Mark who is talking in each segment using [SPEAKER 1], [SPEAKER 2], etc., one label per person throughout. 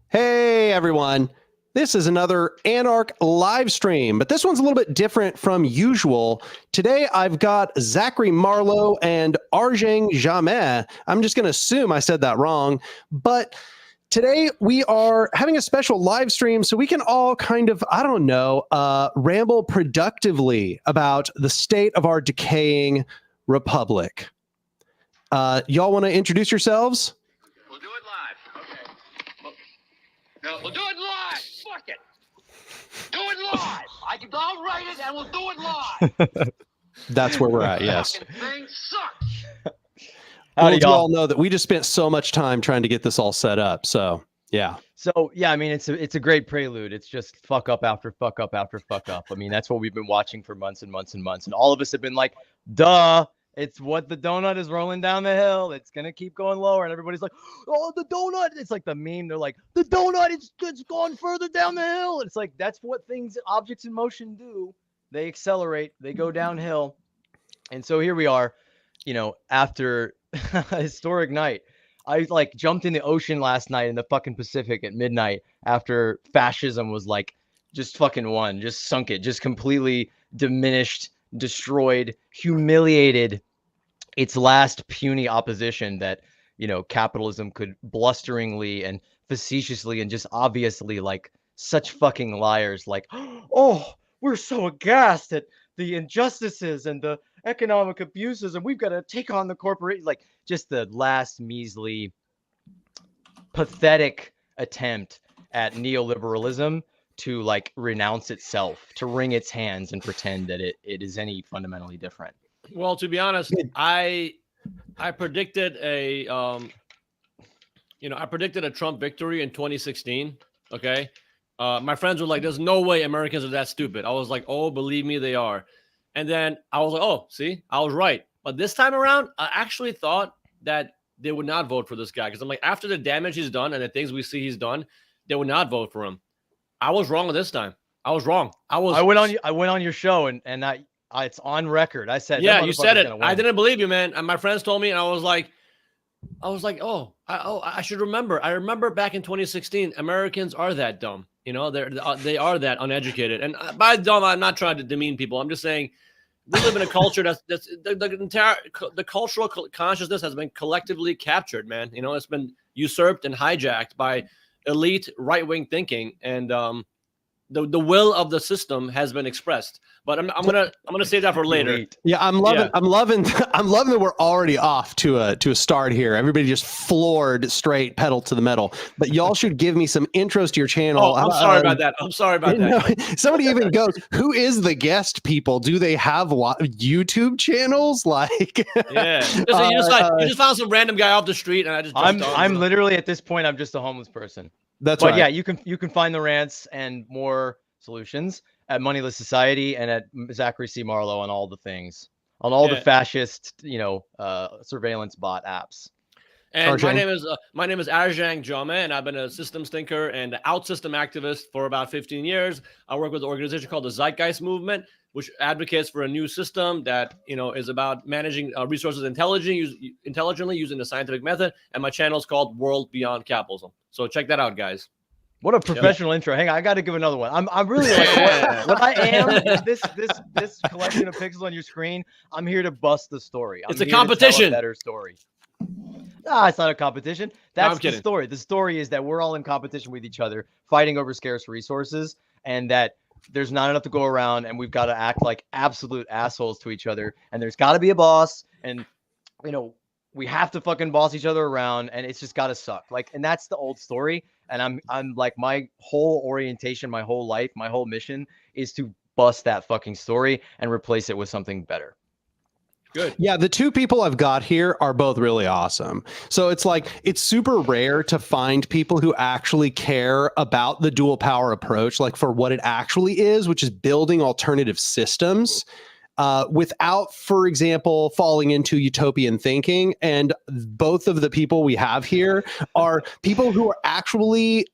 [SPEAKER 1] Hey everyone, this is another Anark live stream, but this one's a little bit different from usual. Today I've got Zach Marlow and Arjang Jameh. I'm just going to assume I said that wrong, but today we are having a special live stream so we can all kind of, ramble productively about the state of our decaying republic. Y'all want to introduce yourselves?
[SPEAKER 2] We'll do it live. Okay. No, we'll do it live. Fuck it. Do it live. I'll write it and we'll do it live.
[SPEAKER 1] That's where we're at, yes.
[SPEAKER 2] Fucking thing sucks.
[SPEAKER 1] Well, you all know that we just spent so much time trying to get this all set up. So, yeah.
[SPEAKER 3] So, yeah, I mean, it's a great prelude. It's just fuck up after fuck up after fuck up. I mean, that's what we've been watching for months and months and months. And all of us have been like, duh. It's what the donut is rolling down the hill. It's going to keep going lower. And everybody's like, oh, the donut. It's like the meme. They're like, the donut, it's gone further down the hill. It's like, that's what objects in motion do. They accelerate. They go downhill. And so here we are, after a historic night. I jumped in the ocean last night in the fucking Pacific at midnight after fascism was just fucking won, just sunk it, just completely diminished, destroyed, humiliated its last puny opposition that, capitalism could blusteringly and facetiously and just obviously such fucking liars oh, we're so aghast at the injustices and the economic abuses and we've got to take on the corporate, just the last measly, pathetic attempt at neoliberalism to renounce itself, to wring its hands and pretend that it is any fundamentally different.
[SPEAKER 4] Well, to be honest, I predicted a Trump victory in 2016. Okay. My friends were like, there's no way Americans are that stupid. I was like, oh, believe me, they are. And then I was like, oh, see, I was right. But this time around, I actually thought that they would not vote for this guy. Because I'm like, after the damage he's done and the things we see he's done, they would not vote for him. I was wrong this time. I was wrong. I went
[SPEAKER 3] on your show and it's on record. I said,
[SPEAKER 4] yeah, you said it. I didn't believe you, man. And my friends told me, and I was like, oh, I should remember. I remember back in 2016, Americans are that dumb. They are that uneducated. And by dumb, I'm not trying to demean people. I'm just saying we live in a culture that's the cultural consciousness has been collectively captured, man. It's been usurped and hijacked by elite right-wing thinking, and the will of the system has been expressed. But I'm gonna save that for later.
[SPEAKER 1] Yeah, I'm loving that we're already off to a start here. Everybody just floored straight, pedal to the metal. But y'all should give me some intros to your channel.
[SPEAKER 4] Oh, I'm sorry about that. I'm sorry about that.
[SPEAKER 1] Somebody even goes, "Who is the guest people? Do they have YouTube channels?"
[SPEAKER 4] Yeah, you just found some random guy off the street, and
[SPEAKER 3] I'm literally at this point, I'm just a homeless person.
[SPEAKER 1] That's right.
[SPEAKER 3] Yeah, you can find the rants and more solutions at Moneyless Society and at Zach Marlow on all the things, on all the fascist, surveillance bot apps.
[SPEAKER 4] And my name is Arjang Jameh, and I've been a systems thinker and out-system activist for about 15 years. I work with an organization called the Zeitgeist Movement, which advocates for a new system that is about managing resources intelligently using the scientific method. And my channel is called World Beyond Capitalism. So check that out, guys.
[SPEAKER 3] What a professional intro. Hang on, I got to give another one. I'm really what I am is this collection of pixels on your screen. I'm here to bust the story.
[SPEAKER 4] It's a competition.
[SPEAKER 3] A better story. It's not a competition. That's the story. The story is that we're all in competition with each other, fighting over scarce resources, and that there's not enough to go around, and we've got to act like absolute assholes to each other. And there's got to be a boss, and we have to fucking boss each other around, and it's just got to suck. And that's the old story. And I'm like, my whole orientation, my whole life, my whole mission is to bust that fucking story and replace it with something better.
[SPEAKER 1] Good. Yeah, the two people I've got here are both really awesome. So it's super rare to find people who actually care about the dual power approach, for what it actually is, which is building alternative systems. Without, for example, falling into utopian thinking. And both of the people we have here are people who are actually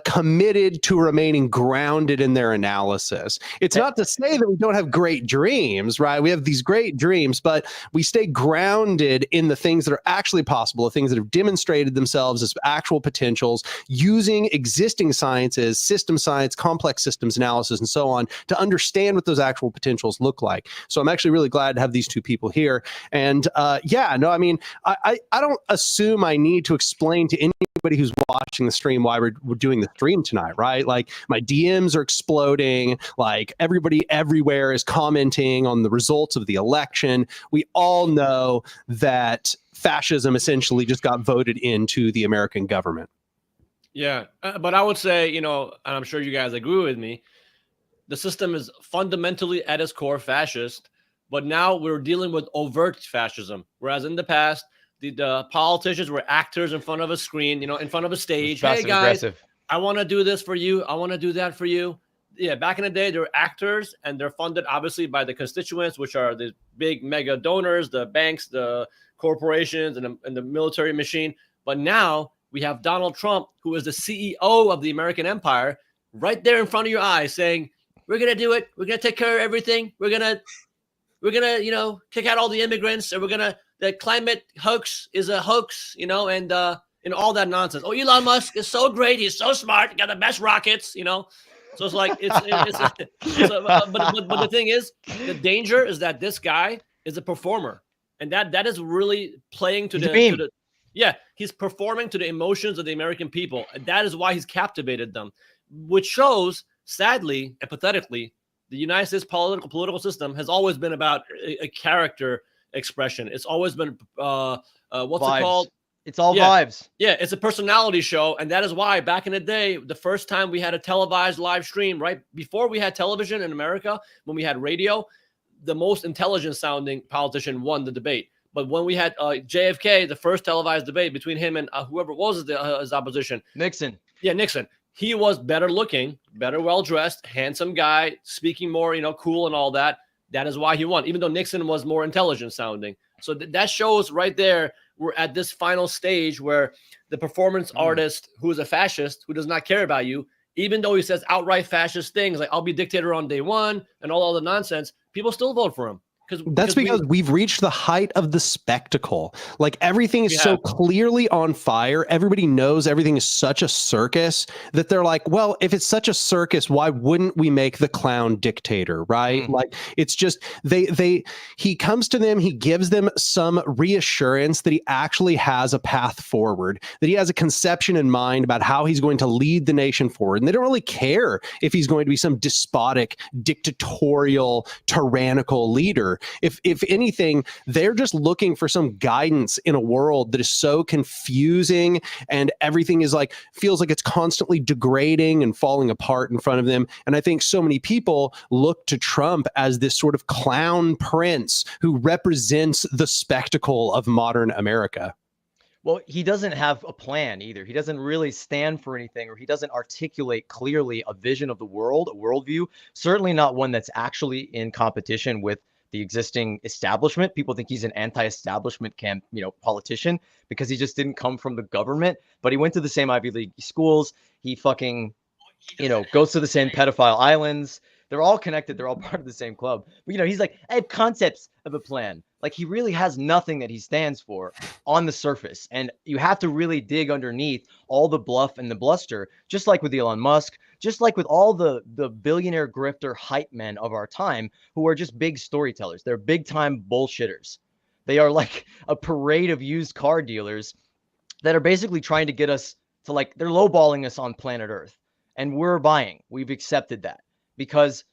[SPEAKER 1] committed to remaining grounded in their analysis. It's not to say that we don't have great dreams, right? We have these great dreams, but we stay grounded in the things that are actually possible, the things that have demonstrated themselves as actual potentials, using existing sciences, system science, complex systems analysis, and so on to understand what those actual potentials look like. So I'm actually really glad to have these two people here. And I mean, I don't assume I need to explain to anybody who's watching the stream why we're doing the stream tonight, right? Like my DMs are exploding, like everybody everywhere is commenting on the results of the election. We all know that fascism essentially just got voted into the American government.
[SPEAKER 4] Yeah, but I would say, and I'm sure you guys agree with me, the system is fundamentally at its core fascist, but now we're dealing with overt fascism, whereas in the past, the politicians were actors in front of a screen, in front of a stage. Hey, guys, I want to do this for you. I want to do that for you. Yeah, back in the day, they were actors, and they're funded, obviously, by the constituents, which are the big mega donors, the banks, the corporations, and the military machine. But now we have Donald Trump, who is the CEO of the American empire, right there in front of your eyes saying, we're going to do it. We're going to take care of everything. We're going to, kick out all the immigrants, and the climate hoax is a hoax, and all that nonsense. Oh, Elon Musk is so great. He's so smart. He got the best rockets, So it's like, but the thing is, the danger is that this guy is a performer, and that is really playing to he's performing to the emotions of the American people. And that is why he's captivated them, which shows, sadly and pathetically, the United States political system has always been about a character expression. It's always been what's
[SPEAKER 3] vibes.
[SPEAKER 4] It called?
[SPEAKER 3] It's all vibes.
[SPEAKER 4] Yeah, it's a personality show, and that is why back in the day, the first time we had a televised live stream, right before we had television in America, when we had radio, the most intelligent sounding politician won the debate. But when we had JFK, the first televised debate between him and whoever was his opposition,
[SPEAKER 3] Nixon.
[SPEAKER 4] Yeah, Nixon. He was better looking, better well-dressed, handsome guy, speaking more, cool and all that. That is why he won, even though Nixon was more intelligent sounding. So that shows right there, we're at this final stage where the performance artist who is a fascist, who does not care about you, even though he says outright fascist things like I'll be dictator on day one and all the nonsense, people still vote for him.
[SPEAKER 1] That's because we've reached the height of the spectacle. Like everything is so clearly on fire. Everybody knows everything is such a circus that they're like, well, if it's such a circus, why wouldn't we make the clown dictator? Right. Like it's just he comes to them. He gives them some reassurance that he actually has a path forward, that he has a conception in mind about how he's going to lead the nation forward. And they don't really care if he's going to be some despotic, dictatorial, tyrannical leader. If anything, they're just looking for some guidance in a world that is so confusing and everything is like, feels like it's constantly degrading and falling apart in front of them. And I think so many people look to Trump as this sort of clown prince who represents the spectacle of modern America.
[SPEAKER 3] Well, he doesn't have a plan either. He doesn't really stand for anything, or he doesn't articulate clearly a vision of the world, a worldview, certainly not one that's actually in competition with the existing establishment. People think he's an anti-establishment politician because he just didn't come from the government, but he went to the same Ivy League schools. He fucking, goes to the same pedophile islands. They're all connected. They're all part of the same club. But, he's like, I have concepts of a plan. Like he really has nothing that he stands for on the surface. And you have to really dig underneath all the bluff and the bluster, just like with Elon Musk, just like with all the billionaire grifter hype men of our time who are just big storytellers. They're big time bullshitters. They are like a parade of used car dealers that are basically trying to get us to they're lowballing us on planet Earth. And we're buying. We've accepted that because,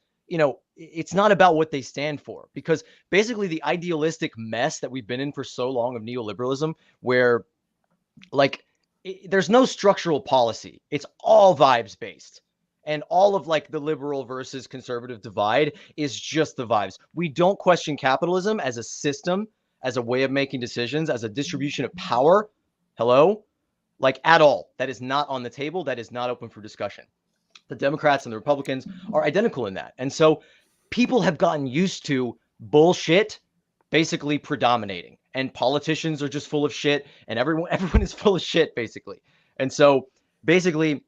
[SPEAKER 3] it's not about what they stand for, because basically the idealistic mess that we've been in for so long of neoliberalism, where there's no structural policy. It's all vibes based. And all of the liberal versus conservative divide is just the vibes. We don't question capitalism as a system, as a way of making decisions, as a distribution of power. Hello? At all. That is not on the table. That is not open for discussion. The Democrats and the Republicans are identical in that. And so people have gotten used to bullshit basically predominating, and politicians are just full of shit, and everyone is full of shit basically. And so basically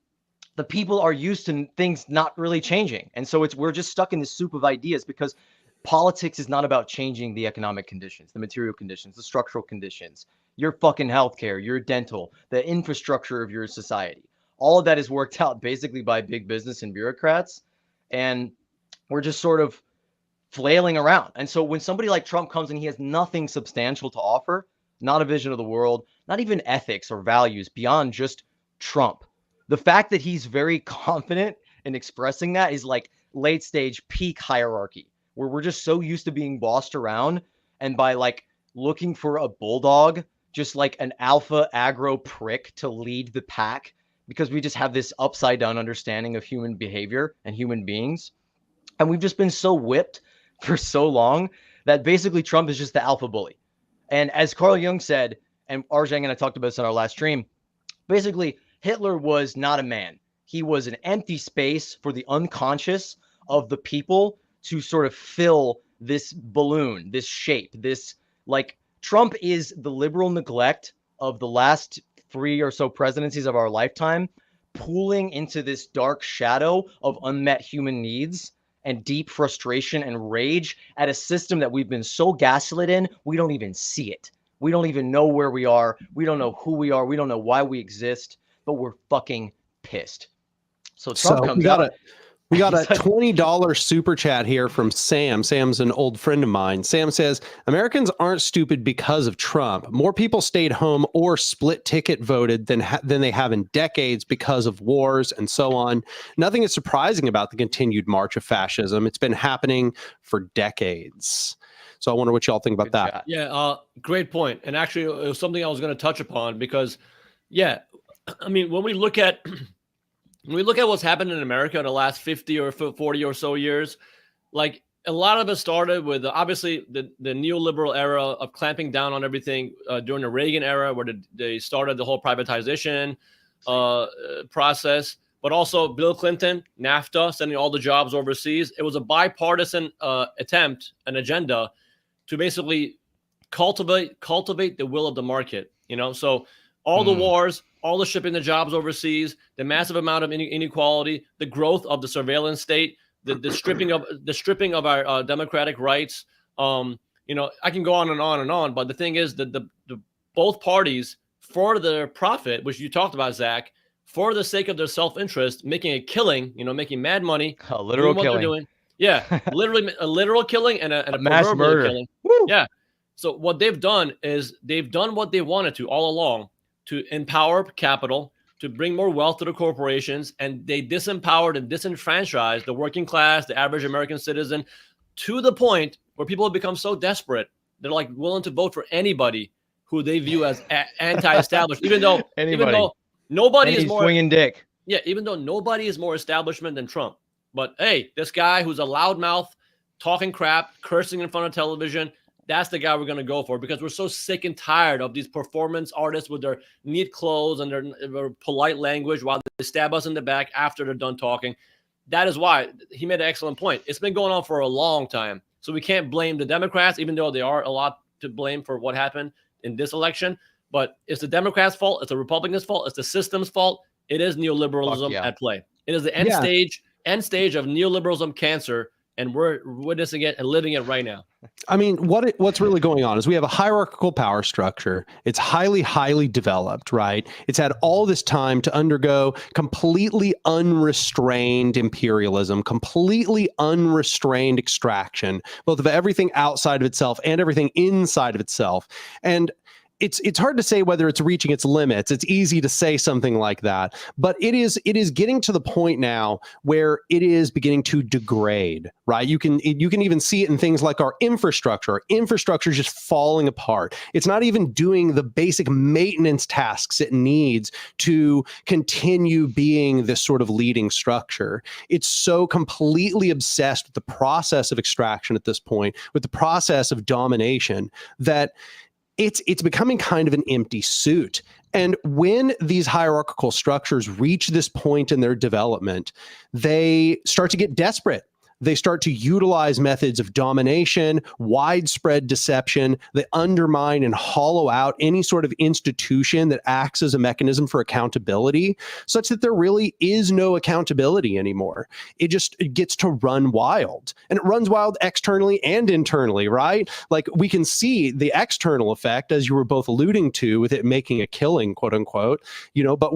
[SPEAKER 3] the people are used to things not really changing. And so we're just stuck in this soup of ideas because politics is not about changing the economic conditions, the material conditions, the structural conditions, your fucking healthcare, your dental, the infrastructure of your society. All of that is worked out basically by big business and bureaucrats. And we're just sort of flailing around. And so when somebody like Trump comes and he has nothing substantial to offer, not a vision of the world, not even ethics or values beyond just Trump, the fact that he's very confident in expressing that is like late stage peak hierarchy, where we're just so used to being bossed around, and by like looking for a bulldog, just like an alpha aggro prick to lead the pack, because we just have this upside down understanding of human behavior and human beings. And we've just been so whipped for so long that basically Trump is just the alpha bully. And as Carl Jung said, and Arjang and I talked about this in our last stream, basically Hitler was not a man. He was an empty space for the unconscious of the people to sort of fill this balloon, this shape, this like Trump is the liberal neglect of the last 3 or so presidencies of our lifetime, pooling into this dark shadow of unmet human needs and deep frustration and rage at a system that we've been so gaslit in, we don't even see it. We don't even know where we are. We don't know who we are. We don't know why we exist, but we're fucking pissed. So Trump comes out.
[SPEAKER 1] We got a $20 super chat here from Sam. Sam's an old friend of mine. Sam says, Americans aren't stupid because of Trump. More people stayed home or split ticket voted than they have in decades because of wars and so on. Nothing is surprising about the continued march of fascism. It's been happening for decades. So I wonder what y'all think about that.
[SPEAKER 3] Chat.
[SPEAKER 4] Yeah, great point. And actually, it was something I was going to touch upon because, yeah, I mean, when we look at what's happened in America in the last 50 or 40 or so years, like a lot of it started with obviously the neoliberal era of clamping down on everything during the Reagan era, where they started the whole privatization process, but also Bill Clinton, NAFTA, sending all the jobs overseas. It was a bipartisan attempt, an agenda to basically cultivate the will of the market, you know? So all the wars, all the shipping the jobs overseas, the massive amount of inequality, the growth of the surveillance state, the stripping of our democratic rights. You know, I can go on and on and on, but the thing is that the both parties, for their profit, which you talked about, Zach, for the sake of their self-interest, making a killing, you know, making mad money,
[SPEAKER 3] a literal killing.
[SPEAKER 4] Yeah, literally a literal killing and a
[SPEAKER 3] mass murder.
[SPEAKER 4] Killing. Yeah. So what they've done is they've done what they wanted to all along, to empower capital, to bring more wealth to the corporations, and they disempowered and disenfranchised the working class, the average American citizen, to the point where people have become so desperate, they're like willing to vote for anybody who they view as anti-established, even though nobody is more
[SPEAKER 3] swinging dick.
[SPEAKER 4] Yeah, even though nobody is more establishment than Trump. But hey, this guy who's a loudmouth, talking crap, cursing in front of television, that's the guy we're going to go for, because we're so sick and tired of these performance artists with their neat clothes and their polite language while they stab us in the back after they're done talking. That is why he made an excellent point. It's been going on for a long time. So we can't blame the Democrats, even though they are a lot to blame for what happened in this election. But it's the Democrats' fault. It's the Republicans' fault. It's the system's fault. It is neoliberalism at play. It is the end stage of neoliberalism cancer. And we're witnessing it and living it right now.
[SPEAKER 1] I mean, what's really going on is we have a hierarchical power structure. It's highly, highly developed, right? It's had all this time to undergo completely unrestrained imperialism, completely unrestrained extraction, both of everything outside of itself and everything inside of itself. And it's hard to say whether it's reaching its limits. It's easy to say something like that, but it is getting to the point now where it is beginning to degrade, right? You can even see it in things like our infrastructure. Our infrastructure is just falling apart. It's not even doing the basic maintenance tasks it needs to continue being this sort of leading structure. It's so completely obsessed with the process of extraction at this point, with the process of domination, that it's becoming kind of an empty suit. And when these hierarchical structures reach this point in their development, they start to get desperate. They start to utilize methods of domination, widespread deception. They undermine and hollow out any sort of institution that acts as a mechanism for accountability, such that there really is no accountability anymore. It gets to run wild, and it runs wild externally and internally, right? Like, we can see the external effect, as you were both alluding to, with it making a killing, quote unquote, but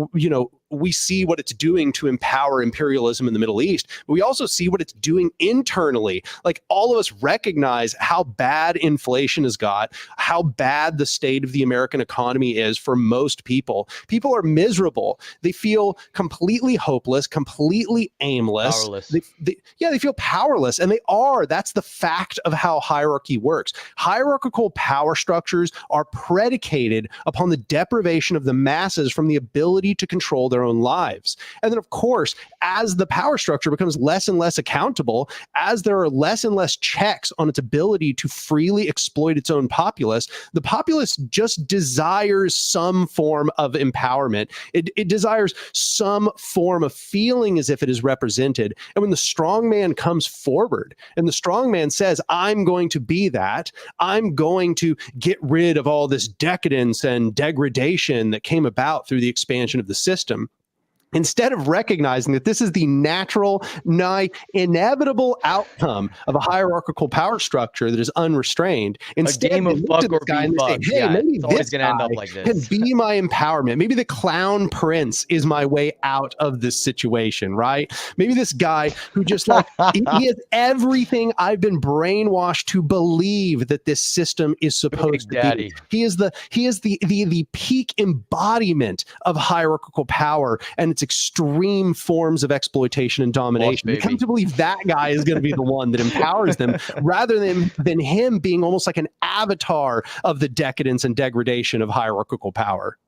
[SPEAKER 1] we see what it's doing to empower imperialism in the Middle East. But we also see what it's doing internally. Like, all of us recognize how bad inflation has got, how bad the state of the American economy is for most people. People are miserable. They feel completely hopeless, completely aimless.
[SPEAKER 3] Powerless.
[SPEAKER 1] They feel powerless, and they are. That's the fact of how hierarchy works. Hierarchical power structures are predicated upon the deprivation of the masses from the ability to control their own lives. And then, of course, as the power structure becomes less and less accountable, as there are less and less checks on its ability to freely exploit its own populace, the populace just desires some form of empowerment. It desires some form of feeling as if it is represented. And when the strong man comes forward and the strong man says, I'm going to be that, I'm going to get rid of all this decadence and degradation that came about through the expansion of the system, instead of recognizing that this is the natural, nigh inevitable outcome of a hierarchical power structure that is unrestrained, instead
[SPEAKER 3] game of fuck or be fucked.
[SPEAKER 1] Hey, maybe
[SPEAKER 3] it's always
[SPEAKER 1] this
[SPEAKER 3] going to end up like this.
[SPEAKER 1] can be my empowerment. Maybe the clown prince is my way out of this situation, right? Maybe this guy who just he has everything I've been brainwashed to believe that this system is supposed to be. He is the peak embodiment of hierarchical power and its extreme forms of exploitation and domination. You come to believe that guy is going to be the one that empowers them, rather than him being almost like an avatar of the decadence and degradation of hierarchical power.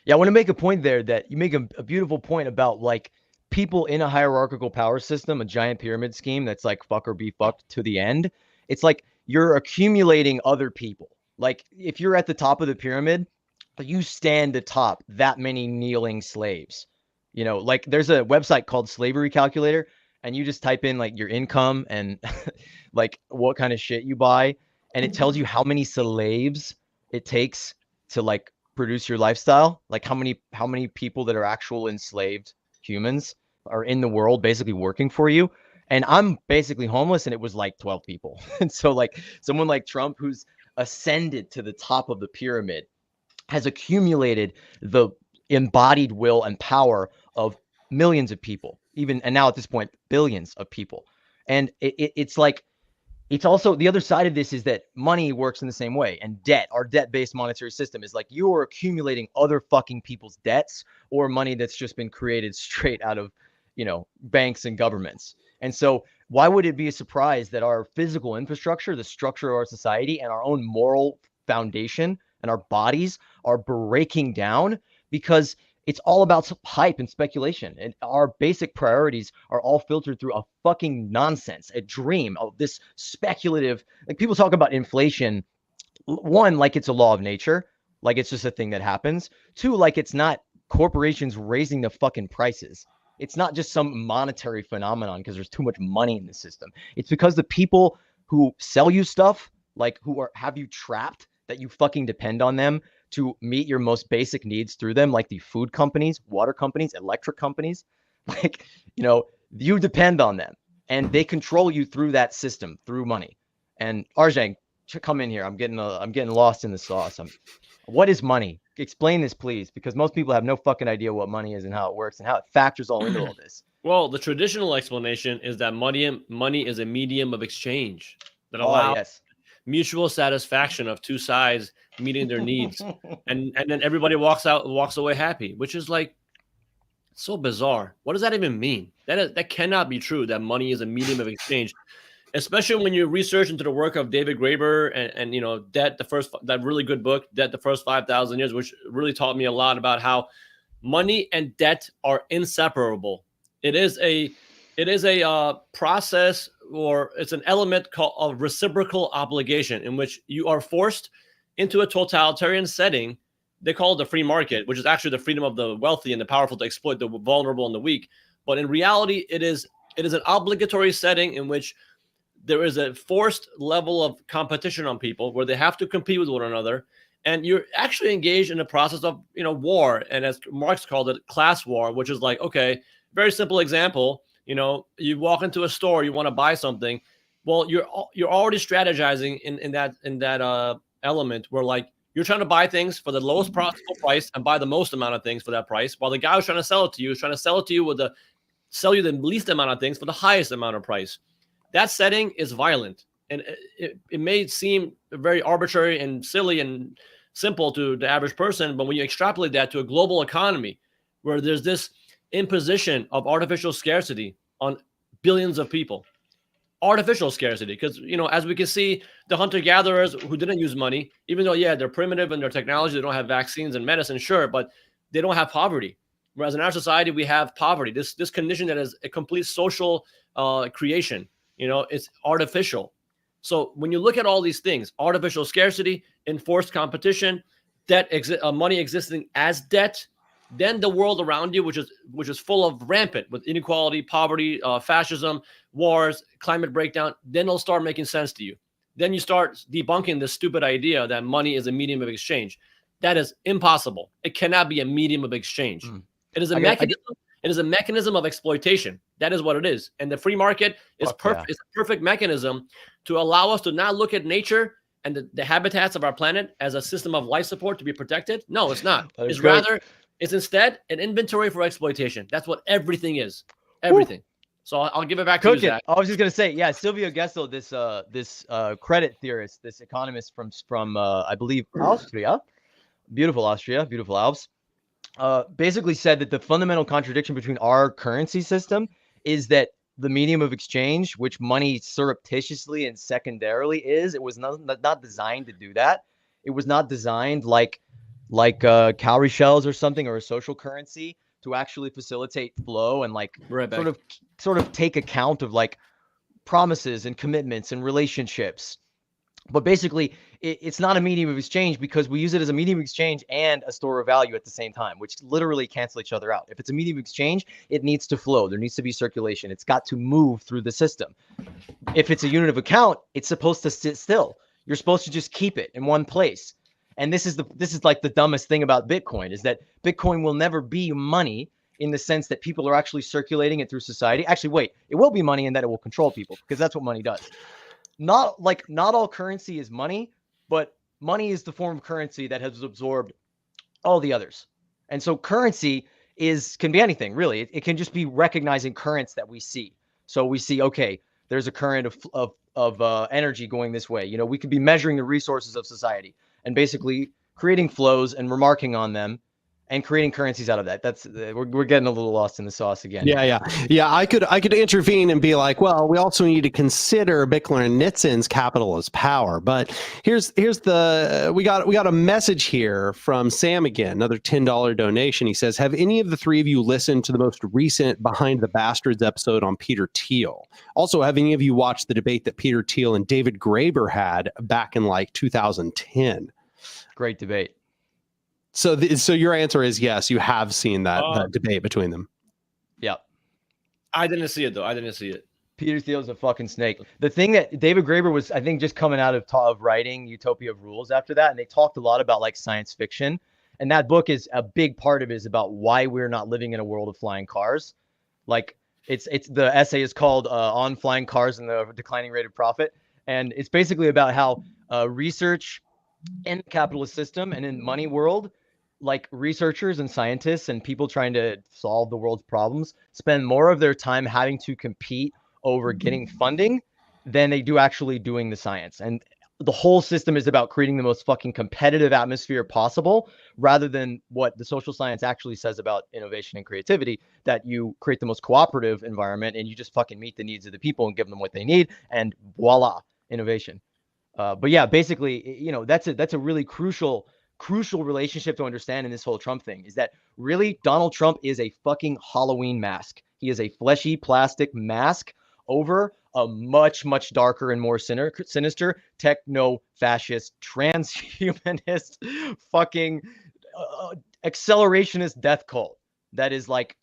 [SPEAKER 3] Yeah, I want to make a point there that you make a beautiful point about, like, people in a hierarchical power system, a giant pyramid scheme that's like fuck or be fucked to the end. It's like you're accumulating other people. Like, if you're at the top of the pyramid, you stand atop that many kneeling slaves. Like, there's a website called Slavery Calculator, and you just type in like your income and like what kind of shit you buy, and it tells you how many slaves it takes to like produce your lifestyle, like how many people that are actual enslaved humans are in the world basically working for you. And I'm basically homeless, and it was like 12 people. And so, like, someone like Trump, who's ascended to the top of the pyramid, has accumulated the embodied will and power of millions of people, and now at this point, billions of people. And it's like, it's also the other side of this is that money works in the same way, and our debt-based monetary system is like you are accumulating other fucking people's debts or money that's just been created straight out of, banks and governments. And so why would it be a surprise that our physical infrastructure, the structure of our society, and our own moral foundation and our bodies are breaking down? Because it's all about hype and speculation. And our basic priorities are all filtered through a fucking nonsense, a dream of this speculative, like, people talk about inflation. One, like it's a law of nature, like it's just a thing that happens. Two, like it's not corporations raising the fucking prices. It's not just some monetary phenomenon because there's too much money in the system. It's because the people who sell you stuff, like who have you trapped, that you fucking depend on them to meet your most basic needs through them, like the food companies, water companies, electric companies, like, you depend on them, and they control you through that system, through money. And Arjang, come in here. I'm getting lost in the sauce. What is money? Explain this, please, because most people have no fucking idea what money is and how it works and how it factors all into all this.
[SPEAKER 4] Well, the traditional explanation is that money is a medium of exchange that allows mutual satisfaction of two sides meeting their needs, and then everybody walks away happy, which is like so bizarre. What does that even mean? That cannot be true, that money is a medium of exchange, especially when you research into the work of David Graeber and Debt, that really good book, Debt, the First 5,000 Years, which really taught me a lot about how money and debt are inseparable. It is a process, or it's an element called a reciprocal obligation, in which you are forced into a totalitarian setting. They call it the free market, which is actually the freedom of the wealthy and the powerful to exploit the vulnerable and the weak. But in reality, it is It is an obligatory setting in which there is a forced level of competition on people where they have to compete with one another. And you're actually engaged in a process of, war. And as Marx called it, class war, which is like, okay, very simple example. You walk into a store, you want to buy something. Well, you're already strategizing in that element where like you're trying to buy things for the lowest possible price and buy the most amount of things for that price, while the guy who's trying to sell it to you is trying to sell it to you sell you the least amount of things for the highest amount of price. That setting is violent, and it may seem very arbitrary and silly and simple to the average person, but when you extrapolate that to a global economy where there's this imposition of artificial scarcity on billions of people, artificial scarcity, because as we can see, the hunter-gatherers who didn't use money, even though they're primitive in their technology, they don't have vaccines and medicine, sure, but they don't have poverty. Whereas in our society, we have poverty, this condition that is a complete social creation. It's artificial. So when you look at all these things, artificial scarcity, enforced competition, debt, money existing as debt, then the world around you, which is full of rampant with inequality, poverty, fascism, wars, climate breakdown, then it'll start making sense to you. Then you start debunking this stupid idea that money is a medium of exchange. That is impossible. It cannot be a medium of exchange. It is a mechanism. It is a mechanism of exploitation. That is what it is. And the free market is perfect. It's a perfect mechanism to allow us to not look at nature and the habitats of our planet as a system of life support to be protected. No, it's not. It's instead an inventory for exploitation. That's what everything is. Everything. Woo. So I'll give it back to you, Zach.
[SPEAKER 3] I was just gonna say, Silvio Gesell, this credit theorist, this economist from I believe Austria, beautiful Alps. Basically said that the fundamental contradiction between our currency system is that the medium of exchange, which money surreptitiously and secondarily is, it was not designed to do that. It was not designed like cowrie shells or something, or a social currency, to actually facilitate flow and sort of take account of like promises and commitments and relationships. But basically, it's not a medium of exchange because we use it as a medium of exchange and a store of value at the same time, which literally cancel each other out. If it's a medium of exchange, it needs to flow. There needs to be circulation. It's got to move through the system. If it's a unit of account, it's supposed to sit still. You're supposed to just keep it in one place. And this is like the dumbest thing about Bitcoin, is that Bitcoin will never be money in the sense that people are actually circulating it through society. Actually, wait, it will be money in that it will control people, because that's what money does. Not all currency is money, but money is the form of currency that has absorbed all the others. And so currency can be anything, really. It can just be recognizing currents that we see. So we see, okay, there's a current of energy going this way. We could be measuring the resources of society and basically creating flows and remarking on them and creating currencies out of that. That's we're getting a little lost in the sauce again.
[SPEAKER 1] Yeah. I could intervene and be like, well, we also need to consider Bickler and Nitzin's capitalist power. But here's we got a message here from Sam again, another $10 donation. He says, have any of the three of you listened to the most recent Behind the Bastards episode on Peter Thiel? Also, have any of you watched the debate that Peter Thiel and David Graeber had back in like 2010?
[SPEAKER 3] Great debate.
[SPEAKER 1] So your answer is yes, you have seen that debate between them.
[SPEAKER 3] Yeah.
[SPEAKER 4] I didn't see it, though. I didn't see it.
[SPEAKER 3] Peter Thiel's a fucking snake. The thing that David Graeber was, I think, just coming out of writing Utopia of Rules after that, and they talked a lot about like science fiction. And that book is a big part of it is about why we're not living in a world of flying cars. Like it's the essay is called On Flying Cars and the Declining Rate of Profit. And it's basically about how research in the capitalist system and in money world, like researchers and scientists and people trying to solve the world's problems spend more of their time having to compete over getting funding than they do actually doing the science. And the whole system is about creating the most fucking competitive atmosphere possible, rather than what the social science actually says about innovation and creativity, that you create the most cooperative environment and you just fucking meet the needs of the people and give them what they need, and voila, innovation. But yeah, basically, that's a really crucial relationship to understand in this whole Trump thing, is that really Donald Trump is a fucking Halloween mask. He is a fleshy plastic mask over a much, much darker and more sinister techno-fascist, transhumanist, fucking accelerationist death cult that is like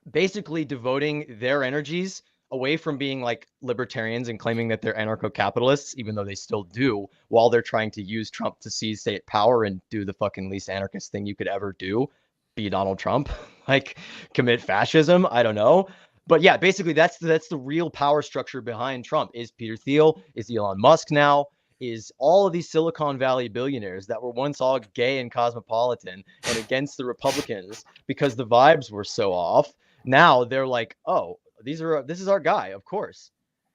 [SPEAKER 3] basically devoting their energies away from being like libertarians and claiming that they're anarcho-capitalists, even though they still do, while they're trying to use Trump to seize state power and do the fucking least anarchist thing you could ever do, be Donald Trump, like commit fascism. I don't know. But yeah, basically that's the real power structure behind Trump. Is Peter Thiel, is Elon Musk now, is all of these Silicon Valley billionaires that were once all gay and cosmopolitan and against the Republicans because the vibes were so off. Now they're like, oh, this is our guy, of course.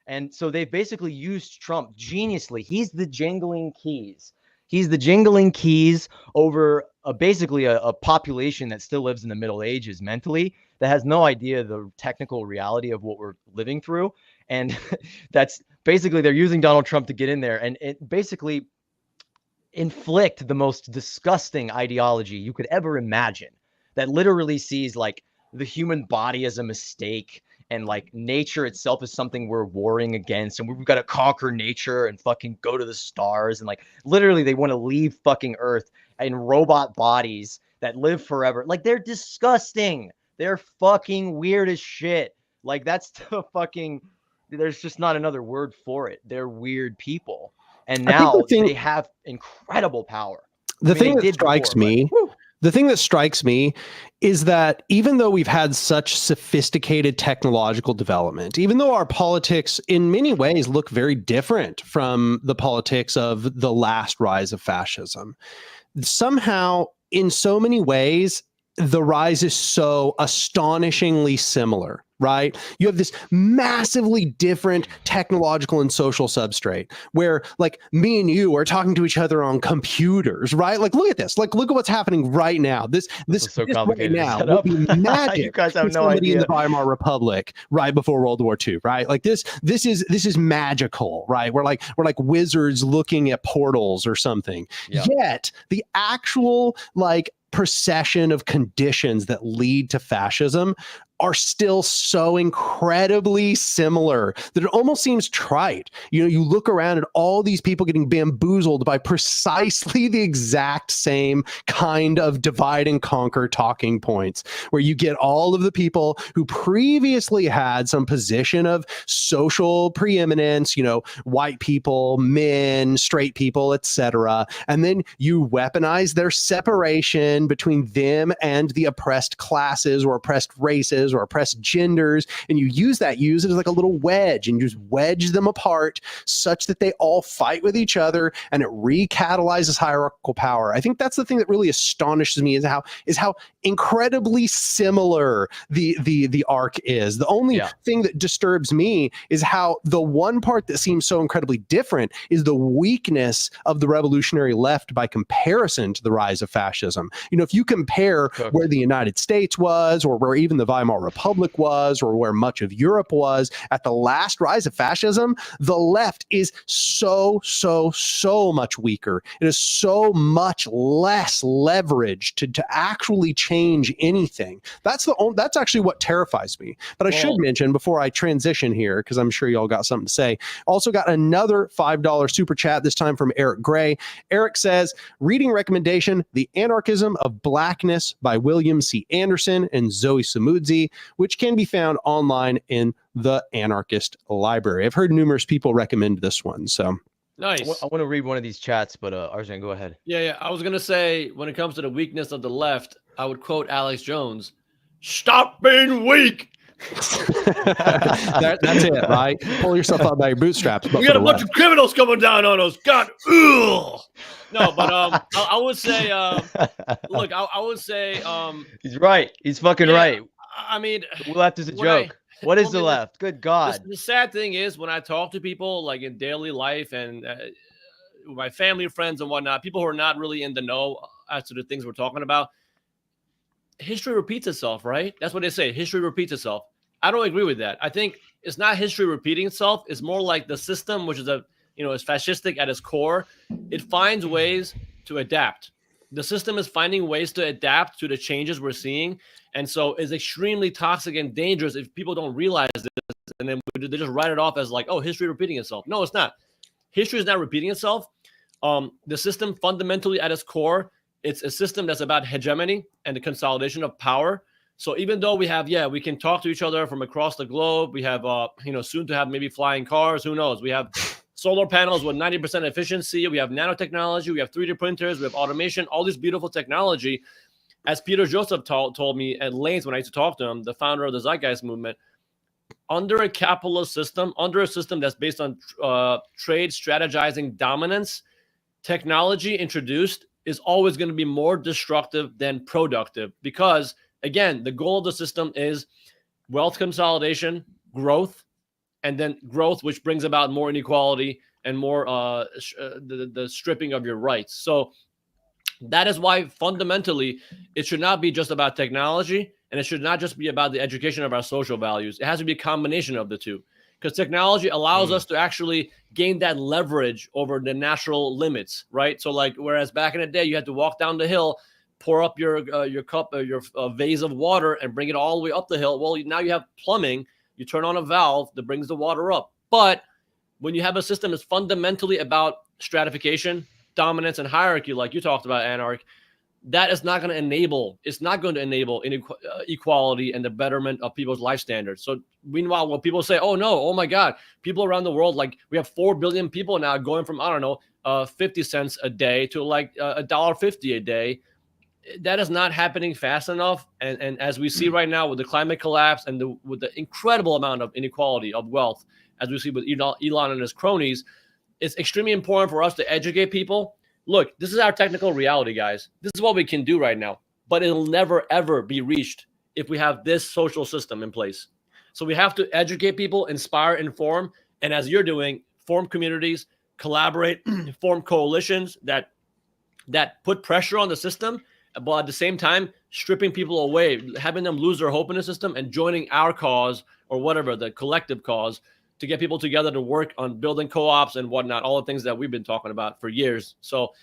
[SPEAKER 3] And so they've basically used Trump geniusly. He's the jingling keys. He's the jingling keys over basically a population that still lives in the Middle Ages mentally, that has no idea the technical reality of what we're living through. And that's basically, they're using Donald Trump to get in there and it basically inflict the most disgusting ideology you could ever imagine, that literally sees like the human body as a mistake and like nature itself is something we're warring against, and we've got to conquer nature and fucking go to the stars, and like literally they want to leave fucking Earth in robot bodies that live forever. Like they're disgusting. They're fucking weird as shit. Like that's the fucking, there's just not another word for it. They're weird people. And now they have incredible power.
[SPEAKER 1] The thing that strikes me is that even though we've had such sophisticated technological development, even though our politics in many ways look very different from the politics of the last rise of fascism, somehow in so many ways, the rise is so astonishingly similar, right? You have this massively different technological and social substrate where like me and you are talking to each other on computers, right? Like, look at this, like, look at what's happening right now. This
[SPEAKER 3] so complicated
[SPEAKER 1] right now would be magic.
[SPEAKER 3] You guys have no idea.
[SPEAKER 1] In the Weimar Republic right before World War II, right? Like this is magical, right? We're like wizards looking at portals or something. Yeah. Yet the actual like procession of conditions that lead to fascism are still so incredibly similar that it almost seems trite. You know, you look around at all these people getting bamboozled by precisely the exact same kind of divide and conquer talking points, where you get all of the people who previously had some position of social preeminence, you know, white people, men, straight people, etc. And then you weaponize their separation between them and the oppressed classes or oppressed races or oppressed genders, and you use it as like a little wedge, and you just wedge them apart such that they all fight with each other, and it recatalyzes hierarchical power. I think that's the thing that really astonishes me, is how incredibly similar the arc is. The only thing that disturbs me is how the one part that seems so incredibly different is the weakness of the revolutionary left by comparison to the rise of fascism. You know, if you compare where the United States was, or where even the Weimar Republic was, or where much of Europe was at the last rise of fascism, the left is so much weaker. It is so much less leverage to actually change anything. That's actually what terrifies me. But I should mention before I transition here, because I'm sure y'all got something to say, also got another $5 super chat, this time from Eric Gray. Eric says, reading recommendation, The Anarchism of Blackness by William C. Anderson and Zoe Samudzi, which can be found online in the Anarchist Library. I've heard numerous people recommend this one, so.
[SPEAKER 4] Nice.
[SPEAKER 3] I want to read one of these chats, but Arjang, go ahead.
[SPEAKER 4] Yeah. I was going to say, when it comes to the weakness of the left, I would quote Alex Jones, "Stop being weak."
[SPEAKER 1] That's it, right? Pull yourself up by your bootstraps.
[SPEAKER 4] We got a bunch of criminals coming down on us. God, ugh. No, but I would say, look, I would say,
[SPEAKER 3] he's right. He's fucking right.
[SPEAKER 4] I mean,
[SPEAKER 3] the left is a joke. What is the left? Good God.
[SPEAKER 4] The sad thing is, when I talk to people like in daily life and my family, friends, and whatnot, people who are not really in the know as to the things we're talking about, history repeats itself, right? That's what they say. History repeats itself. I don't agree with that. I think it's not history repeating itself. It's more like the system, which is is fascistic at its core. It finds ways to adapt. The system is finding ways to adapt to the changes we're seeing. And so it's extremely toxic and dangerous if people don't realize this. And then they just write it off as like, oh, history repeating itself. No, it's not. History is not repeating itself. The system fundamentally at its core, it's a system that's about hegemony and the consolidation of power. So even though we have, we can talk to each other from across the globe. We have, soon to have maybe flying cars. Who knows? We have solar panels with 90% efficiency. We have nanotechnology. We have 3D printers. We have automation. All this beautiful technology. As Peter Joseph told me at length when I used to talk to him, the founder of the Zeitgeist movement, under a capitalist system, under a system that's based on trade strategizing dominance, technology introduced is always going to be more destructive than productive, because again, the goal of the system is wealth consolidation, growth, and then growth, which brings about more inequality and more the stripping of your rights. So that is why fundamentally it should not be just about technology, and it should not just be about the education of our social values. It has to be a combination of the two, because technology allows us to actually gain that leverage over the natural limits, right? So like, whereas back in the day, you had to walk down the hill, pour up your cup, your vase of water, and bring it all the way up the hill. Well, now you have plumbing. You turn on a valve that brings the water up. But when you have a system that's fundamentally about stratification, dominance, and hierarchy, like you talked about, Anark, that is not going to enable. It's not going to enable equality and the betterment of people's life standards. So meanwhile, when people say, "Oh no, oh my God," people around the world, like we have 4 billion people now going from 50 cents a day to like $1.50 a day. That is not happening fast enough. And as we see right now with the climate collapse and with the incredible amount of inequality of wealth, as we see with Elon and his cronies, it's extremely important for us to educate people. Look, this is our technical reality, guys. This is what we can do right now, but it'll never, ever be reached if we have this social system in place. So we have to educate people, inspire, inform, and as you're doing, form communities, collaborate, form coalitions that put pressure on the system, but at the same time, stripping people away, having them lose their hope in the system and joining our cause or whatever, the collective cause, to get people together to work on building co-ops and whatnot, all the things that we've been talking about for years. So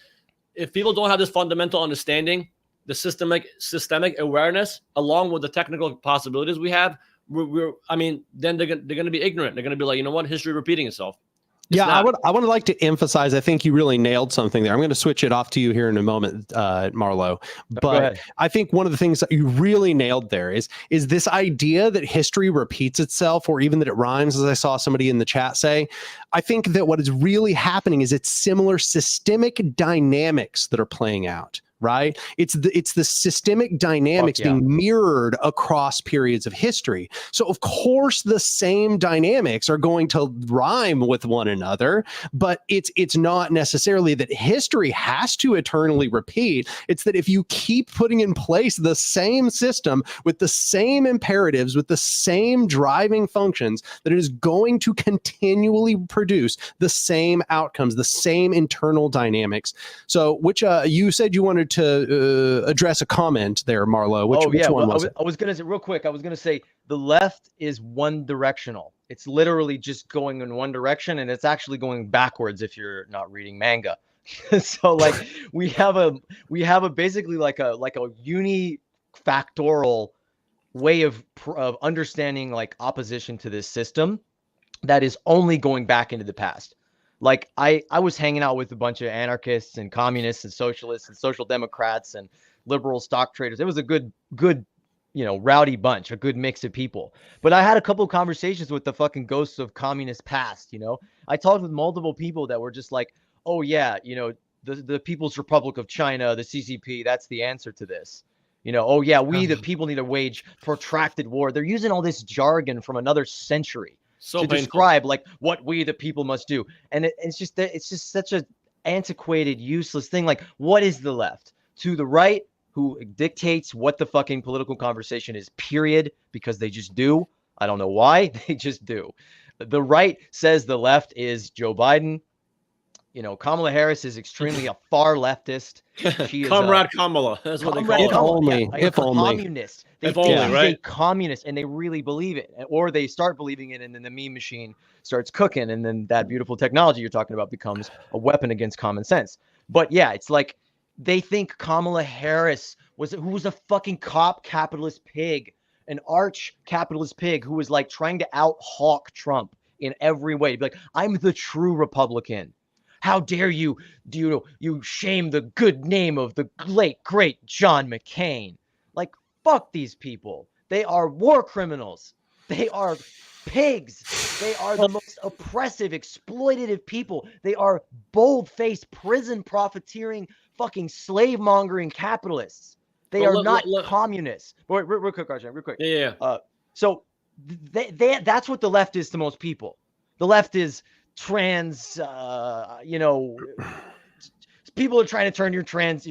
[SPEAKER 4] if people don't have this fundamental understanding, the systemic awareness, along with the technical possibilities we have, then they're going to be ignorant. They're going to be like, you know what, history repeating itself.
[SPEAKER 1] I would like to emphasize, I think you really nailed something there. I'm going to switch it off to you here in a moment, Marlow. But I think one of the things that you really nailed there is this idea that history repeats itself, or even that it rhymes, as I saw somebody in the chat say. I think that what is really happening is it's similar systemic dynamics that are playing out. Right? It's the systemic dynamics being mirrored across periods of history. So of course the same dynamics are going to rhyme with one another, but it's not necessarily that history has to eternally repeat. It's that if you keep putting in place the same system with the same imperatives, with the same driving functions, that it is going to continually produce the same outcomes, the same internal dynamics. So which you said you wanted to address a comment there, Marlow. Which one was it?
[SPEAKER 3] I was going to say real quick. I was going to say the left is one directional. It's literally just going in one direction, and it's actually going backwards if you're not reading manga. So like we have a basically like a unifactorial way of understanding like opposition to this system that is only going back into the past. Like I was hanging out with a bunch of anarchists and communists and socialists and social democrats and liberal stock traders. It was a good, rowdy bunch, a good mix of people. But I had a couple of conversations with the fucking ghosts of communist past, I talked with multiple people that were just like, oh yeah, the People's Republic of China, the CCP, that's the answer to this. Oh yeah, we the people need to wage protracted war. They're using all this jargon from another century. To describe like what we the people must do, and it's just such a antiquated, useless thing. Like, what is the left? To the right, who dictates what the fucking political conversation is, period, because they just do. I don't know why, they just do. The right says the left is Joe Biden. Kamala Harris is extremely a far leftist. She is
[SPEAKER 4] Comrade Kamala. That's what they call
[SPEAKER 1] it. If only.
[SPEAKER 3] Communist. She's a communist, and they really believe it. Or they start believing it, and then the meme machine starts cooking, and then that beautiful technology you're talking about becomes a weapon against common sense. But yeah, it's like they think Kamala Harris who was a fucking capitalist pig, an arch capitalist pig who was like trying to out-hawk Trump in every way. Be like, I'm the true Republican. How dare you shame the good name of the late, great John McCain. Like, Fuck these people. They are war criminals. They are pigs. They are the most oppressive, exploitative people. They are bold-faced, prison profiteering, fucking slave-mongering capitalists. They
[SPEAKER 4] Well,
[SPEAKER 3] are not
[SPEAKER 4] look.
[SPEAKER 3] communists. But wait, real quick, Arjang, real quick.
[SPEAKER 4] Yeah.
[SPEAKER 3] So that's what the left is to most people. The left is trans, people are trying to turn your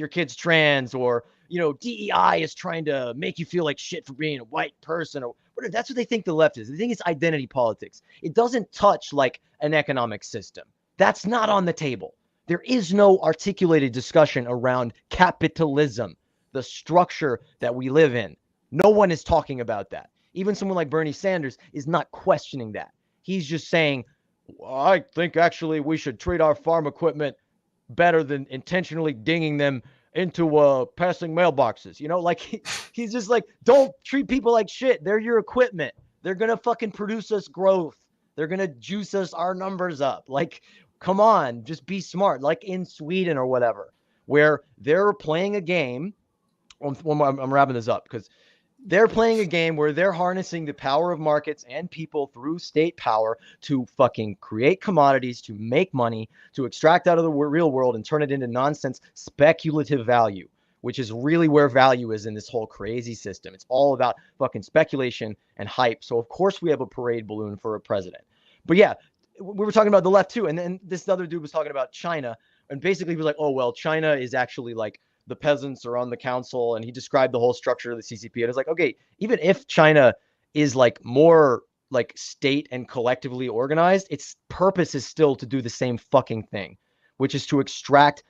[SPEAKER 3] kids trans, or DEI is trying to make you feel like shit for being a white person, or whatever. That's what they think the left is. They think it's identity politics. It doesn't touch like an economic system. That's not on the table. There is no articulated discussion around capitalism, the structure that we live in. No one is talking about that. Even someone like Bernie Sanders is not questioning that. He's just saying, well, I think actually we should treat our farm equipment better than intentionally dinging them into passing mailboxes. He's just like, don't treat people like shit. They're your equipment. They're going to fucking produce us growth. They're going to juice us our numbers up. Like, come on, just be smart. Like in Sweden or whatever, where they're playing a game. I'm wrapping this up because they're playing a game where they're harnessing the power of markets and people through state power to fucking create commodities, to make money, to extract out of the real world and turn it into nonsense speculative value, which is really where value is in this whole crazy system. It's all about fucking speculation and hype. So of course we have a parade balloon for a president. But yeah, we were talking about the left too. And then this other dude was talking about China, and basically he was like, oh, well, China is actually like the peasants are on the council, and he described the whole structure of the CCP. And it's like, okay, even if China is like more like state and collectively organized, its purpose is still to do the same fucking thing, which is to extract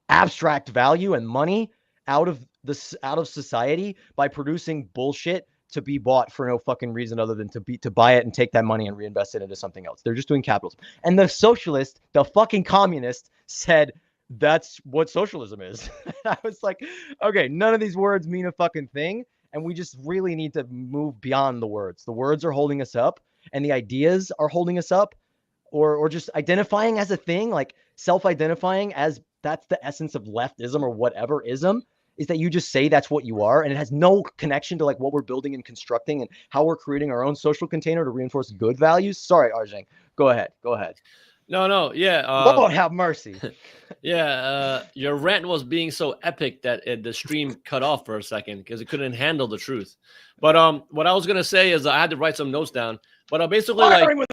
[SPEAKER 3] abstract value and money out of society by producing bullshit to be bought for no fucking reason other than to buy it and take that money and reinvest it into something else. They're just doing capitalism. And the socialist, the fucking communist, said that's what socialism is. I was like, okay, none of these words mean a fucking thing, and we just really need to move beyond the words. The words are holding us up, and the ideas are holding us up, or just identifying as a thing, like self-identifying as that's the essence of leftism or whatever ism, is that you just say that's what you are, and it has no connection to like what we're building and constructing and how we're creating our own social container to reinforce good values. Sorry, Arjang, go ahead.
[SPEAKER 4] No, yeah.
[SPEAKER 3] Lord have mercy.
[SPEAKER 4] Yeah, your rant was being so epic that the stream cut off for a second because it couldn't handle the truth. But what I was gonna say is I had to write some notes down. But basically,
[SPEAKER 3] Firing with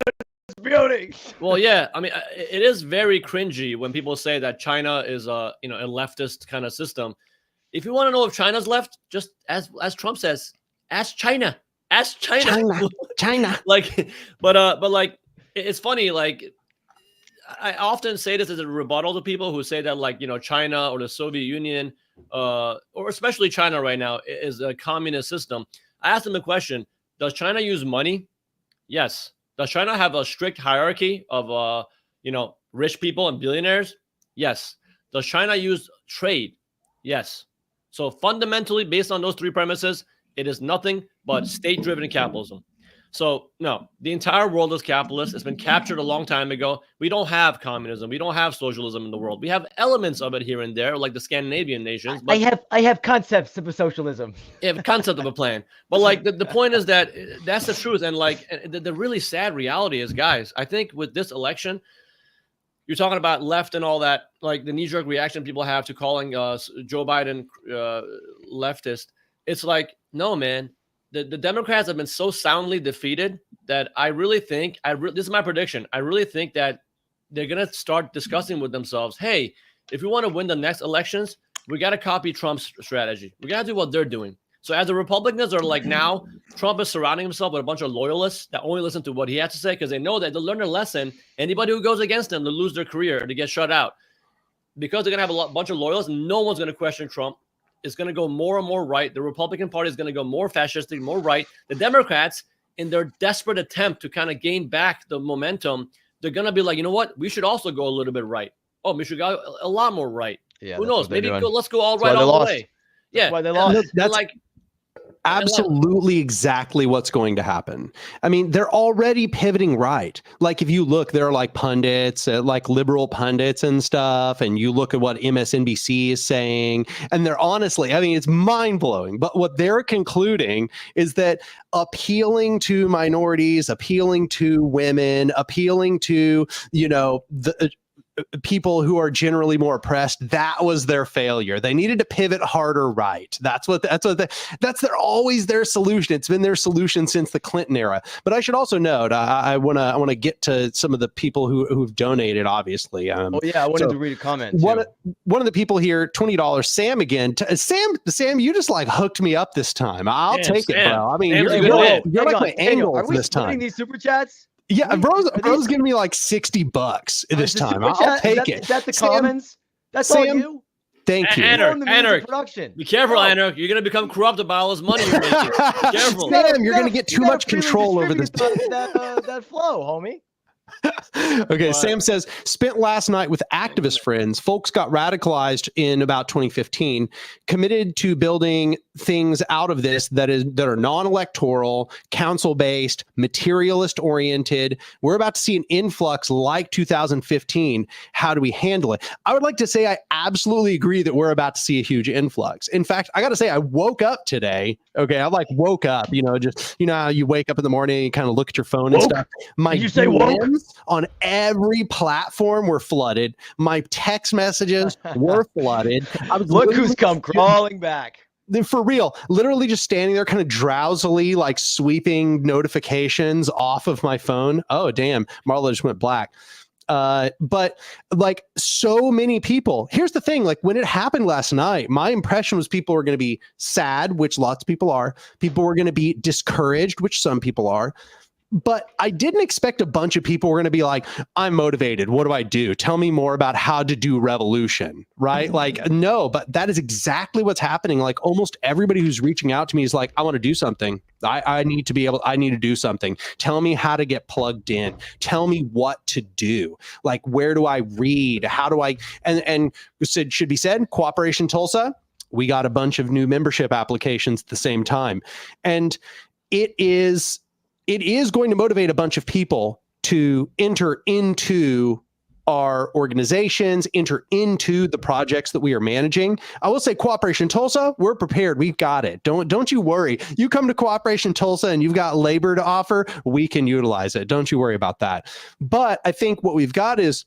[SPEAKER 3] beauty.
[SPEAKER 4] Well, yeah, I mean, it is very cringy when people say that China is a leftist kind of system. If you want to know if China's left, just as Trump says, ask China. Ask China.
[SPEAKER 1] China.
[SPEAKER 4] Like, but like, it's funny. Like, I often say this as a rebuttal to people who say that, like, China or the Soviet Union, or especially China right now, is a communist system. I asked them the question: does China use money? Yes. Does China have a strict hierarchy of rich people and billionaires? Yes. Does China use trade? Yes. So fundamentally, based on those three premises, it is nothing but state-driven capitalism. So no, the entire world is capitalist. It's been captured a long time ago. We don't have communism. We don't have socialism in the world. We have elements of it here and there, like the Scandinavian nations. But
[SPEAKER 3] I have concepts of a socialism.
[SPEAKER 4] You have a concept of a plan. But like the point is that that's the truth. And like the really sad reality is, guys, I think with this election, you're talking about left and all that, like the knee-jerk reaction people have to calling Joe Biden leftist. It's like, no, man. The Democrats have been so soundly defeated that I really think, this is my prediction, I really think that they're going to start discussing with themselves, hey, if we want to win the next elections, we got to copy Trump's strategy. We got to do what they're doing. So as the Republicans are like now, Trump is surrounding himself with a bunch of loyalists that only listen to what he has to say because they know that they'll learn their lesson. Anybody who goes against them, they'll lose their career, to get shut out. Because they're going to have a bunch of loyalists, no one's going to question Trump. It's going to go more and more right. The Republican Party is going to go more fascistic, more right. The Democrats, in their desperate attempt to kind of gain back the momentum, they're going to be like, you know what? We should also go a little bit right. Oh, we should go a lot more right. Yeah, who knows? Maybe let's go all right all the way.
[SPEAKER 3] Yeah, that's why they lost.
[SPEAKER 1] That's
[SPEAKER 4] like,
[SPEAKER 1] absolutely exactly what's going to happen. I mean, they're already pivoting right. Like if you look, there are like pundits, like liberal pundits and stuff, and you look at what MSNBC is saying, and they're honestly, I mean, it's mind blowing. But what they're concluding is that appealing to minorities, appealing to women, appealing to, you know, the people who are generally more oppressed, that was their failure. They needed to pivot harder right. That's their always their solution. It's been their solution since the Clinton era. But I should also note, I want to get to some of the people who've donated, obviously.
[SPEAKER 3] I wanted to read a comment.
[SPEAKER 1] One of the people here, $20, Sam again. Sam, you just like hooked me up this time. I'll take it, bro. I mean, you're like my angles this time.
[SPEAKER 3] Are we splitting these super chats?
[SPEAKER 1] Yeah, bro's giving me like $60 this time. I'll take it.
[SPEAKER 3] Is that the commons? That's all you?
[SPEAKER 1] Thank you.
[SPEAKER 4] Anark. Be careful, Anark. You're going to become corrupted by all this money you're making. Be careful.
[SPEAKER 1] Sam, you're going to get too much control over this.
[SPEAKER 3] That flow, homie.
[SPEAKER 1] Okay, Sam says, spent last night with activist friends. Folks got radicalized in about 2015, committed to building things out of this that are non-electoral, council-based, materialist-oriented. We're about to see an influx like 2015. How do we handle it? I would like to say I absolutely agree that we're about to see a huge influx. In fact, I got to say, I woke up today. Okay, I like woke up, just, how you wake up in the morning, you kind of look at your phone and stuff.
[SPEAKER 3] Did you say woke?
[SPEAKER 1] On every platform were flooded. My text messages were flooded.
[SPEAKER 3] Look who's come crawling back.
[SPEAKER 1] For real, literally just standing there kind of drowsily, like sweeping notifications off of my phone. Oh, damn. Marlow just went black. But like so many people, here's the thing, like when it happened last night, my impression was people were going to be sad, which lots of people are. People were going to be discouraged, which some people are. But I didn't expect a bunch of people were going to be like, I'm motivated. What do I do? Tell me more about how to do revolution, right? Like, no, but that is exactly what's happening. Like almost everybody who's reaching out to me is like, I want to do something. I need to do something. Tell me how to get plugged in. Tell me what to do. Like, where do I read? How do I, and should be said, Cooperation Tulsa, we got a bunch of new membership applications at the same time. And it is going to motivate a bunch of people to enter into our organizations, enter into the projects that we are managing. I will say Cooperation Tulsa, we're prepared. We've got it. Don't you worry. You come to Cooperation Tulsa and you've got labor to offer, we can utilize it. Don't you worry about that. But I think what we've got is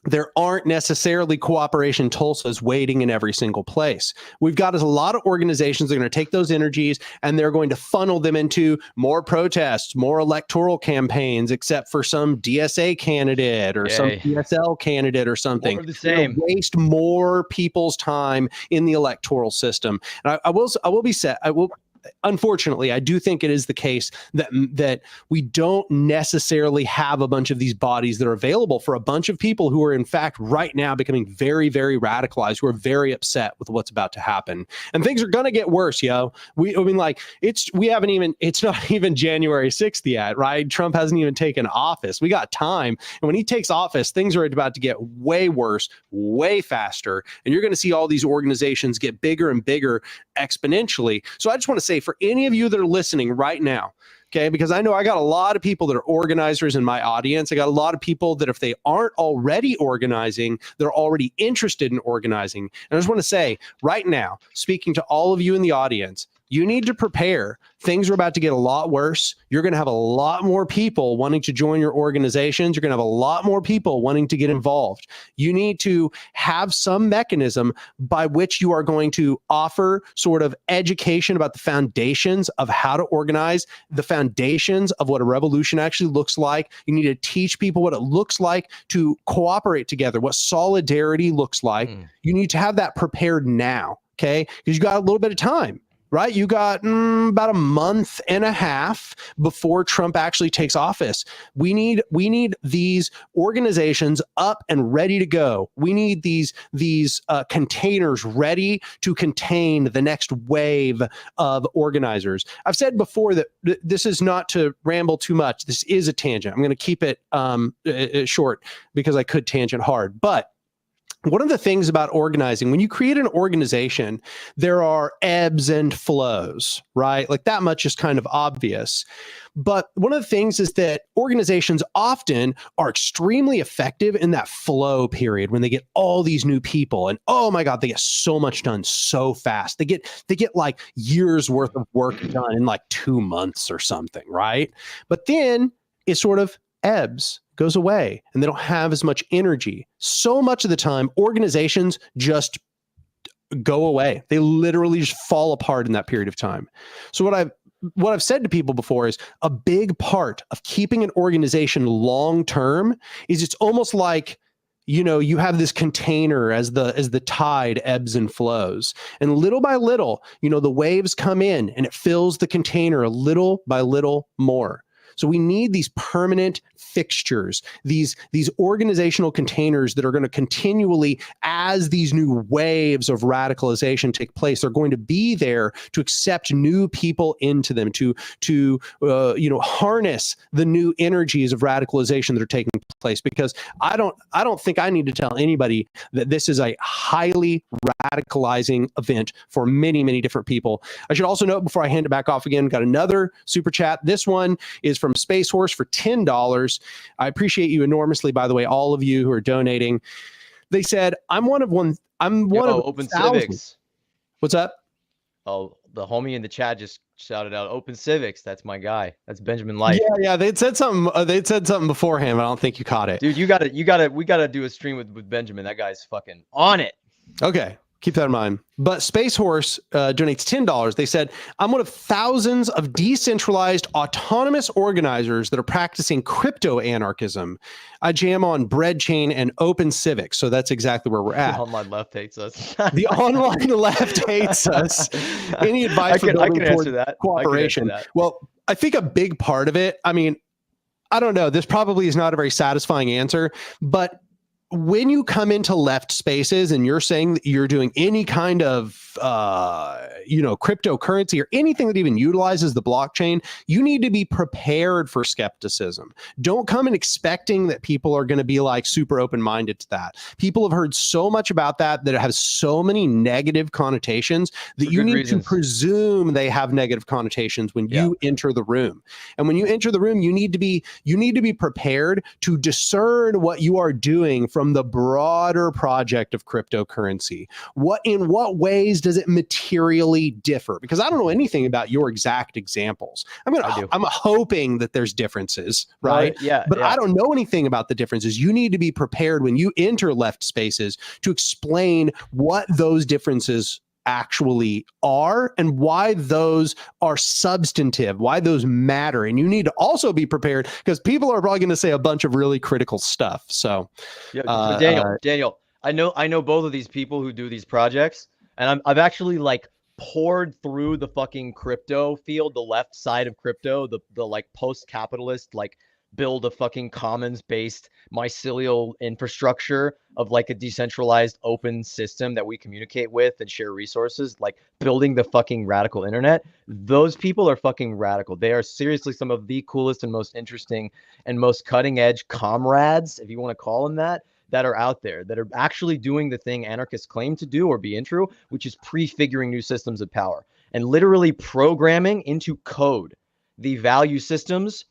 [SPEAKER 1] there aren't necessarily Cooperation Tulsas waiting in every single place. We've got a lot of organizations that are going to take those energies and they're going to funnel them into more protests, more electoral campaigns, except for some DSA candidate or some PSL candidate or something.
[SPEAKER 3] More the same.
[SPEAKER 1] Waste more people's time in the electoral system. And unfortunately, I do think it is the case that we don't necessarily have a bunch of these bodies that are available for a bunch of people who are, in fact, right now becoming very, very radicalized, who are very upset with what's about to happen. And things are going to get worse, yo. It's not even January 6th yet, right? Trump hasn't even taken office. We got time. And when he takes office, things are about to get way worse, way faster. And you're going to see all these organizations get bigger and bigger exponentially. So I just want to say, for any of you that are listening right now, okay, because I know I got a lot of people that are organizers in my audience. I got a lot of people that if they aren't already organizing, they're already interested in organizing. And I just want to say right now, speaking to all of you in the audience, you need to prepare. Things are about to get a lot worse. You're going to have a lot more people wanting to join your organizations. You're going to have a lot more people wanting to get involved. You need to have some mechanism by which you are going to offer sort of education about the foundations of how to organize, the foundations of what a revolution actually looks like. You need to teach people what it looks like to cooperate together, what solidarity looks like. You need to have that prepared now, okay? Because you got a little bit of time. Right? You got about a month and a half before Trump actually takes office. We need these organizations up and ready to go. We need these containers ready to contain the next wave of organizers. I've said before that this is not to ramble too much. This is a tangent. I'm going to keep it short because I could tangent hard. But one of the things about organizing, when you create an organization, there are ebbs and flows, right? Like that much is kind of obvious. But one of the things is that organizations often are extremely effective in that flow period when they get all these new people and oh my God, they get so much done so fast. They get like years worth of work done in like 2 months or something, right? But then it sort of ebbs, goes away, and they don't have as much energy. So much of the time, organizations just go away. They literally just fall apart in that period of time. So what I've said to people before is a big part of keeping an organization long term is it's almost like, you know, you have this container as the tide ebbs and flows, and little by little, you know, the waves come in and it fills the container a little by little more. So we need these permanent fixtures, these organizational containers that are going to continually, as these new waves of radicalization take place, they're going to be there to accept new people into them, to harness the new energies of radicalization that are taking place. Because I don't think I need to tell anybody that this is a highly radicalizing event for many, many different people. I should also note before I hand it back off again, got another super chat. This one is from Space Horse for $10. I appreciate you enormously, by the way, all of you who are donating. They said, I'm one of
[SPEAKER 3] Open
[SPEAKER 1] thousands.
[SPEAKER 3] Civics.
[SPEAKER 1] What's up?
[SPEAKER 3] Oh, the homie in the chat just shouted out Open Civics. That's my guy. That's Benjamin Light.
[SPEAKER 1] Yeah, they'd said something beforehand, but I don't think you caught it.
[SPEAKER 3] Dude, we gotta do a stream with Benjamin. That guy's fucking on it.
[SPEAKER 1] Okay. Keep that in mind. But Space Horse donates $10. They said, I'm one of thousands of decentralized autonomous organizers that are practicing crypto anarchism. I jam on Breadchain and Open Civics. So that's exactly where we're at.
[SPEAKER 3] The online left hates us.
[SPEAKER 1] The online left hates us. Any advice for building towards cooperation? Well, I think a big part of it, I mean, I don't know. This probably is not a very satisfying answer, but when you come into left spaces and you're saying that you're doing any kind of, cryptocurrency or anything that even utilizes the blockchain, you need to be prepared for skepticism. Don't come in expecting that people are going to be like super open-minded to that. People have heard so much about that it has so many negative connotations that you need to presume they have negative connotations when you enter the room. And when you enter the room, you need to be prepared to discern what you are doing from the broader project of cryptocurrency. In what ways does it materially differ? Because I don't know anything about your exact examples. I'm hoping that there's differences, right? But I don't know anything about the differences. You need to be prepared when you enter left spaces to explain what those differences actually are and why those are substantive, why those matter. And you need to also be prepared because people are probably going to say a bunch of really critical stuff. So
[SPEAKER 3] Daniel, I know both of these people who do these projects, and I've actually like poured through the fucking crypto field, the left side of crypto, the like post-capitalist, like build a fucking commons-based mycelial infrastructure of like a decentralized open system that we communicate with and share resources, like building the fucking radical internet. Those people are fucking radical. They are seriously some of the coolest and most interesting and most cutting edge comrades, if you want to call them that are out there, that are actually doing the thing anarchists claim to do or be intro, which is prefiguring new systems of power and literally programming into code the value systems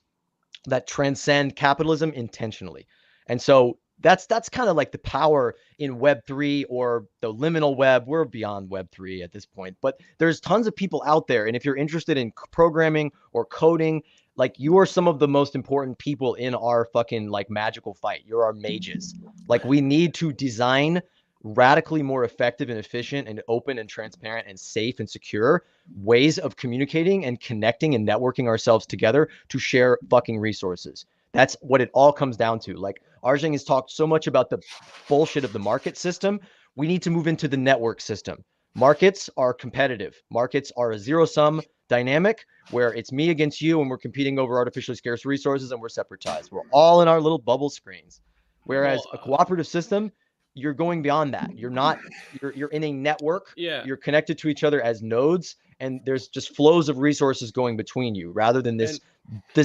[SPEAKER 3] that transcend capitalism intentionally. And so that's kind of like the power in Web3 or the liminal web. We're beyond Web3 at this point, but there's tons of people out there. And if you're interested in programming or coding, like you are some of the most important people in our fucking like magical fight. You're our mages. Like we need to design radically more effective and efficient and open and transparent and safe and secure ways of communicating and connecting and networking ourselves together to share fucking resources. That's what it all comes down to. Like Arjang has talked so much about the bullshit of the market system. We need to move into the network system. Markets are competitive. Markets are a zero-sum dynamic where it's me against you and we're competing over artificially scarce resources and we're separatized. We're all in our little bubble screens. Whereas a cooperative system, you're going beyond that. You're not, you're in a network.
[SPEAKER 4] Yeah.
[SPEAKER 3] You're connected to each other as nodes, and there's just flows of resources going between you rather than this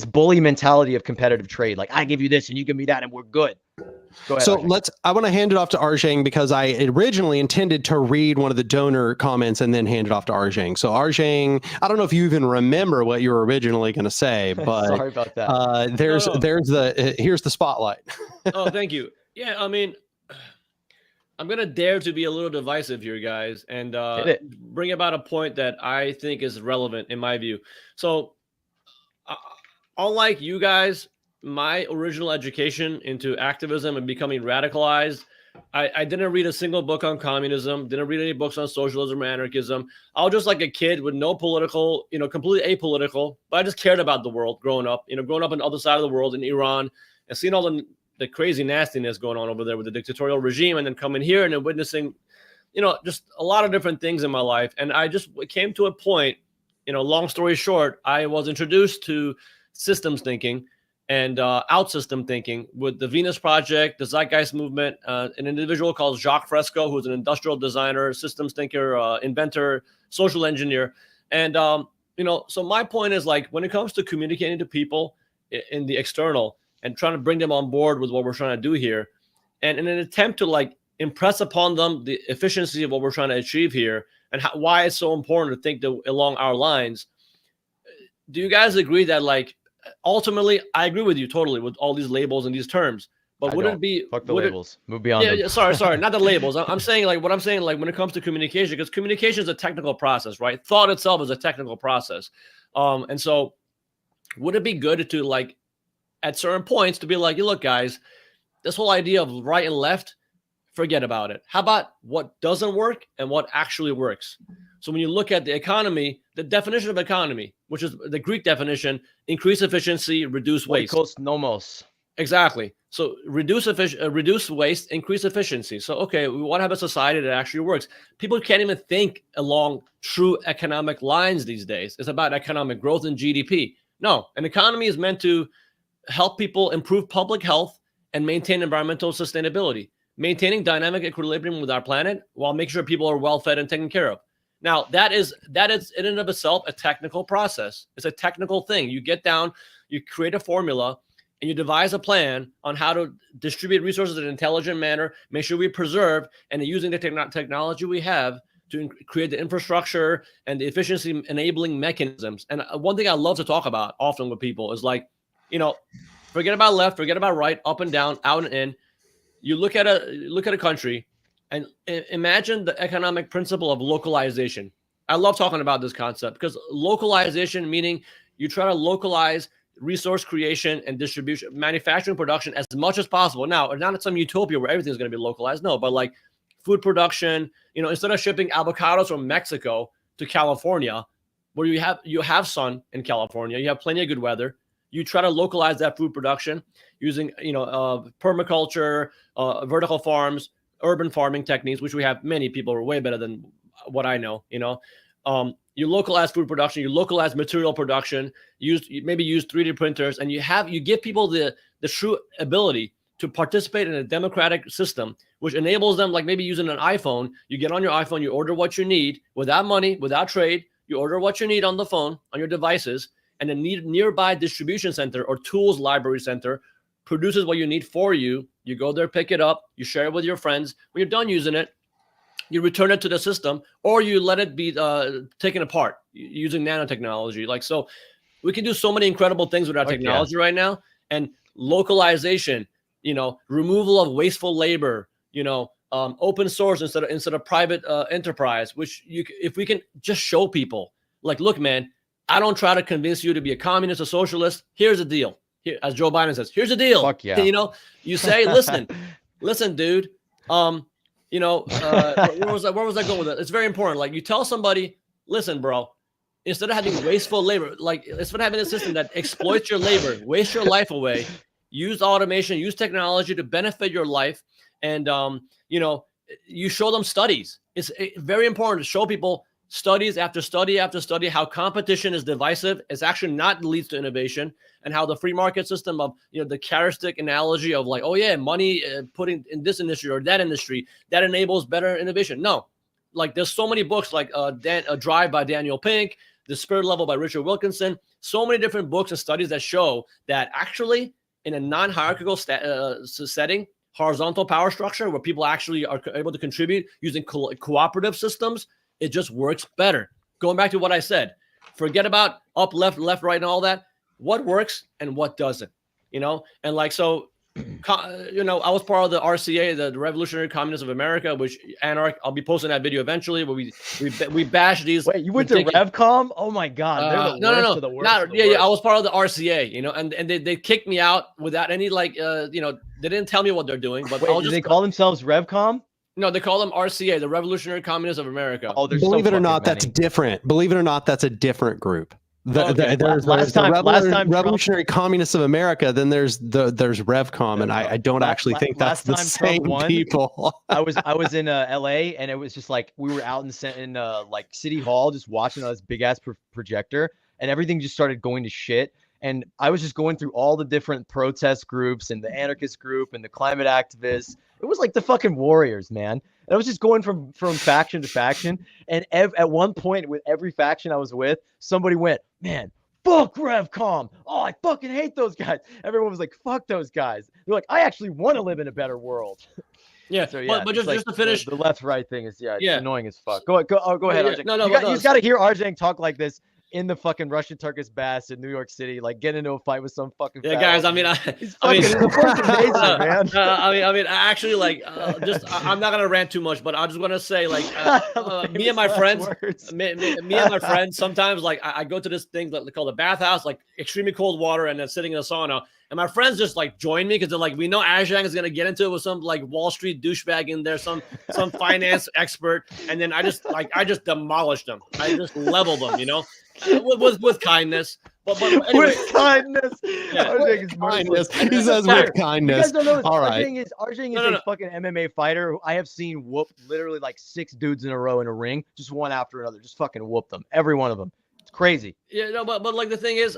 [SPEAKER 3] bully mentality of competitive trade. Like I give you this and you give me that and we're good. Go ahead.
[SPEAKER 1] So
[SPEAKER 3] Arjang.
[SPEAKER 1] I want to hand it off to Arjang because I originally intended to read one of the donor comments and then hand it off to Arjang. So Arjang, I don't know if you even remember what you were originally going to say, but
[SPEAKER 3] Sorry about that.
[SPEAKER 1] here's the spotlight.
[SPEAKER 4] Oh, thank you. Yeah, I mean, I'm gonna dare to be a little divisive here, guys, and bring about a point that I think is relevant in my view. So, unlike you guys, my original education into activism and becoming radicalized, I didn't read a single book on communism, didn't read any books on socialism or anarchism. I was just like a kid with no political, completely apolitical, but I just cared about the world growing up, growing up on the other side of the world in Iran and seeing all the crazy nastiness going on over there with the dictatorial regime, and then coming here and then witnessing, just a lot of different things in my life. And I just came to a point, long story short, I was introduced to systems thinking and out-system thinking with the Venus Project, the Zeitgeist Movement, an individual called Jacques Fresco, who's an industrial designer, systems thinker, inventor, social engineer. And, so my point is, like, when it comes to communicating to people in the external and trying to bring them on board with what we're trying to do here, and in an attempt to, like, impress upon them the efficiency of what we're trying to achieve here and why it's so important to think along our lines, do you guys agree that, like, ultimately, I agree with you totally with all these labels and these terms, but would it be
[SPEAKER 3] fuck the labels? Move beyond them.
[SPEAKER 4] Yeah, sorry, not the labels. I'm saying, like, what I'm saying, like, when it comes to communication, because communication is a technical process, right? Thought itself is a technical process, and so would it be good to, like, at certain points to be like, you look, guys, this whole idea of right and left, forget about it. How about what doesn't work and what actually works? So when you look at the economy, the definition of economy, which is the Greek definition, increase efficiency, reduce waste.
[SPEAKER 3] Oikos nomos.
[SPEAKER 4] Exactly. So reduce waste, increase efficiency. So, okay, we want to have a society that actually works. People can't even think along true economic lines these days. It's about economic growth and GDP. No, an economy is meant to help people improve public health and maintain environmental sustainability, maintaining dynamic equilibrium with our planet while making sure people are well fed and taken care of. Now, that is in and of itself a technical process. It's a technical thing. You get down, you create a formula, and you devise a plan on how to distribute resources in an intelligent manner, make sure we preserve, and using the technology we have to create the infrastructure and the efficiency enabling mechanisms. And one thing I love to talk about often with people is, like, forget about left, forget about right, up and down, out and in. You look at a country and imagine the economic principle of localization. I love talking about this concept because localization, meaning you try to localize resource creation and distribution, manufacturing, production as much as possible. Now, not in some utopia where everything's going to be localized. No, but like food production, instead of shipping avocados from Mexico to California, where you have sun in California, you have plenty of good weather. You try to localize that food production using, permaculture, vertical farms, urban farming techniques, which we have many people are way better than what I know. You localize food production, you localize material production, maybe use 3D printers, and you give people the true ability to participate in a democratic system, which enables them, like maybe using an iPhone. You get on your iPhone, you order what you need without money, without trade. You order what you need on the phone, on your devices, and a nearby distribution center or tools library center produces what you need for you. You go there, pick it up, you share it with your friends. When you're done using it, you return it to the system, or you let it be taken apart using nanotechnology. Like, so we can do so many incredible things with our technology right now. And localization, removal of wasteful labor, open source instead of private enterprise, which if we can just show people, like, look, man, I don't try to convince you to be a communist or socialist. Here's the deal. Here, as Joe Biden says, here's the deal.
[SPEAKER 3] Fuck yeah.
[SPEAKER 4] You say, listen, dude. Where was I going with that? It's very important. Like, you tell somebody, listen, bro, instead of having wasteful labor, like, instead of having a system that exploits your labor, waste your life away, use automation, use technology to benefit your life. And, you show them studies. It's very important to show people studies after study after study how competition is divisive. It's actually not leads to innovation, and how the free market system of, the charismatic analogy of, like, oh yeah, money putting in this industry or that industry that enables better innovation. No, like, there's so many books like Drive by Daniel Pink, The Spirit Level by Richard Wilkinson, so many different books and studies that show that actually in a non-hierarchical setting, horizontal power structure where people actually are able to contribute using cooperative systems, it just works better. Going back to what I said, forget about up, left, right, and all that. What works and what doesn't, And like, so, I was part of the RCA, the Revolutionary Communists of America, which Anark, I'll be posting that video eventually, where we bash these.
[SPEAKER 3] Wait, you went to RevCom? Oh my God. They're the worst of the worst.
[SPEAKER 4] I was part of the RCA, and they kicked me out without any, like, they didn't tell me what they're doing. But
[SPEAKER 3] wait, do they call themselves RevCom?
[SPEAKER 4] No, they call them RCA, the Revolutionary Communists of America.
[SPEAKER 1] Oh, believe it or not, that's different. Believe it or not, that's a different group. There's the Revolutionary Communists of America. Then there's RevCom, and I don't actually think that's the same people.
[SPEAKER 3] I was in LA, and it was just like we were out in like City Hall, just watching this big ass projector, and everything just started going to shit. And I was just going through all the different protest groups and the anarchist group and the climate activists. It was like the fucking warriors, man. And I was just going from faction to faction. And at one point with every faction I was with, somebody went, man, fuck RevCom. Oh, I fucking hate those guys. Everyone was like, fuck those guys. They're like, I actually want to live in a better world.
[SPEAKER 4] Yeah, so, yeah, but just to finish,
[SPEAKER 3] the left-right thing is it's annoying as fuck. Go ahead, Arjang.
[SPEAKER 4] No,
[SPEAKER 3] you just got to hear Arjang talk like this in the fucking Russian Turkish baths in New York City, like get into a fight with some fucking
[SPEAKER 4] guys. I mean, actually, like, I'm not gonna rant too much, but I just want to say, like, me and my friends, sometimes, like, I go to this thing that they call the bathhouse, like extremely cold water, and then sitting in a sauna. And my friends just like join me because they're like, we know Arjang is gonna get into it with some like Wall Street douchebag in there, some finance expert, and then I just demolish them. I just level them, with kindness. But anyway.
[SPEAKER 3] With kindness.
[SPEAKER 4] Yeah.
[SPEAKER 1] With kindness. He says with kindness. You guys don't know this.
[SPEAKER 3] All right. Arjang is a fucking MMA fighter who I have seen whoop literally like 6 dudes in a row in a ring, just one after another, just fucking whoop them, every one of them. It's crazy.
[SPEAKER 4] Yeah, no, but like the thing is,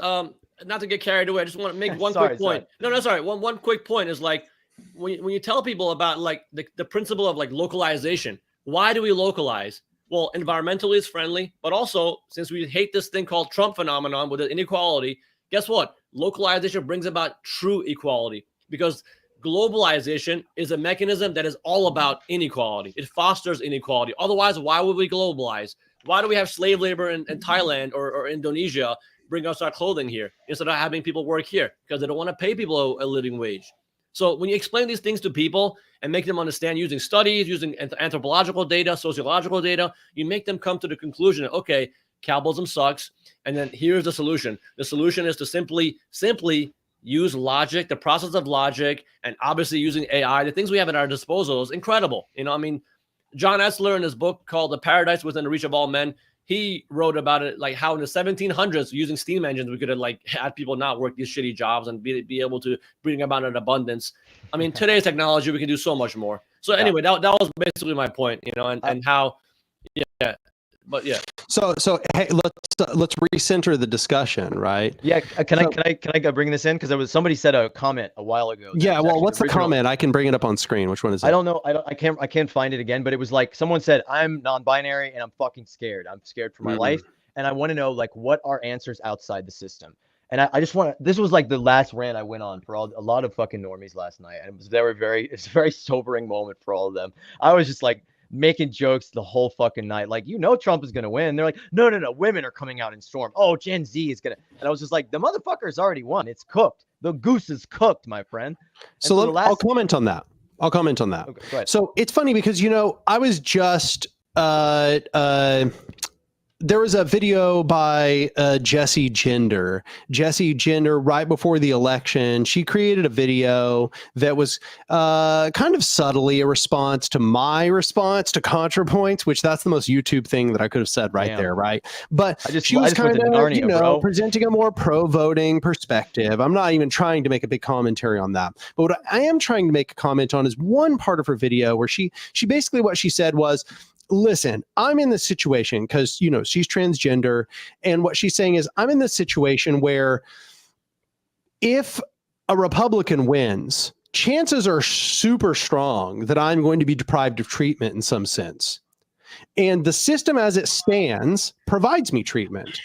[SPEAKER 4] not to get carried away, I just want to make one quick point. Sorry. One quick point is like when you tell people about like the principle of like localization, why do we localize? Well, environmentally it's friendly, but also since we hate this thing called Trump phenomenon with the inequality, guess what? Localization brings about true equality because globalization is a mechanism that is all about inequality. It fosters inequality. Otherwise, why would we globalize? Why do we have slave labor in Thailand or Indonesia bring us our clothing here instead of having people work here? Because they don't want to pay people a living wage. So when you explain these things to people and make them understand using studies, using anthropological data, sociological data, you make them come to the conclusion that, okay, capitalism sucks. And then here's the solution. The solution is to simply use logic, the process of logic, and obviously using AI. The things we have at our disposal is incredible. John Etzler in his book called The Paradise Within the Reach of All Men, he wrote about it, like how in the 1700s, using steam engines, we could have like had people not work these shitty jobs and be able to bring about an abundance. I mean, today's technology, we can do so much more. So anyway, that was basically my point, and how, yeah. But yeah.
[SPEAKER 1] So hey, let's recenter the discussion, right?
[SPEAKER 3] Yeah. Can I bring this in? Because somebody said a comment a while ago.
[SPEAKER 1] Yeah. Well, what's the comment? I can bring it up on screen. Which one is it?
[SPEAKER 3] I don't know. I can't find it again. But it was like someone said, "I'm non-binary and I'm fucking scared. I'm scared for my life, and I want to know like what are answers outside the system." And I just want to. This was like the last rant I went on for a lot of fucking normies last night, and it was it's a very sobering moment for all of them. I was just like making jokes the whole fucking night. Like, Trump is going to win. They're like, no, women are coming out in storm. Oh, Gen Z is going to. And I was just like, the motherfucker's already won. It's cooked. The goose is cooked, my friend.
[SPEAKER 1] And I'll comment on that. Okay, go ahead. So it's funny because, I was just, there was a video by Jessie Gender. Jessie Gender, right before the election, she created a video that was kind of subtly a response to my response to ContraPoints, which that's the most YouTube thing that I could have said there, right? But she was kind of, presenting a more pro-voting perspective. I'm not even trying to make a big commentary on that. But what I am trying to make a comment on is one part of her video where she basically what she said was, listen, I'm in this situation because, she's transgender. And what she's saying is I'm in this situation where if a Republican wins, chances are super strong that I'm going to be deprived of treatment in some sense. And the system as it stands provides me treatment.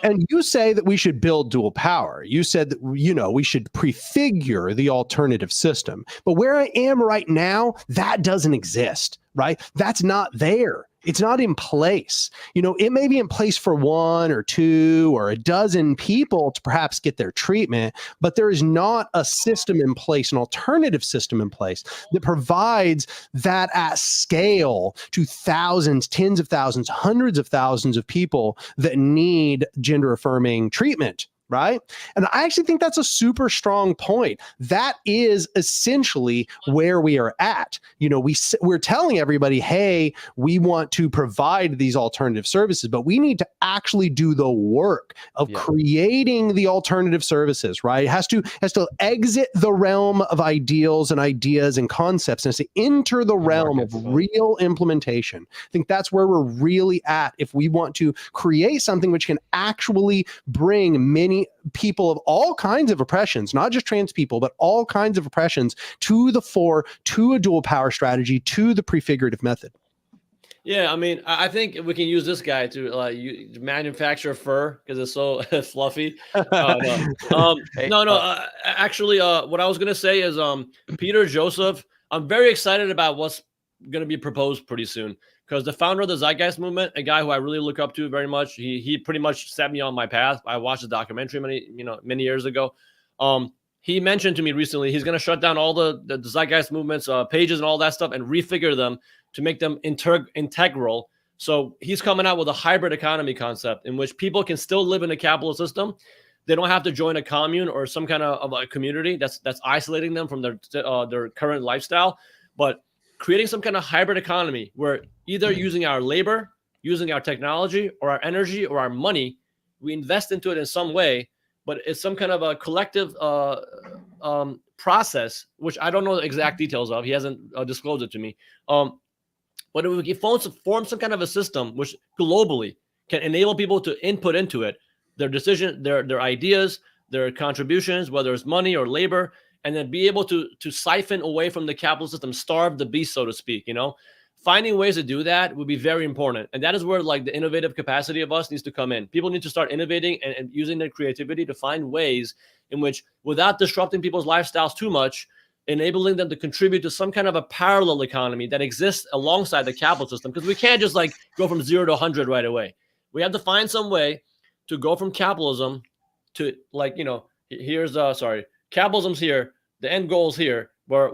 [SPEAKER 1] And you say that we should build dual power. You said that, we should prefigure the alternative system. But where I am right now, that doesn't exist, right? That's not there. It's not in place. It may be in place for 1 or 2 or a dozen people to perhaps get their treatment, but there is not a system in place, an alternative system in place that provides that at scale to thousands, tens of thousands, hundreds of thousands of people that need gender affirming treatment. Right. And I actually think that's a super strong point. That is essentially where we are at. We're telling everybody, hey, we want to provide these alternative services, but we need to actually do the work of creating the alternative services. Right. It has to exit the realm of ideals and ideas and concepts and has to enter the realm of real implementation. I think that's where we're really at if we want to create something which can actually bring many people of all kinds of oppressions, not just trans people, but all kinds of oppressions to the fore, to a dual power strategy, to the prefigurative method.
[SPEAKER 4] Yeah, I mean, I think we can use this guy to manufacture fur because it's so fluffy. Actually, what I was gonna say is, Peter Joseph. I'm very excited about what's gonna be proposed pretty soon. Because the founder of the Zeitgeist movement, a guy who I really look up to very much, he pretty much set me on my path. I watched a documentary many years ago. He mentioned to me recently he's going to shut down all the Zeitgeist movement's pages and all that stuff and refigure them to make them integral. So he's coming out with a hybrid economy concept in which people can still live in a capitalist system. They don't have to join a commune or some kind of a community that's isolating them from their current lifestyle, but creating some kind of hybrid economy where either using our labor, using our technology or our energy or our money, we invest into it in some way, but it's some kind of a collective process, which I don't know the exact details of. He hasn't disclosed it to me. But if we form some kind of a system which globally can enable people to input into it, their decision, their ideas, their contributions, whether it's money or labor, and then be able to siphon away from the capitalist system, starve the beast, so to speak. Finding ways to do that would be very important. And that is where the innovative capacity of us needs to come in. People need to start innovating and using their creativity to find ways in which, without disrupting people's lifestyles too much, enabling them to contribute to some kind of a parallel economy that exists alongside the capital system. Because we can't just go from 0 to 100 right away. We have to find some way to go from capitalism to capitalism's here, the end goal's here, where,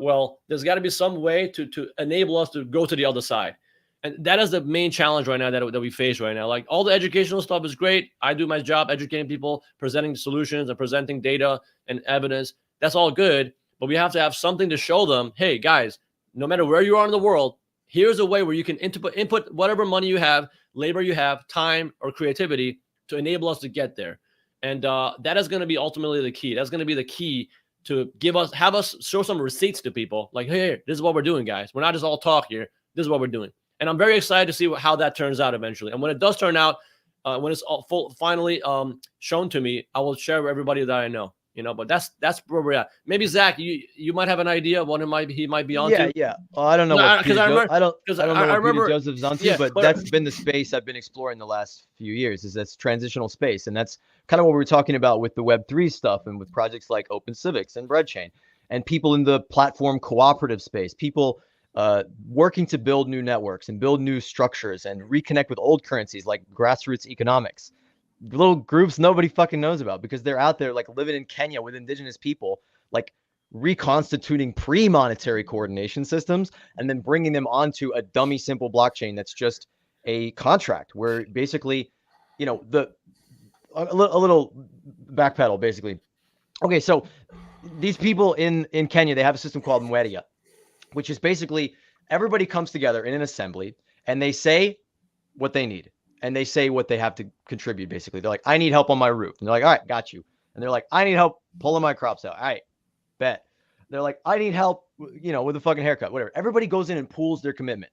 [SPEAKER 4] there's got to be some way to enable us to go to the other side. And that is the main challenge right now that we face right now. All the educational stuff is great. I do my job educating people, presenting solutions and presenting data and evidence. That's all good. But we have to have something to show them, hey, guys, no matter where you are in the world, here's a way where you can input whatever money you have, labor you have, time or creativity to enable us to get there. And that is going to be ultimately the key. That's going to be the key to have us show some receipts to people. Hey, this is what we're doing, guys. We're not just all talk here. This is what we're doing. And I'm very excited to see how that turns out eventually. And when it does turn out, when it's finally shown to me, I will share with everybody that I know. But that's where we're at. Maybe Zach, you might have an idea of what he might be onto.
[SPEAKER 3] Yeah. Well, I don't know what Peter Joseph's onto, but that's been the space I've been exploring the last few years. Is that's transitional space, and that's kind of what we were talking about with the Web3 stuff and with projects like Open Civics and Breadchain, and people in the platform cooperative space, people working to build new networks and build new structures and reconnect with old currencies like grassroots economics. Little groups nobody fucking knows about because they're out there living in Kenya with indigenous people, reconstituting pre-monetary coordination systems and then bringing them onto a dummy simple blockchain that's just a contract where basically, a little backpedal basically. Okay, so these people in Kenya, they have a system called Mweria, which is basically everybody comes together in an assembly and they say what they need. And they say what they have to contribute, basically. They're like, I need help on my roof. And they're like, all right, got you. And they're like, I need help pulling my crops out. All right, bet. They're like, I need help, with a fucking haircut, whatever. Everybody goes in and pools their commitment.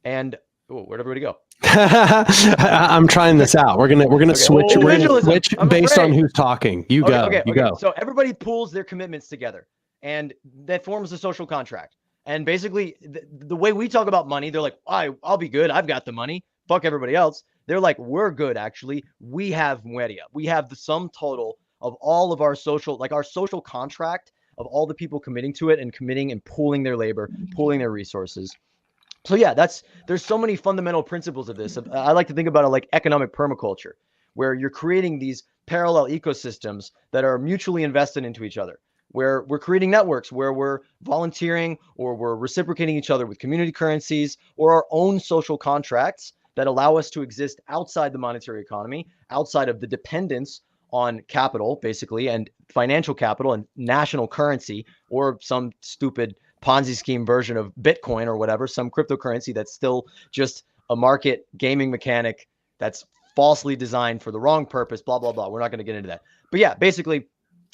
[SPEAKER 3] And where'd everybody go?
[SPEAKER 1] I'm trying this out. We're gonna switch. We're gonna switch based on who's talking. You go.
[SPEAKER 3] So everybody pools their commitments together, and that forms a social contract. And basically, the way we talk about money, they're like, I'll be good. I've got the money. Fuck everybody else. They're like, we're good, actually. We have Mueria. We have the sum total of all of our social, like our social contract of all the people committing to it and committing and pooling their labor, pooling their resources. So yeah, there's so many fundamental principles of this. I like to think about it like economic permaculture, where you're creating these parallel ecosystems that are mutually invested into each other, where we're creating networks where we're volunteering or we're reciprocating each other with community currencies or our own social contracts that allow us to exist outside the monetary economy, outside of the dependence on capital, basically, and financial capital and national currency, or some stupid Ponzi scheme version of Bitcoin or whatever, some cryptocurrency that's still just a market gaming mechanic that's falsely designed for the wrong purpose, blah, blah, blah. We're not going to get into that. But yeah, basically,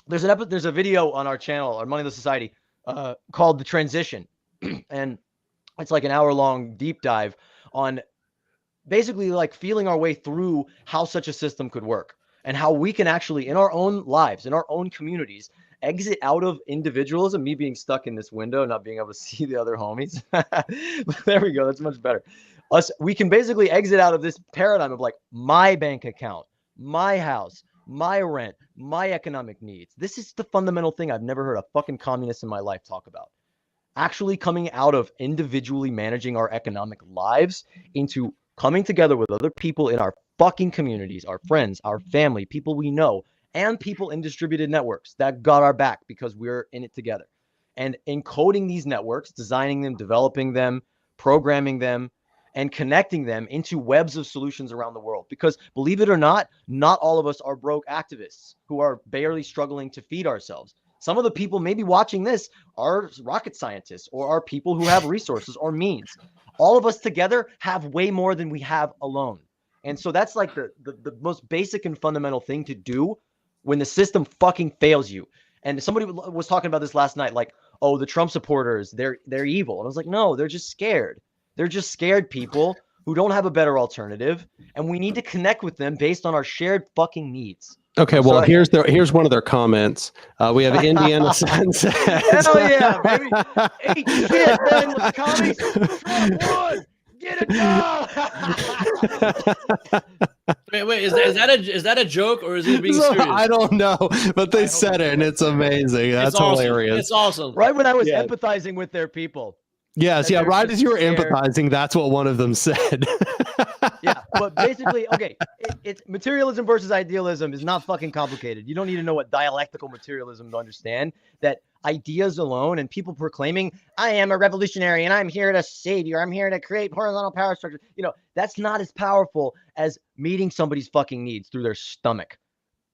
[SPEAKER 3] there's a video on our channel, our Moneyless Society, called The Transition. And it's like an hour-long deep dive on basically like feeling our way through how such a system could work and how we can actually, in our own lives, in our own communities, exit out of individualism, me being stuck in this window, not being able to see the other homies. There we go. That's much better. We can basically exit out of this paradigm of like my bank account, my house, my rent, my economic needs. This is the fundamental thing I've never heard a fucking communist in my life talk about. Actually coming out of individually managing our economic lives into coming together with other people in our fucking communities, our friends, our family, people we know, and people in distributed networks that got our back because we're in it together. And encoding these networks, designing them, developing them, programming them, and connecting them into webs of solutions around the world. Because believe it or not all of us are broke activists who are barely struggling to feed ourselves. Some of the people maybe watching this are rocket scientists or are people who have resources or means. All of us together have way more than we have alone. And so that's like the most basic and fundamental thing to do when the system fucking fails you. And somebody was talking about this last night, like, oh, the Trump supporters, they're evil. And I was like, no, they're just scared. They're just scared people who don't have a better alternative. And we need to connect with them based on our shared fucking needs.
[SPEAKER 1] Okay, well, here's one of their comments. We have Indiana Sunset.
[SPEAKER 3] Hell yeah, baby. Hey, shit, man, with the commies. Trump won. Get it done.
[SPEAKER 4] Wait, is that a joke or is he being serious?
[SPEAKER 1] I don't know, but they said it and it's amazing. That's hilarious.
[SPEAKER 4] It's awesome.
[SPEAKER 3] Right when I was empathizing with their people.
[SPEAKER 1] Yes, yeah, right as you were empathizing, that's what one of them said.
[SPEAKER 3] Yeah, but basically, okay, it's materialism versus idealism is not fucking complicated. You don't need to know what dialectical materialism to understand that ideas alone and people proclaiming, I am a revolutionary and I'm here to save you, or I'm here to create horizontal power structure. You know, that's not as powerful as meeting somebody's fucking needs through their stomach.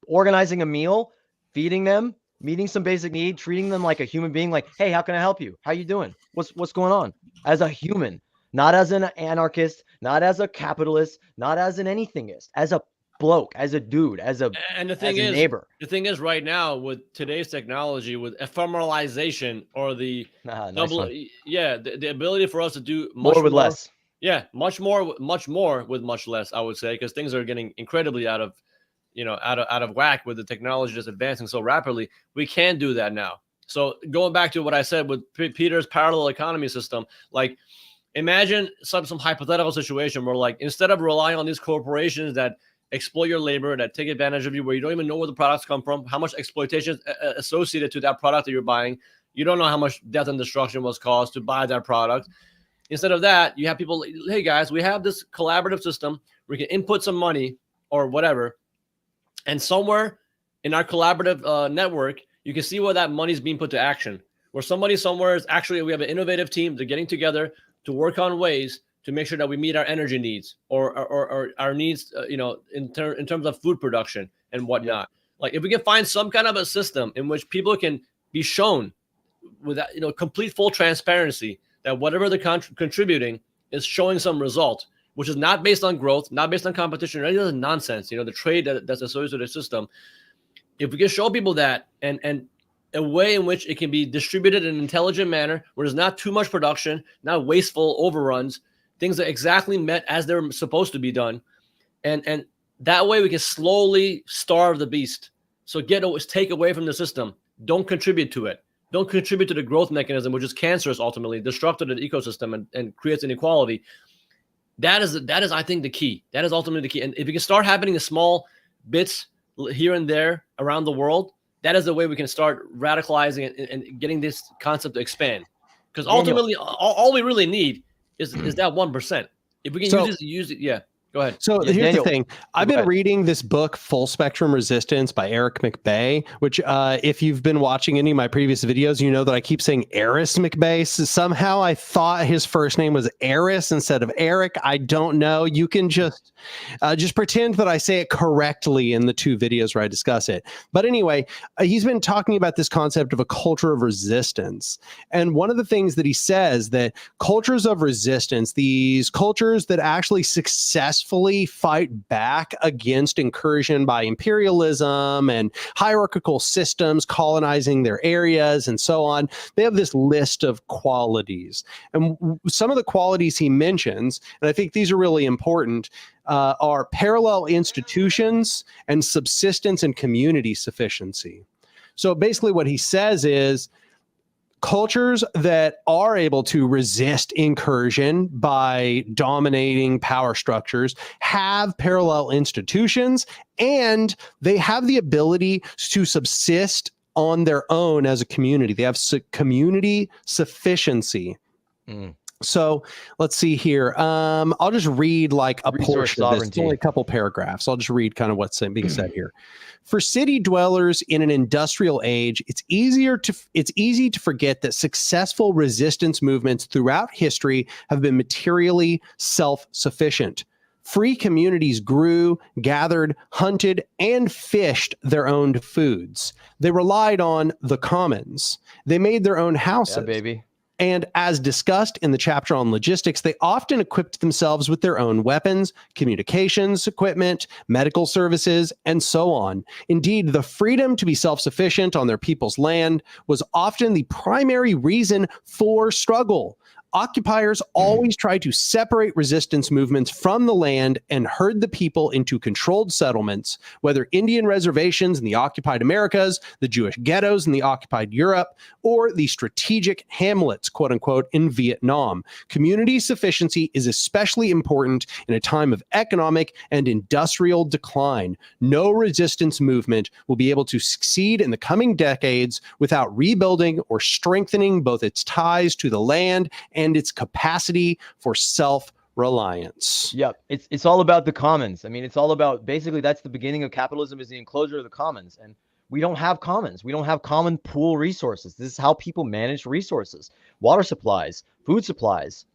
[SPEAKER 3] Organizing a meal, feeding them, meeting some basic need, treating them like a human being, like, hey, how can I help you? How you doing? What's going on? As a human, not as an anarchist, not as a capitalist, not as an anythingist, as a bloke, as a dude, as a neighbor.
[SPEAKER 4] The thing is, right now with today's technology, with ephemeralization or the the ability for us to do much
[SPEAKER 3] more with less.
[SPEAKER 4] Yeah, much more with much less, I would say, because things are getting incredibly out of whack with the technology just advancing so rapidly. We can do that now. So going back to what I said with Peter's parallel economy system, like imagine some hypothetical situation where, like, instead of relying on these corporations that exploit your labor, that take advantage of you, where you don't even know where the products come from, how much exploitation is associated to that product that you're buying. You don't know how much death and destruction was caused to buy that product. Instead of that, you have people, hey guys, we have this collaborative system where we can input some money or whatever, and somewhere in our collaborative network, you can see where that money is being put to action. Where somebody somewhere is actually, we have an innovative team. They're getting together to work on ways to make sure that we meet our energy needs or our needs, in terms of food production and whatnot. Like if we can find some kind of a system in which people can be shown with that, complete full transparency that whatever they're contributing is showing some result, which is not based on growth, not based on competition, or any other nonsense, the trade that's associated with the system. If we can show people that and a way in which it can be distributed in an intelligent manner, where there's not too much production, not wasteful overruns, things are exactly met as they're supposed to be done. And that way we can slowly starve the beast. So take away from the system. Don't contribute to it. Don't contribute to the growth mechanism, which is cancerous, ultimately, destructive to the ecosystem and creates inequality. That is I think the key. That is ultimately the key. And if we can start happening in small bits here and there around the world, that is the way we can start radicalizing and getting this concept to expand. Because ultimately, all we really need is that 1%. If we can use it, yeah. Go ahead.
[SPEAKER 1] So
[SPEAKER 4] yeah,
[SPEAKER 1] here's
[SPEAKER 3] Daniel,
[SPEAKER 1] the thing. I've been reading this book, Full Spectrum Resistance by Eric McBay, which if you've been watching any of my previous videos, you know that I keep saying Eris McBay. So somehow I thought his first name was Eris instead of Eric. I don't know. You can just pretend that I say it correctly in the 2 videos where I discuss it. But anyway, he's been talking about this concept of a culture of resistance. And one of the things that he says that cultures of resistance, these cultures that actually successfully fight back against incursion by imperialism and hierarchical systems colonizing their areas and so on, they have this list of qualities. And some of the qualities he mentions, and I think these are really important, are parallel institutions and subsistence and community sufficiency. So basically what he says is, cultures that are able to resist incursion by dominating power structures have parallel institutions, and they have the ability to subsist on their own as a community. They have community sufficiency. So let's see here. I'll just read like a portion of this. It's only a couple paragraphs. I'll just read kind of what's being said here. For city dwellers in an industrial age, it's easy to forget that successful resistance movements throughout history have been materially self-sufficient. Free communities grew, gathered, hunted, and fished their own foods. They relied on the commons. They made their own houses.
[SPEAKER 3] Yeah, baby.
[SPEAKER 1] And as discussed in the chapter on logistics, they often equipped themselves with their own weapons, communications equipment, medical services, and so on. Indeed, the freedom to be self-sufficient on their people's land was often the primary reason for struggle. Occupiers always tried to separate resistance movements from the land and herd the people into controlled settlements, whether Indian reservations in the occupied Americas, the Jewish ghettos in the occupied Europe, or the strategic hamlets, quote unquote, in Vietnam. Community sufficiency is especially important in a time of economic and industrial decline. No resistance movement will be able to succeed in the coming decades without rebuilding or strengthening both its ties to the land and its capacity for self-reliance.
[SPEAKER 3] Yep. It's all about the commons. I mean, it's all about, basically, that's the beginning of capitalism, is the enclosure of the commons. And we don't have commons. We don't have common pool resources. This is how people manage resources: water supplies, food supplies,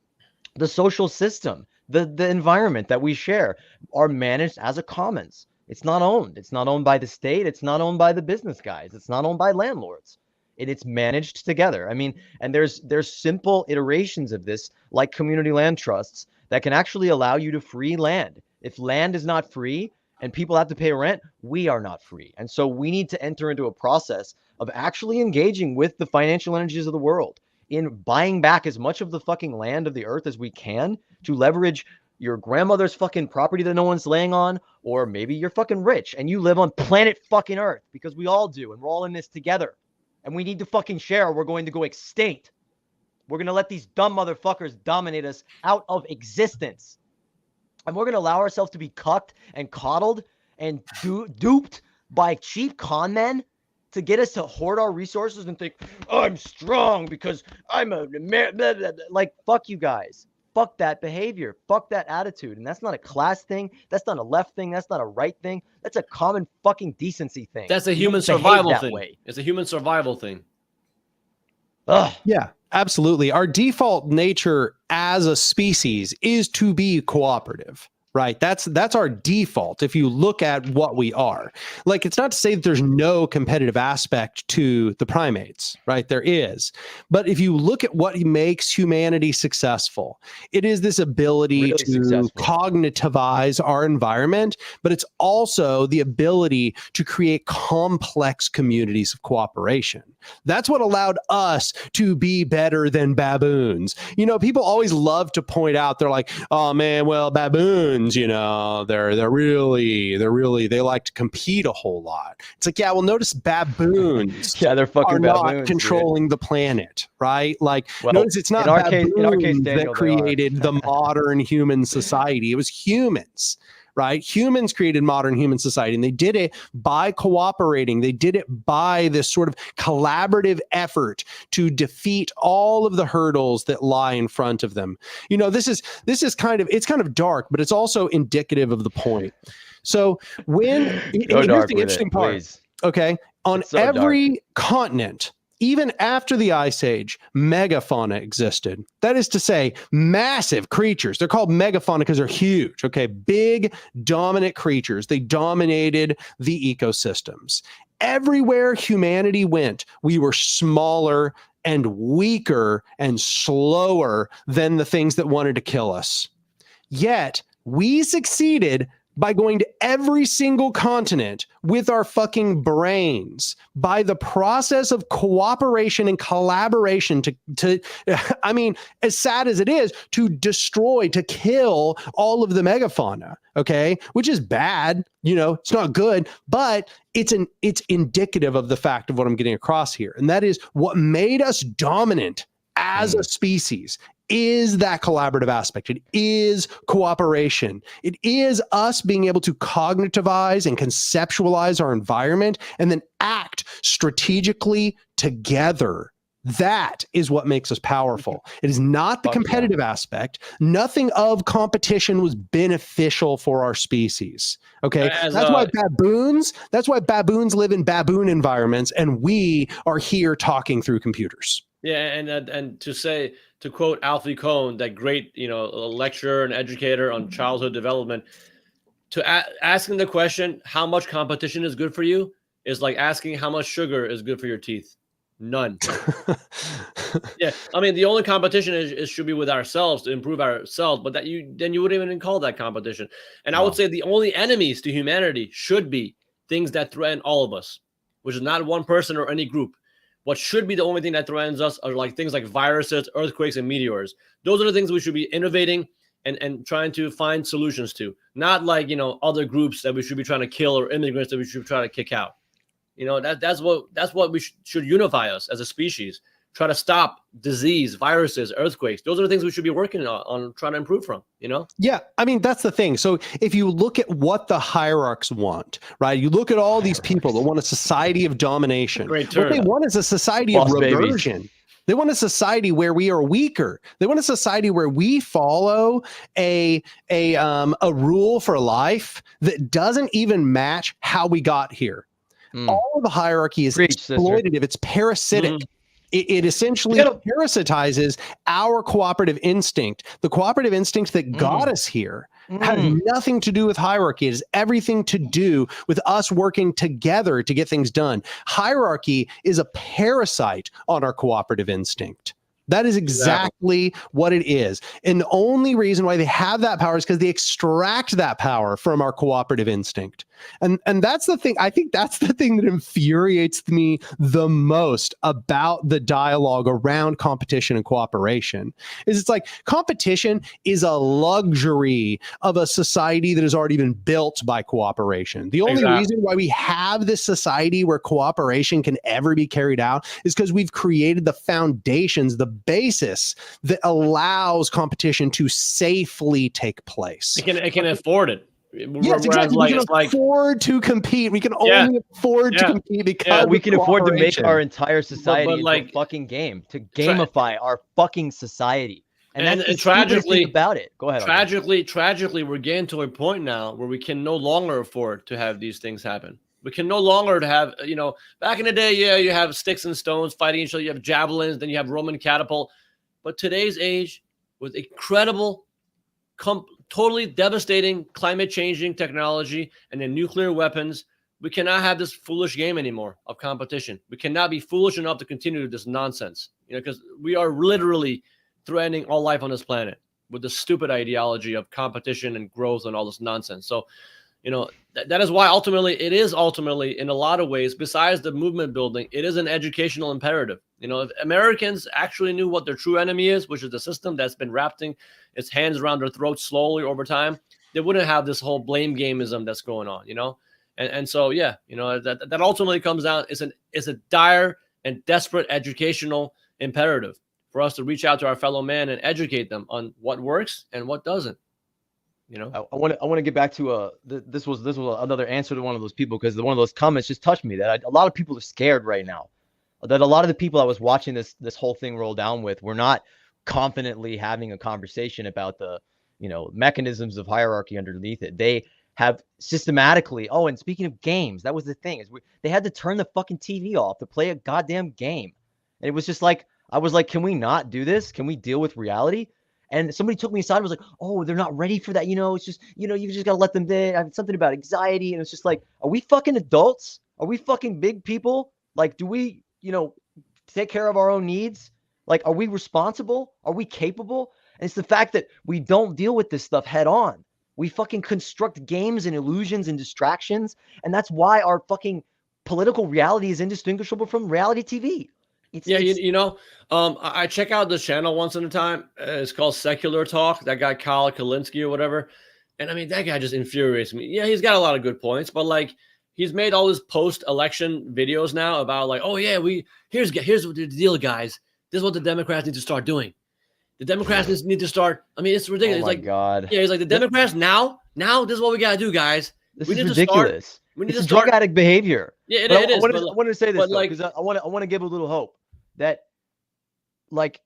[SPEAKER 3] the social system, the environment that we share are managed as a commons. It's not owned. It's not owned by the state. It's not owned by the business guys. It's not owned by landlords. It's managed together. I mean, and there's simple iterations of this, like community land trusts, that can actually allow you to free land. If land is not free and people have to pay rent, we are not free. And so we need to enter into a process of actually engaging with the financial energies of the world in buying back as much of the fucking land of the earth as we can to leverage your grandmother's fucking property that no one's laying on, or maybe you're fucking rich and you live on planet fucking earth, because we all do, and we're all in this together. And we need to fucking share, or we're going to go extinct. We're going to let these dumb motherfuckers dominate us out of existence. And we're going to allow ourselves to be cucked and coddled and duped by cheap con men to get us to hoard our resources and think, I'm strong because I'm a like, fuck you guys. Fuck that behavior. Fuck that attitude. And that's not a class thing. That's not a left thing. That's not a right thing. That's a common fucking decency thing.
[SPEAKER 4] That's a human survival thing. It's a human survival thing.
[SPEAKER 1] Ugh. Yeah, absolutely. Our default nature as a species is to be cooperative. Right. That's our default. If you look at what we are, like, it's not to say that there's no competitive aspect to the primates. Right. There is. But if you look at what makes humanity successful, it is this ability to cognitivize our environment. But it's also the ability to create complex communities of cooperation. That's what allowed us to be better than baboons. You know, people always love to point out, they're like, oh, man, well, baboons, humans, you know, they're really they like to compete a whole lot. It's like, yeah, well, notice baboons
[SPEAKER 3] Yeah, they're fucking
[SPEAKER 1] are not
[SPEAKER 3] baboons,
[SPEAKER 1] controlling the planet, right? Like,
[SPEAKER 3] Well,
[SPEAKER 1] notice it's not
[SPEAKER 3] in our case,
[SPEAKER 1] baboons
[SPEAKER 3] Daniel,
[SPEAKER 1] that
[SPEAKER 3] they are.
[SPEAKER 1] created the modern human society. It was humans. Right? Humans created modern human society, and they did it by cooperating. They did it by this sort of collaborative effort to defeat all of the hurdles that lie in front of them. You know, this is kind of dark, but it's also indicative of the point. So when here's the interesting part,
[SPEAKER 3] please.
[SPEAKER 1] okay, on
[SPEAKER 3] so
[SPEAKER 1] every continent, even after the Ice Age, megafauna existed. That is to say, massive creatures. They're called megafauna because they're huge, okay? Big, dominant creatures. They dominated the ecosystems. Everywhere humanity went, we were smaller and weaker and slower than the things that wanted to kill us. Yet, we succeeded by going to every single continent with our fucking brains, by the process of cooperation and collaboration to I mean, as sad as it is, to destroy, to kill all of the megafauna, okay? Which is bad, you know, it's not good, but it's indicative of the fact of what I'm getting across here. And that is what made us dominant as a species is that collaborative aspect. It is cooperation. It is us being able to cognitivize and conceptualize our environment and then act strategically together. That is what makes us powerful. It is not the competitive aspect. Nothing of competition was beneficial for our species. Okay. That's why baboons live in baboon environments and we are here talking through computers.
[SPEAKER 4] Yeah, and to quote Alfie Kohn, that great, you know, lecturer and educator on childhood development, asking the question, how much competition is good for you, is like asking how much sugar is good for your teeth. None. Yeah, I mean, the only competition should be with ourselves to improve ourselves, but then you wouldn't even call that competition. And I would say the only enemies to humanity should be things that threaten all of us, which is not one person or any group. What should be the only thing that threatens us are like things like viruses, earthquakes, and meteors. Those are the things we should be innovating and trying to find solutions to. Not like, you know, other groups that we should be trying to kill or immigrants that we should try to kick out. You know, that's what we should unify us as a species. Try to stop disease, viruses, earthquakes. Those are the things we should be working on trying to improve from, you know?
[SPEAKER 1] Yeah, I mean, that's the thing. So if you look at what the hierarchs want, right? You look at all these people that want a society of domination.
[SPEAKER 4] Great term.
[SPEAKER 1] What they want is a society of reversion. They want a society where we are weaker. They want a society where we follow a rule for life that doesn't even match how we got here. All of the hierarchy is exploitative. It's parasitic. It essentially parasitizes our cooperative instinct. The cooperative instinct that got us here has nothing to do with hierarchy. It has everything to do with us working together to get things done. Hierarchy is a parasite on our cooperative instinct. That is exactly what it is. And the only reason why they have that power is because they extract that power from our cooperative instinct. And that's the thing. I think that's the thing that infuriates me the most about the dialogue around competition and cooperation is it's like competition is a luxury of a society that has already been built by cooperation. The only reason why we have this society where cooperation can ever be carried out is because we've created the foundations, the basis that allows competition to safely take place.
[SPEAKER 4] It can afford it.
[SPEAKER 1] Yes, exactly. We can afford to compete. We can only afford to compete because
[SPEAKER 3] we can afford to make our entire society into a fucking game, to gamify our fucking society. And that's tragically about it. Go ahead.
[SPEAKER 4] Tragically, we're getting to a point now where we can no longer afford to have these things happen. We can no longer have, you know, back in the day, you have sticks and stones fighting each other. You have javelins, then you have Roman catapult. But today's age, with incredible, totally devastating climate-changing technology and then nuclear weapons, we cannot have this foolish game anymore of competition. We cannot be foolish enough to continue this nonsense, you know, because we are literally threatening all life on this planet with the stupid ideology of competition and growth and all this nonsense. So, you know, that is why it is ultimately, in a lot of ways, besides the movement building, it is an educational imperative. You know, if Americans actually knew what their true enemy is, which is the system that's been wrapping its hands around their throats slowly over time, they wouldn't have this whole blame gameism that's going on, you know? And so, yeah, you know, that ultimately comes down, it's a dire and desperate educational imperative for us to reach out to our fellow man and educate them on what works and what doesn't. You know,
[SPEAKER 3] I want to get back to this was another answer to one of those people, because one of those comments just touched me, that a lot of people are scared right now, that a lot of the people I was watching this whole thing roll down with were not confidently having a conversation about the, you know, mechanisms of hierarchy underneath it. They have systematically, oh, and speaking of games, that was the thing, is they had to turn the fucking TV off to play a goddamn game. And it was just like, I was like, can we not do this? Can we deal with reality? And somebody took me aside and was like, oh, they're not ready for that. You know, it's just, you know, you just got to let them in. Something about anxiety. And it's just like, are we fucking adults? Are we fucking big people? Like, do we, you know, take care of our own needs? Like, are we responsible? Are we capable? And it's the fact that we don't deal with this stuff head on. We fucking construct games and illusions and distractions. And that's why our fucking political reality is indistinguishable from reality TV.
[SPEAKER 4] You know, I check out this channel once in a time. It's called Secular Talk. That guy, Kyle Kalinske or whatever. And I mean, that guy just infuriates me. Yeah, he's got a lot of good points, but like, he's made all his post-election videos now about like, oh yeah, here's what the deal, guys. This is what the Democrats need to start doing. The Democrats need to start. I mean, it's ridiculous.
[SPEAKER 3] Oh my God.
[SPEAKER 4] Yeah, he's like, the Democrats now, this is what we gotta do, guys.
[SPEAKER 3] This is ridiculous. It's drug addict behavior.
[SPEAKER 4] Yeah, it is.
[SPEAKER 3] I wanted to say this because I want to give a little hope that, like,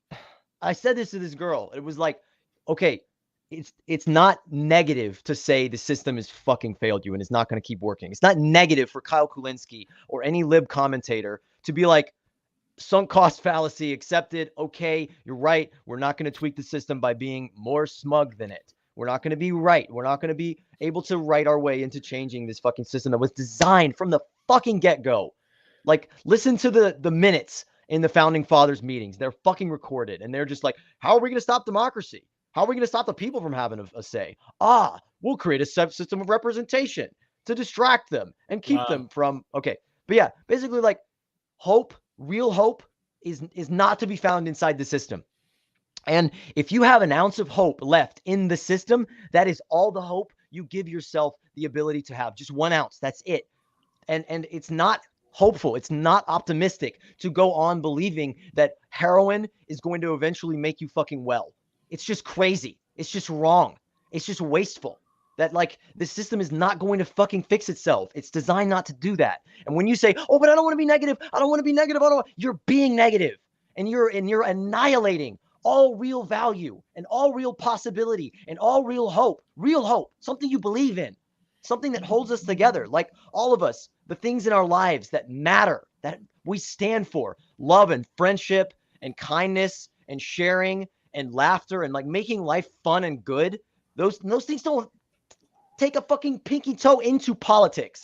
[SPEAKER 3] I said this to this girl. It was like, okay, it's not negative to say the system has fucking failed you and it's not going to keep working. It's not negative for Kyle Kulinski or any lib commentator to be like, sunk cost fallacy accepted. Okay, you're right. We're not going to tweak the system by being more smug than it. We're not going to be right. We're not going to be able to write our way into changing this fucking system that was designed from the fucking get-go. Like, listen to the minutes in the founding fathers meetings. They're fucking recorded. And they're just like, how are we going to stop democracy? How are we going to stop the people from having a say? We'll create a system of representation to distract them and keep them from, okay. But yeah, basically, like, hope, real hope is not to be found inside the system. And if you have an ounce of hope left in the system, that is all the hope you give yourself the ability to have. Just 1 ounce. That's it. And it's not hopeful. It's not optimistic to go on believing that heroin is going to eventually make you fucking well. It's just crazy. It's just wrong. It's just wasteful. That, like, the system is not going to fucking fix itself. It's designed not to do that. And when you say, oh, but I don't want to be negative. I don't want to be negative. You're being negative. And you're annihilating all real value and all real possibility and all real hope, something you believe in, something that holds us together. Like, all of us, the things in our lives that matter, that we stand for, love and friendship and kindness and sharing and laughter and, like, making life fun and good. Those things don't take a fucking pinky toe into politics.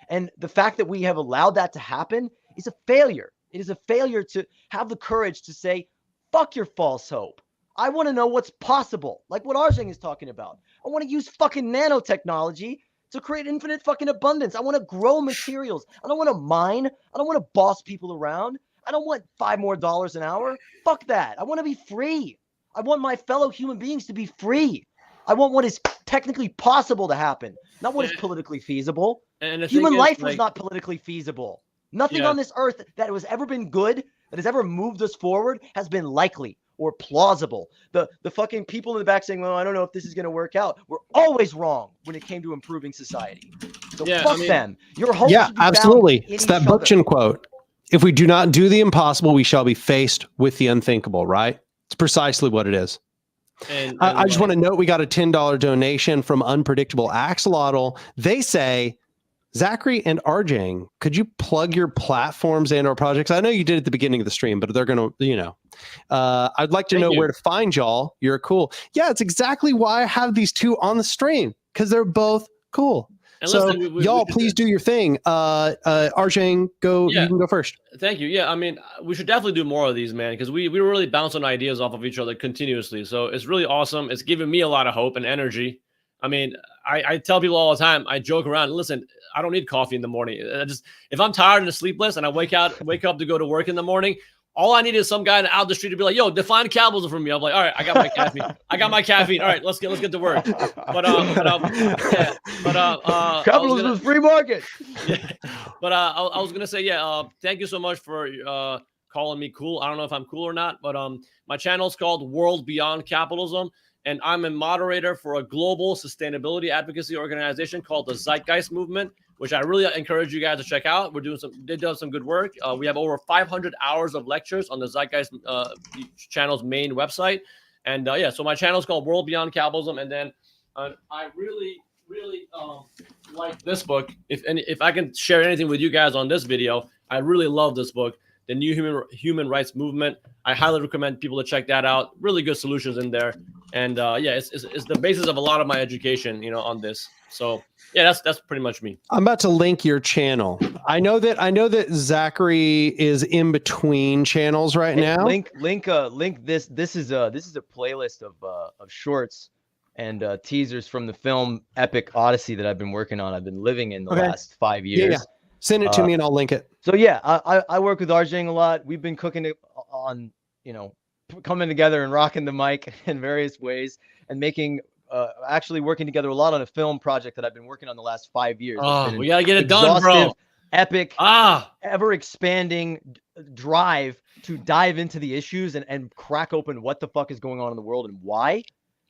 [SPEAKER 3] And the fact that we have allowed that to happen is a failure. It is a failure to have the courage to say, fuck your false hope. I want to know what's possible, like what Arjang is talking about. I want to use fucking nanotechnology to create infinite fucking abundance. I want to grow materials. I don't want to mine. I don't want to boss people around. I don't want $5 more an hour. Fuck that. I want to be free. I want my fellow human beings to be free. I want what is technically possible to happen, not what is politically feasible. And human life was not politically feasible. Nothing on this earth that has ever been good, that has ever moved us forward, has been likely or plausible. The fucking people in the back saying, well, I don't know if this is going to work out, were always wrong when it came to improving society. So fuck them. Your hope should be
[SPEAKER 1] absolutely.
[SPEAKER 3] Found in
[SPEAKER 1] it's that
[SPEAKER 3] each other.
[SPEAKER 1] Bookchin quote. If we do not do the impossible, we shall be faced with the unthinkable, right? It's precisely what it is. And I just want to note, we got a $10 donation from Unpredictable Axolotl. They say, Zachary and Arjang, could you plug your platforms and or projects? I know you did at the beginning of the stream, but they're going to, I'd like to know where to find y'all. You're cool. Yeah, it's exactly why I have these two on the stream, because they're both cool. And so y'all, please do your thing. Arjang, you can go first.
[SPEAKER 4] Thank you. Yeah, I mean, we should definitely do more of these, man, because we really bounce on ideas off of each other continuously. So it's really awesome. It's giving me a lot of hope and energy. I mean, I tell people all the time, I joke around, listen, I don't need coffee in the morning. If I'm tired and sleepless and I wake up to go to work in the morning, All I need is some guy out the street to be like, "Yo, define capitalism for me." I'm like, "All right, I got my caffeine. I got my caffeine. All right, let's get to work."
[SPEAKER 3] Capitalism is free market.
[SPEAKER 4] Yeah, but I was gonna say, thank you so much for calling me cool. I don't know if I'm cool or not, but my channel is called World Beyond Capitalism, and I'm a moderator for a global sustainability advocacy organization called the Zeitgeist Movement, which I really encourage you guys to check out. They do some good work. We have over 500 hours of lectures on the Zeitgeist channel's main website, and so my channel is called World Beyond Capitalism, and then I really like this book. If I can share anything with you guys on this video, I really love this book, The New Human Rights Movement. I highly recommend people to check that out. Really good solutions in there, and it's the basis of a lot of my education, on this. So that's pretty much me.
[SPEAKER 1] I'm about to link your channel. I know that Zachary is in between channels right now.
[SPEAKER 3] Link this. This is a playlist of shorts and teasers from the film Epic Odyssey that I've been working on. I've been living in the last 5 years.
[SPEAKER 1] Yeah. Send it to me and I'll link it.
[SPEAKER 3] So yeah, I work with Arjang a lot. We've been cooking it on, coming together and rocking the mic in various ways and making, actually working together a lot on a film project that I've been working on the last 5 years.
[SPEAKER 4] Oh, we gotta get it done, bro.
[SPEAKER 3] Epic, ever expanding drive to dive into the issues and crack open what the fuck is going on in the world and why.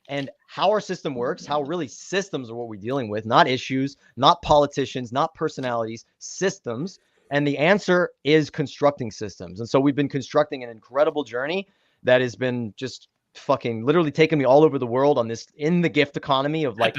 [SPEAKER 3] And how our system works, how really systems are what we're dealing with, not issues, not politicians, not personalities, systems. And the answer is constructing systems. And so we've been constructing an incredible journey that has been just fucking literally taking me all over the world on this, in the gift economy of like,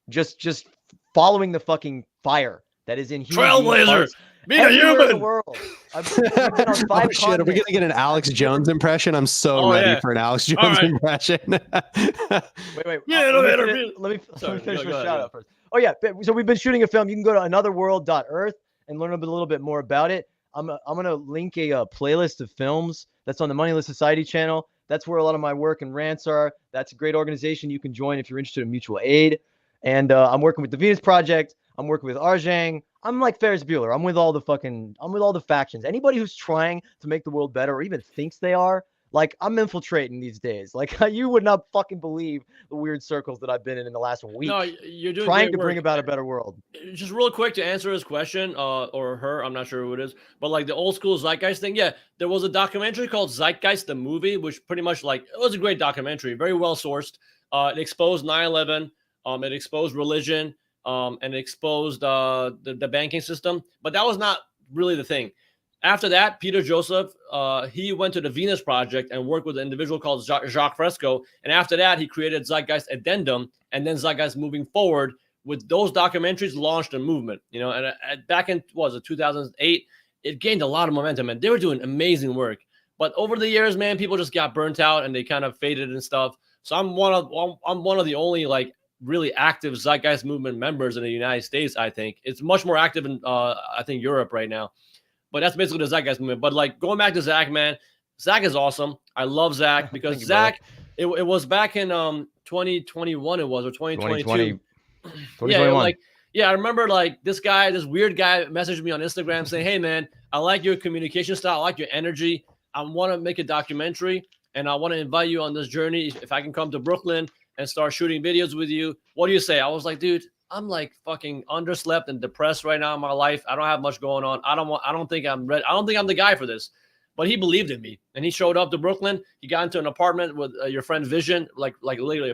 [SPEAKER 3] just following the fucking fire that is in human
[SPEAKER 4] trailblazer. Be a human.
[SPEAKER 3] In the world. I've been on 5 continents.
[SPEAKER 1] Are we gonna get an Alex Jones impression? I'm so ready for an Alex Jones impression.
[SPEAKER 3] wait. Let me finish my shout out first. Oh yeah, so we've been shooting a film. You can go to anotherworld.earth and learn a little bit more about it. I'm gonna link a playlist of films that's on the Moneyless Society channel. That's where a lot of my work and rants are. That's a great organization you can join if you're interested in mutual aid. And I'm working with the Venus Project. I'm working with Arjang. I'm like Ferris Bueller. I'm with all the factions. Anybody who's trying to make the world better or even thinks they are, like, I'm infiltrating these days. Like, you would not fucking believe the weird circles that I've been in the last week.
[SPEAKER 4] No, you're doing
[SPEAKER 3] trying to bring about a better world.
[SPEAKER 4] Just real quick to answer his question, or her, I'm not sure who it is, but like the old school Zeitgeist thing. Yeah, there was a documentary called Zeitgeist the Movie, which pretty much it was a great documentary, very well sourced. It exposed 9/11. It exposed religion. And it exposed the banking system, but that was not really the thing. After that, Peter Joseph, he went to the Venus Project and worked with an individual called Jacques Fresco. And after that, he created Zeitgeist Addendum, and then Zeitgeist Moving Forward. With those documentaries, launched a movement. And back in 2008, it gained a lot of momentum, and they were doing amazing work. But over the years, man, people just got burnt out and they kind of faded and stuff. So I'm one of the only really active Zeitgeist movement members in the United States. I think it's much more active in I think Europe right now, but that's basically the Zeitgeist movement. But going back to Zach, man, Zach is awesome. I love Zach because Zach, it was back in 2021 it was, or 2022.
[SPEAKER 3] 2021.
[SPEAKER 4] I remember this weird guy messaged me on Instagram saying, "Hey man, I like your communication style, I like your energy. I want to make a documentary and I want to invite you on this journey. If I can come to Brooklyn and start shooting videos with you, what do you say?" I was like, dude, I'm fucking underslept and depressed right now in my life. I don't have much going on. I don't think I'm ready. I don't think I'm the guy for this. But he believed in me, and he showed up to Brooklyn. He got into an apartment with your friend Vision, literally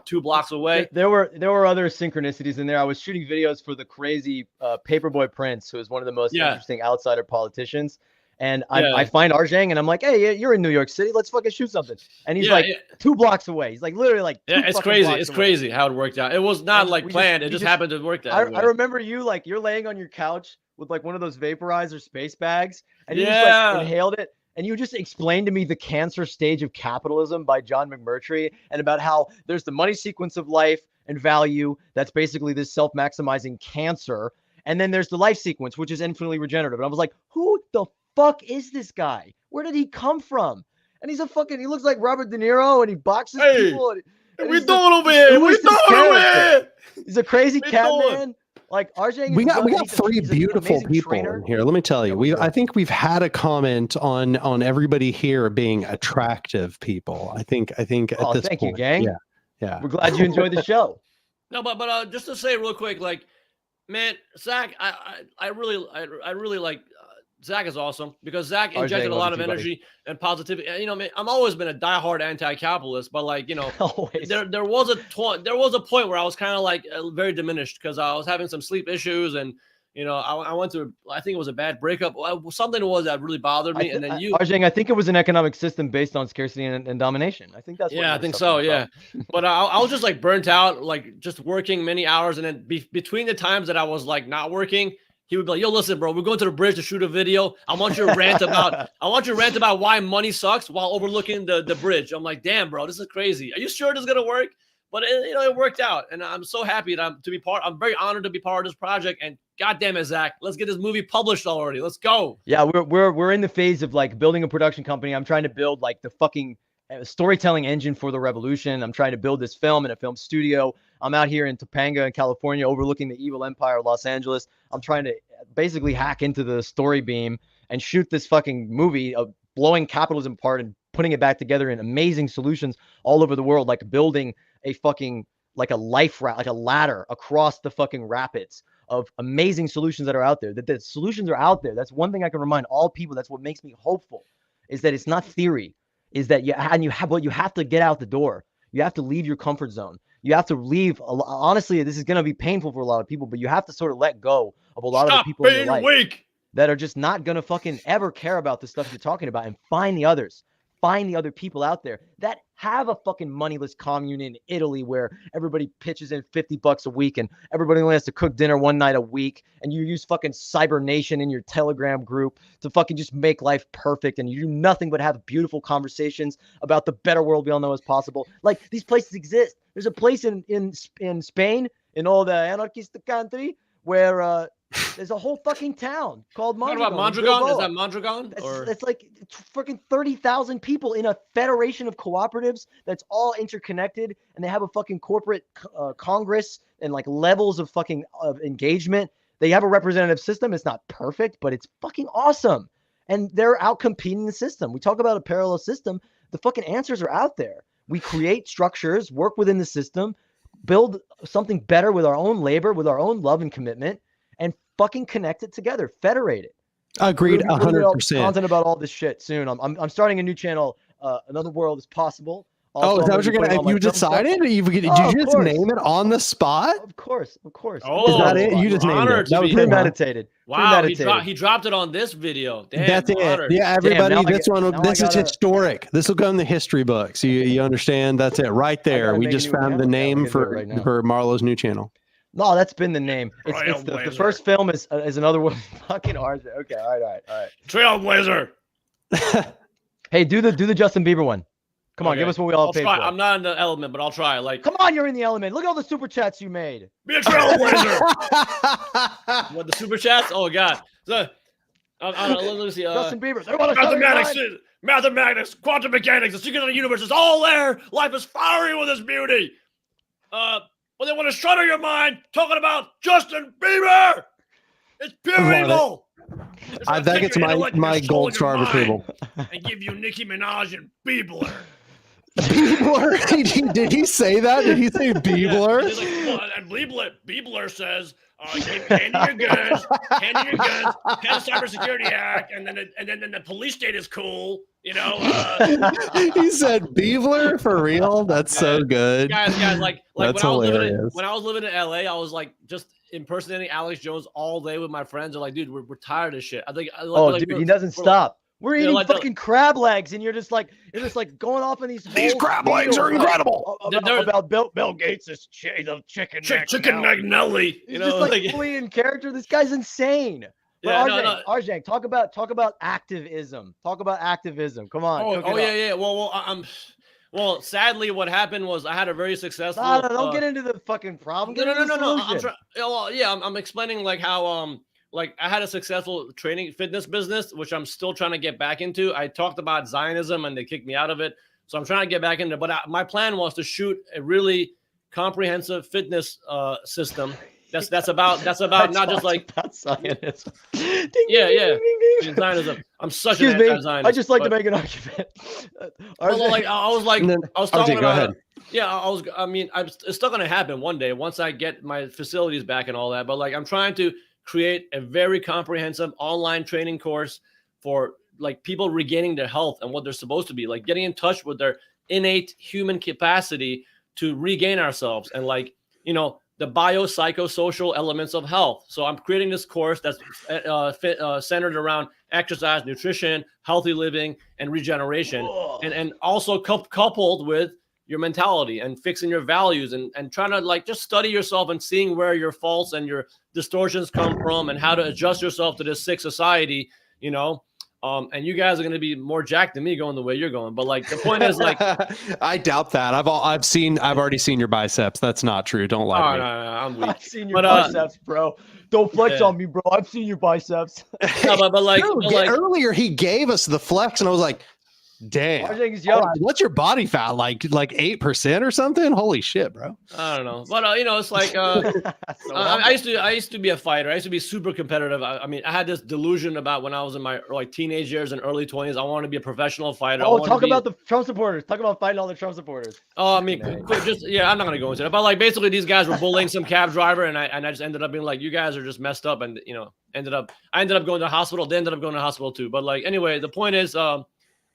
[SPEAKER 4] 2 blocks away.
[SPEAKER 3] There were other synchronicities in there. I was shooting videos for the crazy Paperboy Prince, who is one of the most interesting outsider politicians. And I find Arjang, and I'm like, "Hey, you're in New York City. Let's fucking shoot something." And he's 2 blocks away. He's literally
[SPEAKER 4] it's crazy. It's crazy how it worked out. It was not planned. It just happened to work that way.
[SPEAKER 3] I remember you you're laying on your couch with one of those vaporizer space bags, and you just inhaled it. And you just explained to me The Cancer Stage of Capitalism by John McMurtry, and about how there's the money sequence of life and value. That's basically this self-maximizing cancer. And then there's the life sequence, which is infinitely regenerative. And I was like, who the fuck is this guy? Where did he come from? And he looks like Robert De Niro, and he boxes people. And
[SPEAKER 4] we doing over here. We doing over here.
[SPEAKER 3] He's a crazy cat man. Like Arjang,
[SPEAKER 1] We
[SPEAKER 3] is
[SPEAKER 1] got
[SPEAKER 3] well, he's
[SPEAKER 1] three
[SPEAKER 3] he's an
[SPEAKER 1] beautiful
[SPEAKER 3] amazing
[SPEAKER 1] people
[SPEAKER 3] trainer.
[SPEAKER 1] in here. Let me tell you,
[SPEAKER 3] Yeah, we do.
[SPEAKER 1] I think we've had a comment on everybody here being attractive people. I think at
[SPEAKER 3] Oh,
[SPEAKER 1] this
[SPEAKER 3] thank
[SPEAKER 1] point,
[SPEAKER 3] you, gang.
[SPEAKER 1] yeah.
[SPEAKER 3] We're glad you enjoyed the show.
[SPEAKER 4] No, but just to say real quick, like, man, Zach, I really like Zach is awesome because Zach injected a
[SPEAKER 3] love
[SPEAKER 4] lot
[SPEAKER 3] you
[SPEAKER 4] of
[SPEAKER 3] too, buddy.
[SPEAKER 4] energy and positivity. You know, man, I'm always been a diehard anti-capitalist, but like, you know,
[SPEAKER 3] Always.
[SPEAKER 4] there was a point where I was kind of like very diminished because I was having some sleep issues and you know I went through, I think it was a bad breakup. Something was that really bothered me, and then you,
[SPEAKER 3] Arjang, I think it was an economic system based on scarcity and domination. I think that's what
[SPEAKER 4] yeah, I think so, yeah. But I was just like burnt out, like just working many hours, and then between the times that I was like not working, he would be like, "Yo, listen, bro, we're going to the bridge to shoot a video. I want you to rant about why money sucks while overlooking the bridge." I'm like, "Damn, bro, this is crazy. Are you sure this is gonna work?" But you know, it worked out, and I'm so happy that I'm very honored to be part of this project. And goddamn it, Zach, let's get this movie published already. Let's go.
[SPEAKER 3] Yeah, we're in the phase of like building a production company. I'm trying to build like the fucking storytelling engine for the revolution. I'm trying to build this film in a film studio. I'm out here in Topanga, in California, overlooking the evil empire of Los Angeles. I'm trying to basically hack into the story beam and shoot this fucking movie of blowing capitalism apart and putting it back together in amazing solutions all over the world, like building a fucking like a like a ladder across the fucking rapids of amazing solutions that are out there. That the solutions are out there. That's one thing I can remind all people. That's what makes me hopeful, is that it's not theory. Is that you have to get out the door. You have to leave your comfort zone. You have to leave. Honestly, this is going to be painful for a lot of people, but you have to sort of let go of a lot of the people in your life that are just not going to fucking ever care about the stuff you're talking about, and find the others. Find the other people out there that have a fucking moneyless commune in Italy where everybody pitches in $50 a week and everybody only has to cook dinner one night a week. And you use fucking Cyber Nation in your Telegram group to fucking just make life perfect. And you do nothing but have beautiful conversations about the better world we all know is possible. Like, these places exist. There's a place in Spain, in all the anarchist country, where there's a whole fucking town called Mondragon.
[SPEAKER 4] What about Mondragon? Is that Mondragon?
[SPEAKER 3] It's like freaking 30,000 people in a federation of cooperatives that's all interconnected, and they have a fucking corporate congress and like levels of fucking engagement. They have a representative system. It's not perfect, but it's fucking awesome. And they're out competing the system. We talk about a parallel system. The fucking answers are out there. We create structures, work within the system, build something better with our own labor, with our own love and commitment, and fucking connect it together, federate it.
[SPEAKER 1] Agreed, 100%.
[SPEAKER 3] Content about all this shit soon. I'm starting a new channel. Another World is Possible.
[SPEAKER 1] Also, is that what you're gonna? You decided? Did you just name it on the spot?
[SPEAKER 3] Of course.
[SPEAKER 4] Oh,
[SPEAKER 1] is that it? You just named it.
[SPEAKER 3] That was premeditated.
[SPEAKER 4] Wow, he dropped it on this video. Damn,
[SPEAKER 1] that's it. Yeah, everybody.
[SPEAKER 3] Damn,
[SPEAKER 1] this is historic. This will go in the history books. You understand? That's it right there. We just found the name for Marlow's new channel.
[SPEAKER 3] No, that's been the name. It's the first film is Another World. Fucking hard. Okay, all right.
[SPEAKER 4] Trailblazer.
[SPEAKER 3] Hey, do the Justin Bieber one. Come on, give us what we all paid for.
[SPEAKER 4] I'm not in the element, but I'll try. Like,
[SPEAKER 3] come on, you're in the element. Look at all the super chats you made.
[SPEAKER 4] Be a trailblazer. What, the super chats? Oh God. So, let me see.
[SPEAKER 3] Justin Bieber.
[SPEAKER 4] Mathematics, quantum mechanics, the secret of the universe is all there. Life is fiery with its beauty. But they want to shudder your mind talking about Justin Bieber. It's pure evil.
[SPEAKER 1] That gets my gold star of approval.
[SPEAKER 4] And give you Nicki Minaj and Biebler.
[SPEAKER 1] Biebler? Did he say that? Did he say Biebler?
[SPEAKER 4] And Biebler says, hand in your guns, pass the Cybersecurity Act, and then the police state is cool. You know,
[SPEAKER 1] he said Biebler for real. That's so good,
[SPEAKER 4] guys. Like
[SPEAKER 1] that's
[SPEAKER 4] when I was living in LA, I was like just impersonating Alex Jones all day with my friends. They're like, dude, we're tired of shit. I think,
[SPEAKER 3] dude, he doesn't stop. We're eating fucking crab legs, and you're just like going off on these
[SPEAKER 1] crab legs are incredible.
[SPEAKER 3] About Bill Gates' chicken
[SPEAKER 4] McNelly. You know,
[SPEAKER 3] just like fully in character. This guy's insane. Yeah, Arjang, talk about activism. Talk about activism. Come on.
[SPEAKER 4] Yeah. Well, sadly, what happened was I had a very successful.
[SPEAKER 3] No, don't get into the fucking problem.
[SPEAKER 4] No. I'm explaining like how like I had a successful training fitness business, which I'm still trying to get back into. I talked about Zionism and they kicked me out of it, so I'm trying to get back into it. But my plan was to shoot a really comprehensive fitness system That's about not just like
[SPEAKER 3] about Zionism.
[SPEAKER 4] yeah. Zionism. I'm such
[SPEAKER 3] Excuse
[SPEAKER 4] an
[SPEAKER 3] me.
[SPEAKER 4] anti-Zionist.
[SPEAKER 3] I just like to make an argument.
[SPEAKER 4] Well, like I was talking
[SPEAKER 1] RJ, go
[SPEAKER 4] about.
[SPEAKER 1] ahead.
[SPEAKER 4] Yeah, it's still gonna happen one day once I get my facilities back and all that. But like, I'm trying to create a very comprehensive online training course for like people regaining their health and what they're supposed to be, like getting in touch with their innate human capacity to regain ourselves and like, the biopsychosocial elements of health. So I'm creating this course that's centered around exercise, nutrition, healthy living, and regeneration, and also coupled with your mentality and fixing your values and trying to like just study yourself and seeing where your faults and your distortions come from and how to adjust yourself to this sick society, and you guys are going to be more jacked than me going the way you're going. But like, the point is like,
[SPEAKER 1] I doubt that. I've already seen your biceps. That's not true. Don't lie to me.
[SPEAKER 4] no, I'm weak.
[SPEAKER 3] I've seen your biceps, bro. Don't flex on me, bro. I've seen your biceps.
[SPEAKER 4] No, but like,
[SPEAKER 1] Dude, earlier he gave us the flex and I was like, damn.
[SPEAKER 3] Arjang's young.
[SPEAKER 1] What's your body fat? Like 8% or something? Holy shit, bro.
[SPEAKER 4] I don't know. But it's like I used to be a fighter. I used to be super competitive. I had this delusion about when I was in my like teenage years and early 20s. I wanted to be a professional fighter.
[SPEAKER 3] Talk about the Trump supporters. Talk about fighting all the Trump supporters.
[SPEAKER 4] Oh, I'm not gonna go into that. But like, basically, these guys were bullying some cab driver, and I just ended up being like, you guys are just messed up, and I ended up going to the hospital. They ended up going to the hospital too. But like, anyway, the point is,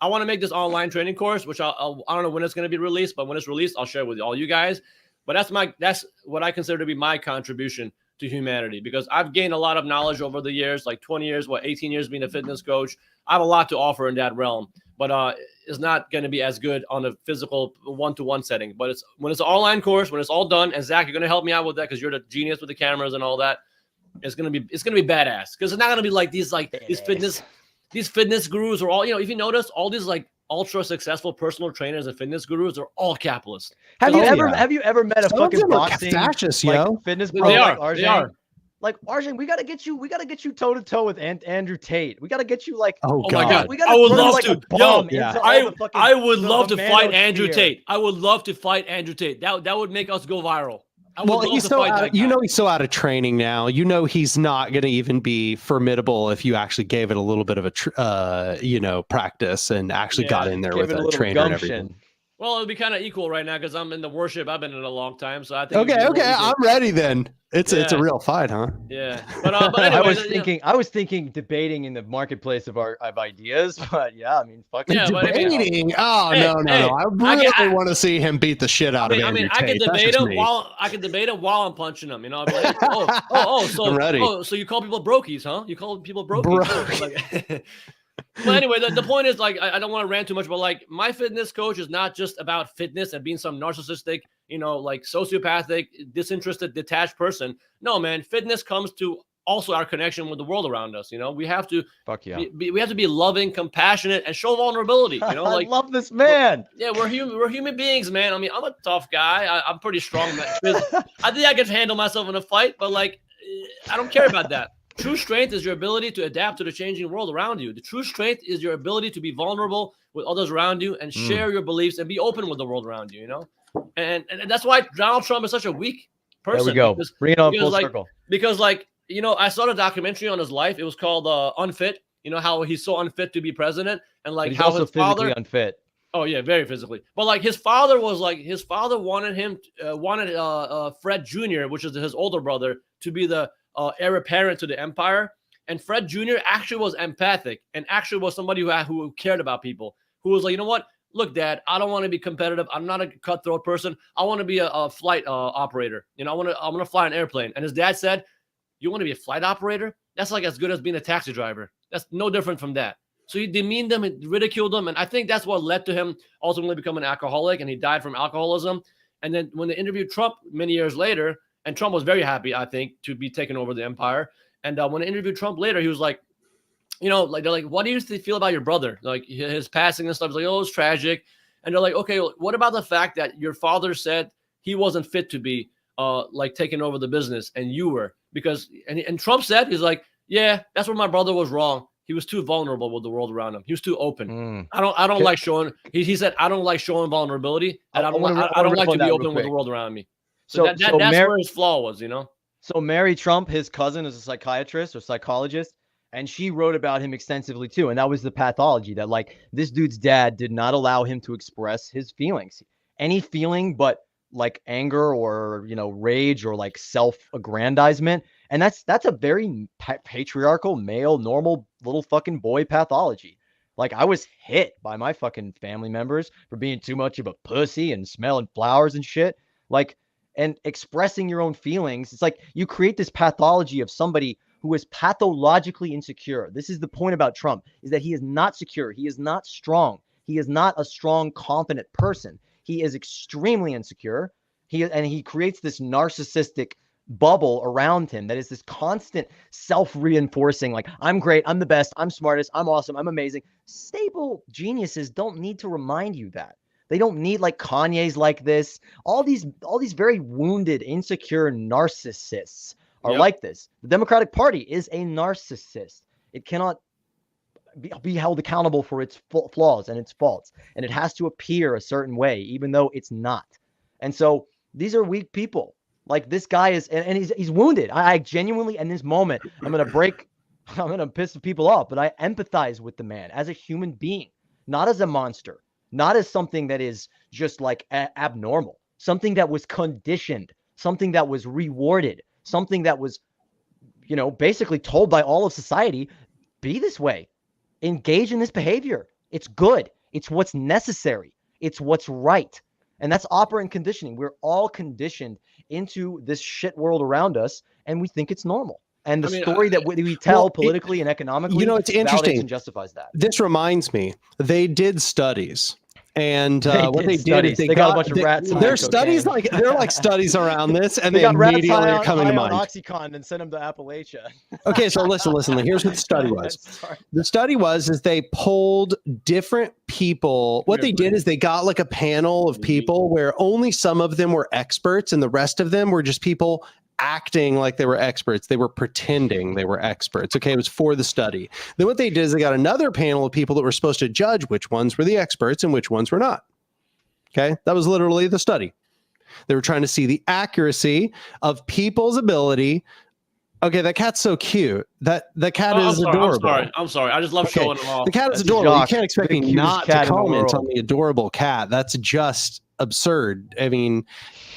[SPEAKER 4] I want to make this online training course, which I don't know when it's going to be released, but when it's released, I'll share it with all you guys. But that's what I consider to be my contribution to humanity, because I've gained a lot of knowledge over the years, like 20 years, 18 years being a fitness coach. I have a lot to offer in that realm, but it's not going to be as good on a physical one-to-one setting. But when it's an online course, when it's all done, and Zach, you're going to help me out with that because you're the genius with the cameras and all that. It's going to be badass, because it's not going to be like these fitness gurus are all, if you notice, all these like ultra successful personal trainers and fitness gurus are all capitalists.
[SPEAKER 3] Have you ever met a fucking boxing
[SPEAKER 1] fascist,
[SPEAKER 3] fitness pro like Arjang? They are. Like, Arjang, we gotta get you toe to toe with Andrew Tate. We gotta get you like,
[SPEAKER 1] oh
[SPEAKER 4] my God,
[SPEAKER 3] we gotta
[SPEAKER 4] I would love
[SPEAKER 3] like
[SPEAKER 4] to. I would love to fight Andrew Tate. I would love to fight Andrew Tate. That would make us go viral.
[SPEAKER 1] Well, he's so out of training now. He's not going to even be formidable if you actually gave it a little bit of a practice and actually got in there with a trainer and everything.
[SPEAKER 4] Well, it'll be kind of equal right now because I'm in the worship. I've been in it a long time, so I think.
[SPEAKER 1] Okay, I'm ready then. It's a real fight, huh?
[SPEAKER 4] Yeah, but anyway,
[SPEAKER 3] I was thinking debating in the marketplace of ideas, but yeah, I mean, fucking
[SPEAKER 1] debating. No. I really want to see him beat the shit out of Andrew Tate.
[SPEAKER 4] I can debate him while I'm punching him. I'll be like, so you call people brokies, huh? You call people brokies. But anyway, the point is, like, I don't want to rant too much, but like, my fitness coach is not just about fitness and being some narcissistic, like sociopathic, disinterested, detached person. No, man, fitness comes to also our connection with the world around us. We have to we have to be loving, compassionate, and show vulnerability. Like,
[SPEAKER 3] I love this man.
[SPEAKER 4] We're human beings, man. I mean, I'm a tough guy. I'm pretty strong. I think I can handle myself in a fight, but like, I don't care about that. True strength is your ability to adapt to the changing world around you. The true strength is your ability to be vulnerable with others around you and share your beliefs and be open with the world around you, And that's why Donald Trump is such a weak person.
[SPEAKER 3] There we go. Bring it on full circle.
[SPEAKER 4] Because, like, I saw a documentary on his life. It was called Unfit. How he's so unfit to be president, and like how his father
[SPEAKER 3] unfit.
[SPEAKER 4] Oh yeah, very physically. But like his father wanted him Fred Jr., which is his older brother, to be the heir apparent to the empire. And Fred Jr. actually was empathic and actually was somebody who cared about people, who was like, you know what? Look, Dad, I don't want to be competitive. I'm not a cutthroat person. I want to be a flight operator. I want to fly an airplane. And his dad said, you want to be a flight operator? That's like as good as being a taxi driver. That's no different from that. So he demeaned them and ridiculed them. And I think that's what led to him ultimately becoming an alcoholic. And he died from alcoholism. And then when they interviewed Trump many years later, and Trump was very happy, I think, to be taking over the empire. And when they interviewed Trump later, he was like, like they're like, what do you feel about your brother? Like his passing and stuff. He's like, oh, it's tragic. And they're like, okay, well, what about the fact that your father said he wasn't fit to be like taking over the business and you were? Because and Trump said, he's like, yeah, that's where my brother was wrong. He was too vulnerable with the world around him. He was too open. I don't like showing. He said, I don't like showing vulnerability, and I don't like to be open with the world around me. So that's where his flaw was,
[SPEAKER 3] So Mary Trump, his cousin, is a psychiatrist or psychologist, and she wrote about him extensively too. And that was the pathology that like this dude's dad did not allow him to express his feelings, any feeling but like anger or rage or like self-aggrandizement. And that's a very patriarchal male normal little fucking boy pathology. Like I was hit by my fucking family members for being too much of a pussy and smelling flowers and shit. Like, and expressing your own feelings. It's like you create this pathology of somebody who is pathologically insecure. This is the point about Trump, is that he is not secure. He is not strong. He is not a strong, confident person. He is extremely insecure. He creates this narcissistic bubble around him that is this constant self-reinforcing, like, I'm great, I'm the best, I'm smartest, I'm awesome, I'm amazing. Stable geniuses don't need to remind you that. They don't need like Kanye's like this. All these very wounded, insecure narcissists are like this. The Democratic Party is a narcissist. It cannot be held accountable for its flaws and its faults. And it has to appear a certain way, even though it's not. And so these are weak people. Like this guy is, and he's wounded. I genuinely, in this moment, I'm going to piss people off, but I empathize with the man as a human being, not as a monster. Not as something that is just like abnormal, something that was conditioned, something that was rewarded, something that was, basically told by all of society, be this way, engage in this behavior. It's good. It's what's necessary. It's what's right. And that's operant conditioning. We're all conditioned into this shit world around us, and we think it's normal. And the story that we tell politically and economically,
[SPEAKER 1] it's interesting,
[SPEAKER 3] validates and justifies that.
[SPEAKER 1] This reminds me, they did studies. And what they did is they got a bunch of rats. Their studies, they're like studies around this, and they immediately are coming to mind.
[SPEAKER 3] Oxycontin and send them to Appalachia.
[SPEAKER 1] Okay, so listen. Here's what the study was. The study was they polled different people. What they did is they got like a panel of people where only some of them were experts, and the rest of them were just people acting like they were experts. They were pretending they were experts. Okay, it was for the study. Then what they did is they got another panel of people that were supposed to judge which ones were the experts and which ones were not. Okay, that was literally the study. They were trying to see the accuracy of people's ability. Okay, that cat's so cute. The cat is adorable.
[SPEAKER 4] I'm sorry. I just love showing them all.
[SPEAKER 1] The cat is adorable. You can't expect me not to comment on the adorable cat. That's just absurd. I mean,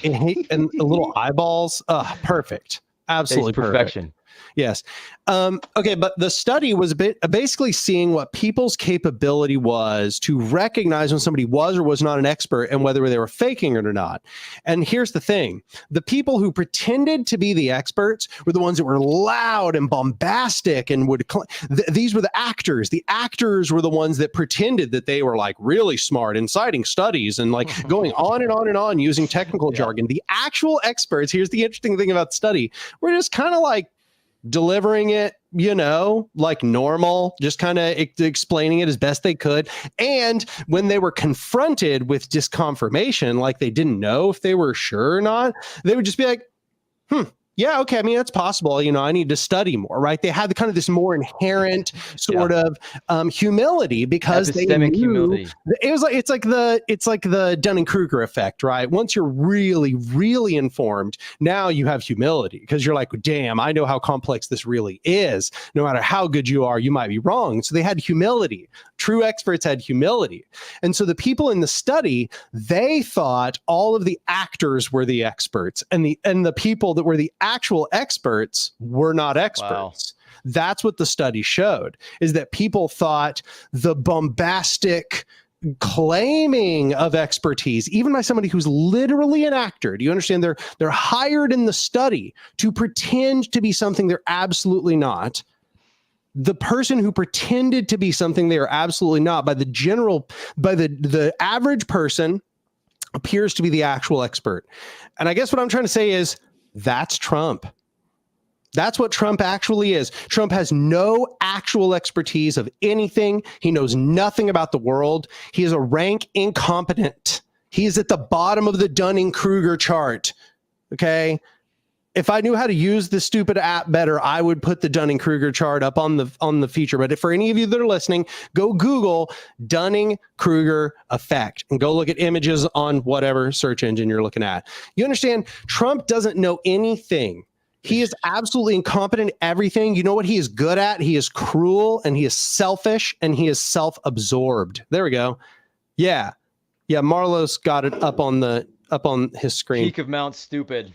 [SPEAKER 1] and the little eyeballs, perfect, absolutely perfection. Yes. Okay, but the study was basically seeing what people's capability was to recognize when somebody was or was not an expert and whether they were faking it or not. And here's the thing. The people who pretended to be the experts were the ones that were loud and bombastic and these were the actors. The actors were the ones that pretended that they were like really smart and citing studies and like going on and on and on using technical jargon. The actual experts, here's the interesting thing about the study, were just kind of like delivering it, like normal, just kind of explaining it as best they could. And when they were confronted with disconfirmation, like they didn't know if they were sure or not, they would just be like, yeah, okay. I mean, that's possible. I need to study more, right? They had kind of this more inherent sort of humility because epistemic humility. It's like the Dunning-Kruger effect, right? Once you're really, really informed, now you have humility because you're like, damn, I know how complex this really is. No matter how good you are, you might be wrong. So they had humility. True experts had humility. And so the people in the study, they thought all of the actors were the experts and the people that were the actual experts were not experts. Wow. That's what the study showed, is that people thought the bombastic claiming of expertise, even by somebody who's literally an actor. Do you understand? They're hired in the study to pretend to be something they're absolutely not. The person who pretended to be something they are absolutely not by the average person appears to be the actual expert. And I guess what I'm trying to say is that's Trump. That's what Trump actually is. Trump has no actual expertise of anything. He knows nothing about the world. He is a rank incompetent. He is at the bottom of the Dunning-Kruger chart. Okay. If I knew how to use this stupid app better, I would put the Dunning-Kruger chart up on the feature. But for any of you that are listening, go Google Dunning-Kruger effect and go look at images on whatever search engine you're looking at. You understand? Trump doesn't know anything. He is absolutely incompetent at everything. You know what he is good at? He is cruel and he is selfish and he is self-absorbed. There we go. Yeah. Yeah, Marlow's got it up on his screen.
[SPEAKER 3] Peak of Mount Stupid.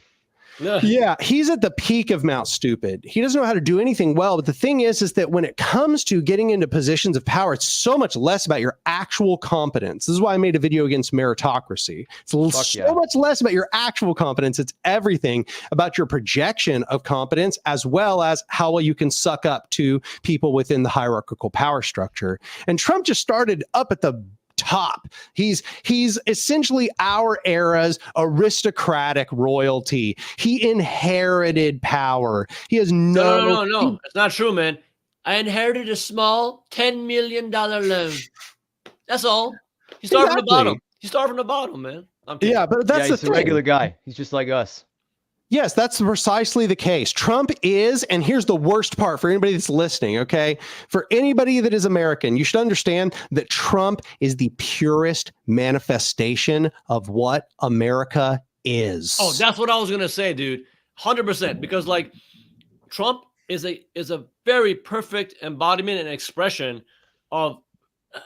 [SPEAKER 1] Yeah, he's at the peak of Mount Stupid. He doesn't know how to do anything well. But the thing is that when it comes to getting into positions of power, it's so much less about your actual competence. This is why I made a video against meritocracy. It's so much less about your actual competence. It's everything about your projection of competence, as well as how well you can suck up to people within the hierarchical power structure. And Trump just started up at the top. He's essentially our era's aristocratic royalty. He inherited power. He has
[SPEAKER 4] no. It's not true, man. I inherited a small $10 million loan. That's all. He's starting from the bottom. He's starting from the bottom, man.
[SPEAKER 1] Yeah, but that's
[SPEAKER 3] he's
[SPEAKER 1] the
[SPEAKER 3] a regular guy. He's just like us.
[SPEAKER 1] Yes, that's precisely the case. Trump is, and here's the worst part for anybody that's listening, okay? For anybody that is American, you should understand that Trump is the purest manifestation of what America is.
[SPEAKER 4] Oh, that's what I was going to say, dude. 100%. Because, like, Trump is a very perfect embodiment and expression of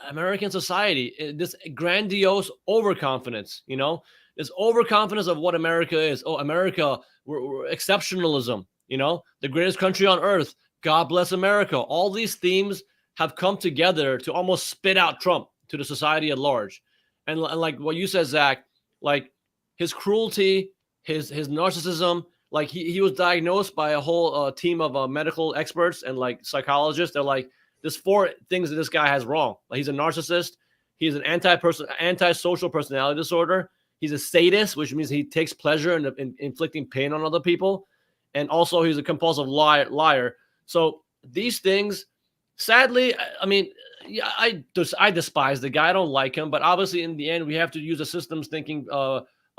[SPEAKER 4] American society. This grandiose overconfidence, you know? This overconfidence of what America is. Oh, America, we're exceptionalism, you know, the greatest country on earth. God bless America. All these themes have come together to almost spit out Trump to the society at large. And like what you said, Zach, like his cruelty, his narcissism, like he was diagnosed by a whole team of medical experts and like psychologists. They're like, there's 4 things that this guy has wrong. Like he's a narcissist. He's an antisocial personality disorder. He's a sadist, which means he takes pleasure in inflicting pain on other people. And also he's a compulsive liar. So these things, sadly, I mean, yeah, I despise the guy. I don't like him. But obviously, in the end, we have to use a systems thinking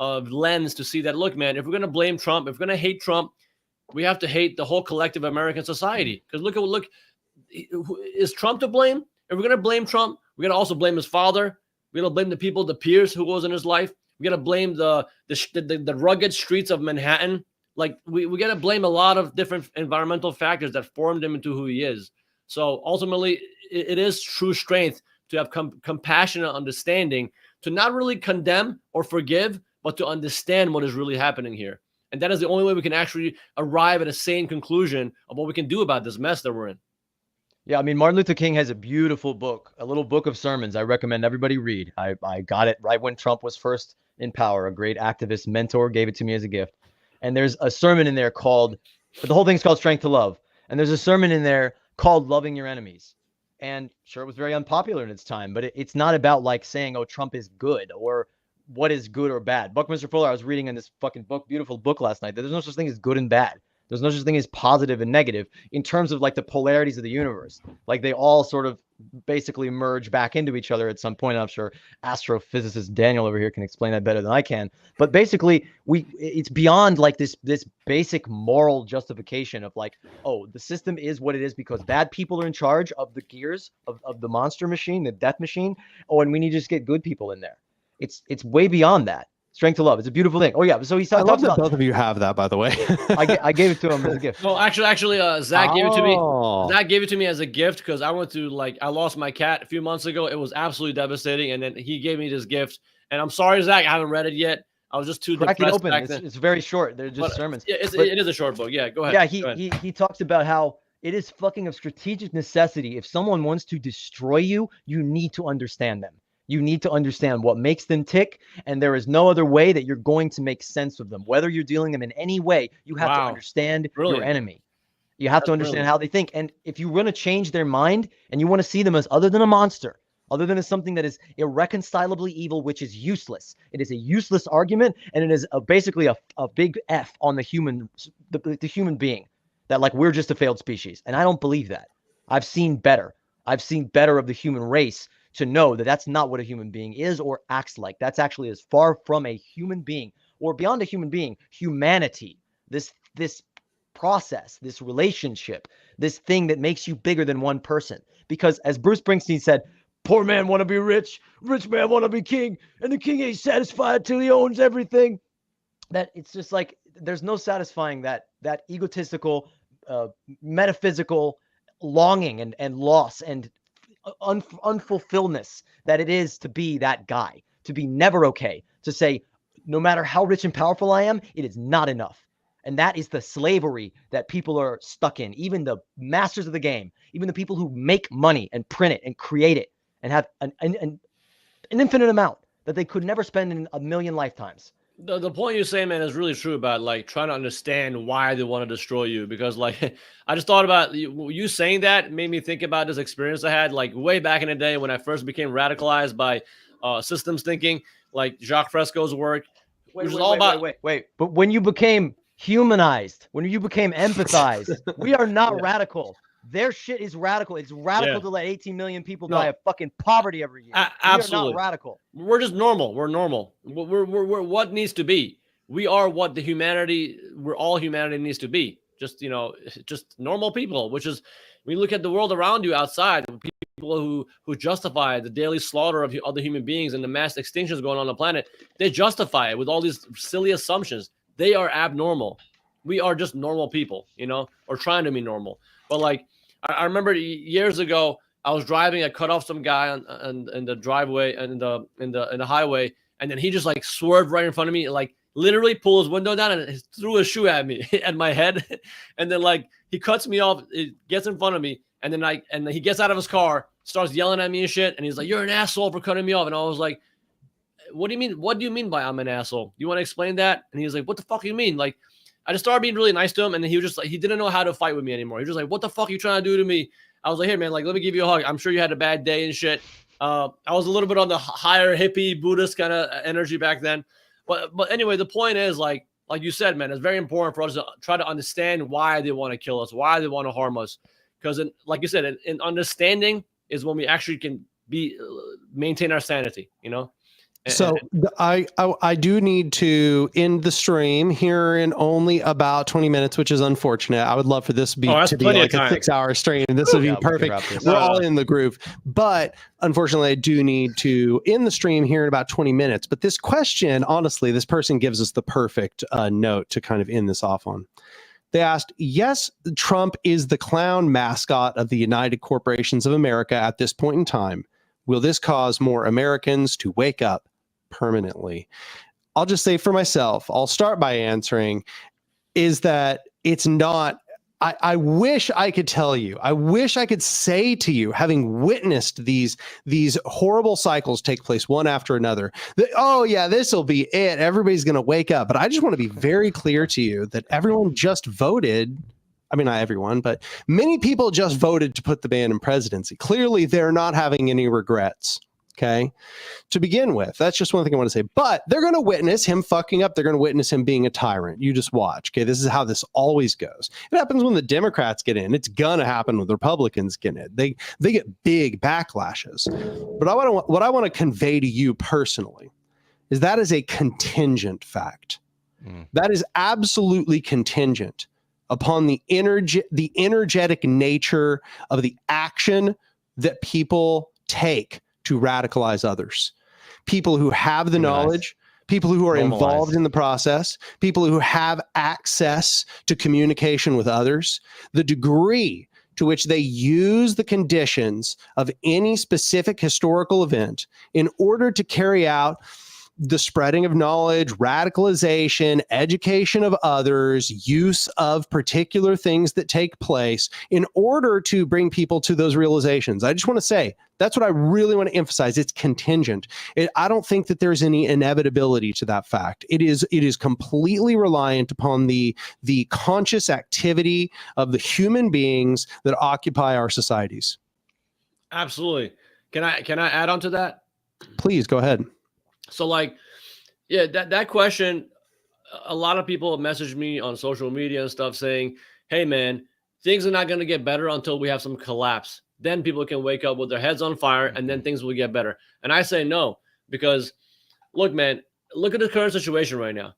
[SPEAKER 4] lens to see that, look, man, if we're going to blame Trump, if we're going to hate Trump, we have to hate the whole collective American society. Because look, is Trump to blame? If we're going to blame Trump, we're going to also blame his father. We're going to blame the people, the peers who was in his life. We got to blame the rugged streets of Manhattan. Like we got to blame a lot of different environmental factors that formed him into who he is. So ultimately, it is true strength to have compassionate understanding, to not really condemn or forgive, but to understand what is really happening here. And that is the only way we can actually arrive at a sane conclusion of what we can do about this mess that we're in.
[SPEAKER 3] Yeah, I mean, Martin Luther King has a beautiful book, a little book of sermons I recommend everybody read. I got it right when Trump was first in power. A great activist mentor gave it to me as a gift. And there's a sermon in there called, the whole thing's called Strength to Love. And there's a sermon in there called Loving Your Enemies. And sure, it was very unpopular in its time, but it's not about like saying, oh, Trump is good or what is good or bad. Buckminster Fuller, I was reading in this fucking book, beautiful book last night, that there's no such thing as good and bad. There's no such thing as positive and negative in terms of like the polarities of the universe. Like they all sort of basically merge back into each other at some point. I'm sure astrophysicist Daniel over here can explain that better than I can. But basically, it's beyond like this basic moral justification of like, oh, the system is what it is because bad people are in charge of the gears of the monster machine, the death machine. Oh, and we need to just get good people in there. It's way beyond that. Strength to Love. It's a beautiful thing. Oh yeah. So he talks about,
[SPEAKER 1] both of you have that, by the way.
[SPEAKER 3] I gave it to him as a gift.
[SPEAKER 4] No, actually, Zach gave it to me. Zach gave it to me as a gift because I lost my cat a few months ago. It was absolutely devastating, and then he gave me this gift. And I'm sorry, Zach, I haven't read it yet. I was just too depressed back then.
[SPEAKER 3] It's very short. They're just sermons.
[SPEAKER 4] Yeah, it is a short book. Yeah, go ahead.
[SPEAKER 3] Yeah, he talks about how it is fucking of strategic necessity. If someone wants to destroy you, you need to understand them. You need to understand what makes them tick, and there is no other way that you're going to make sense of them. Whether you're dealing them in any way, you have to understand your enemy. You have to understand how they think. And if you want to change their mind and you want to see them as other than a monster, other than as something that is irreconcilably evil, which is useless. It is a useless argument, and it is basically a big F on the human being, that like we're just a failed species. And I don't believe that. I've seen better. I've seen better of the human race to know that that's not what a human being is or acts like. That's actually as far from a human being or beyond a human being, humanity, this process, this relationship, this thing that makes you bigger than one person. Because as Bruce Springsteen said, poor man want to be rich man want to be king, and the king ain't satisfied till he owns everything. That it's just like, there's no satisfying that that egotistical, metaphysical longing and loss and unfulfilledness that it is to be that guy, to be never okay, to say, no matter how rich and powerful I am, it is not enough. And that is the slavery that people are stuck in. Even the masters of the game, even the people who make money and print it and create it and have an infinite amount that they could never spend in a million lifetimes.
[SPEAKER 4] The point you say, man, is really true about like trying to understand why they want to destroy you. Because like I just thought about you saying that made me think about this experience I had like way back in the day when I first became radicalized by systems thinking, like Jacques Fresco's work.
[SPEAKER 3] Wait. But when you became humanized, when you became empathized, we are not radical. Their shit is radical. It's radical to let 18 million people die of fucking poverty every year.
[SPEAKER 4] Absolutely.
[SPEAKER 3] We are not radical.
[SPEAKER 4] We're just normal. We're normal. We're what needs to be. We are what we're all humanity needs to be. Just, just normal people, which is, when you look at the world around you outside, people who justify the daily slaughter of other human beings and the mass extinctions going on the planet, they justify it with all these silly assumptions. They are abnormal. We are just normal people, or trying to be normal. But like, I remember years ago, I was driving. I cut off some guy in the driveway and in the highway, and then he just like swerved right in front of me, and like literally pulled his window down and threw a shoe at me at my head, and then like he cuts me off, it gets in front of me, and then he gets out of his car, starts yelling at me and shit, and he's like, "You're an asshole for cutting me off," and I was like, "What do you mean? What do you mean by I'm an asshole? You want to explain that?" And he was like, "What the fuck do you mean?" Like, I just started being really nice to him, and then he was just like, he didn't know how to fight with me anymore. He was just like, "What the fuck are you trying to do to me?" I was like, "Here, man, like, let me give you a hug. I'm sure you had a bad day and shit." I was a little bit on the higher hippie Buddhist kind of energy back then. But anyway, the point is, like you said, man, it's very important for us to try to understand why they want to kill us, why they want to harm us. Because, like you said, in understanding is when we actually can maintain our sanity,
[SPEAKER 1] So I do need to end the stream here in only about 20 minutes, which is unfortunate. I would love for this to be like a 6-hour stream. This would be perfect. We're all in the groove. But unfortunately, I do need to end the stream here in about 20 minutes. But this question, honestly, this person gives us the perfect note to kind of end this off on. They asked, yes, Trump is the clown mascot of the United Corporations of America at this point in time. Will this cause more Americans to wake up permanently? I'll just say for myself, I'll start by answering, is that it's not. I wish I could tell you, I wish I could say to you, having witnessed these horrible cycles take place one after another, that, oh yeah, this will be it. Everybody's going to wake up. But I just want to be very clear to you that everyone just voted. I mean, not everyone, but many people just voted to put the man in presidency. Clearly, they're not having any regrets. Okay, to begin with, that's just one thing I want to say. But they're going to witness him fucking up. They're going to witness him being a tyrant. You just watch. Okay, this is how this always goes. It happens when the Democrats get in. It's gonna happen when the Republicans get in. They get big backlashes. But what I want to convey to you personally is that is a contingent fact. That is absolutely contingent upon the energetic nature of the action that people take to radicalize others. People who have the knowledge, people who are involved in the process, people who have access to communication with others, the degree to which they use the conditions of any specific historical event in order to carry out the spreading of knowledge, radicalization, education of others, use of particular things that take place in order to bring people to those realizations. I just want to say, that's what I really want to emphasize. It's contingent. I don't think that there's any inevitability to that fact. It is completely reliant upon the conscious activity of the human beings that occupy our societies.
[SPEAKER 4] Absolutely. Can I add on to that?
[SPEAKER 1] Please go ahead.
[SPEAKER 4] So like, yeah, that question, a lot of people have messaged me on social media and stuff saying, hey man, things are not going to get better until we have some collapse. Then people can wake up with their heads on fire and then things will get better. And I say no, because look, man, look at the current situation right now.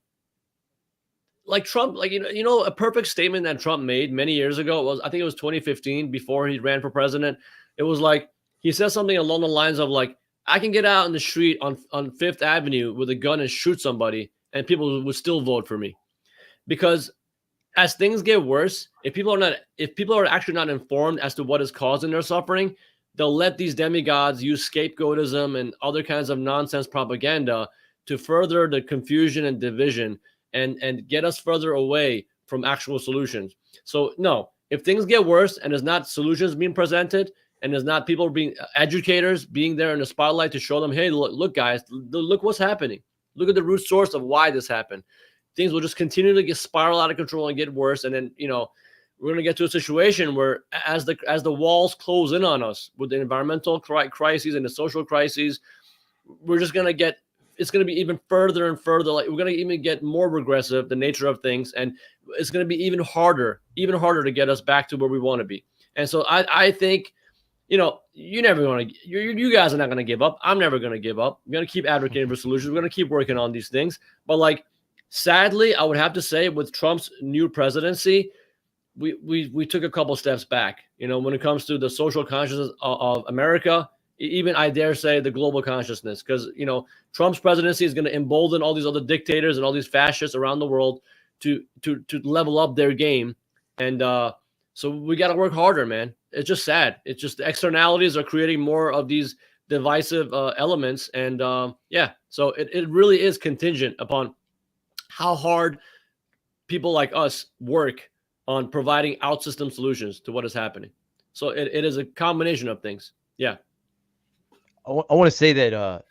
[SPEAKER 4] Like Trump, like, you know, a perfect statement that Trump made many years ago was, I think it was 2015 before he ran for president. It was like, he said something along the lines of like, I can get out in the street on Fifth Avenue with a gun and shoot somebody and people would still vote for me. Because as things get worse, if people are actually not informed as to what is causing their suffering, they'll let these demigods use scapegoatism and other kinds of nonsense propaganda to further the confusion and division and get us further away from actual solutions. So no, if things get worse and there's not solutions being presented and there's not people being educators being there in the spotlight to show them, hey, look guys, look what's happening. Look at the root source of why this happened. Things will just continue to get spiral out of control and get worse. And then, you know, we're going to get to a situation where as the walls close in on us with the environmental crises and the social crises, we're just going to get, it's going to be even further and further. Like we're going to even get more regressive, the nature of things. And it's going to be even harder to get us back to where we want to be. And so I think, you know, you guys are not going to give up. I'm never going to give up. I'm going to keep advocating for solutions. We're going to keep working on these things. But like, sadly, I would have to say with Trump's new presidency, we took a couple steps back, you know, when it comes to the social consciousness of America, even I dare say the global consciousness, because, you know, Trump's presidency is going to embolden all these other dictators and all these fascists around the world to level up their game. And so we got to work harder, man. It's just sad. It's just the externalities are creating more of these divisive elements. And yeah, so it really is contingent upon how hard people like us work on providing out-system solutions to what is happening. So it is a combination of things. Yeah.
[SPEAKER 3] I want to say that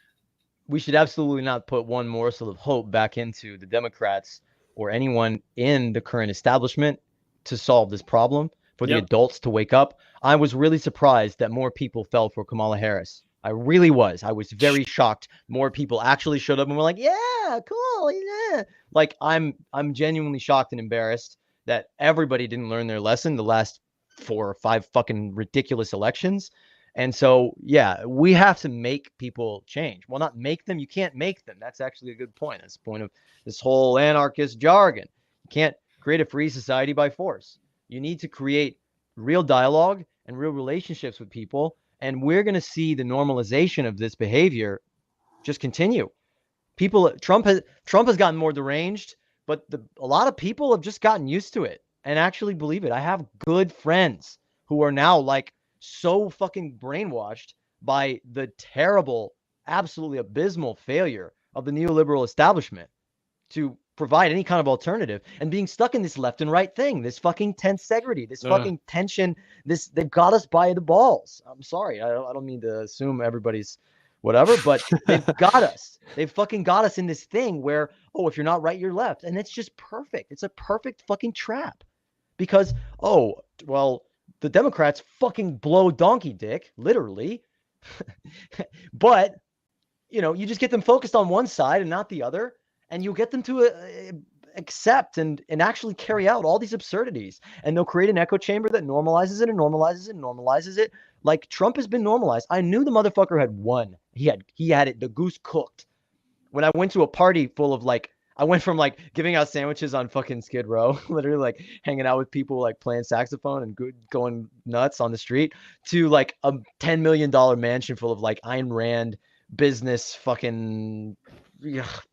[SPEAKER 3] we should absolutely not put one morsel of hope back into the Democrats or anyone in the current establishment to solve this problem, for the adults to wake up. I was really surprised that more people fell for Kamala Harris. I really was. I was very shocked. More people actually showed up and were like, yeah, cool. Yeah. Like I'm genuinely shocked and embarrassed that everybody didn't learn their lesson the last 4 or 5 fucking ridiculous elections. And so, yeah, we have to make people change. Well, not make them. You can't make them. That's actually a good point. That's the point of this whole anarchist jargon. You can't create a free society by force. You need to create real dialogue and real relationships with people. And we're going to see the normalization of this behavior just continue. Trump has gotten more deranged, but a lot of people have just gotten used to it and actually believe it. I have good friends who are now like so fucking brainwashed by the terrible, absolutely abysmal failure of the neoliberal establishment to provide any kind of alternative, and being stuck in this left and right thing, this fucking tensegrity, this fucking tension, they've got us by the balls. I'm sorry. I don't mean to assume everybody's whatever, but they've got us. They've fucking got us in this thing where, oh, if you're not right, you're left. And it's just perfect. It's a perfect fucking trap because, oh, well, the Democrats fucking blow donkey dick, literally. But, you know, you just get them focused on one side and not the other, and you'll get them to accept and actually carry out all these absurdities. And they'll create an echo chamber that normalizes it and normalizes it and normalizes it. Like Trump has been normalized. I knew the motherfucker had won. He had it, the goose cooked. When I went to a party full of like, I went from like giving out sandwiches on fucking Skid Row, literally like hanging out with people like playing saxophone and going nuts on the street, to like a $10 million mansion full of like Ayn Rand business fucking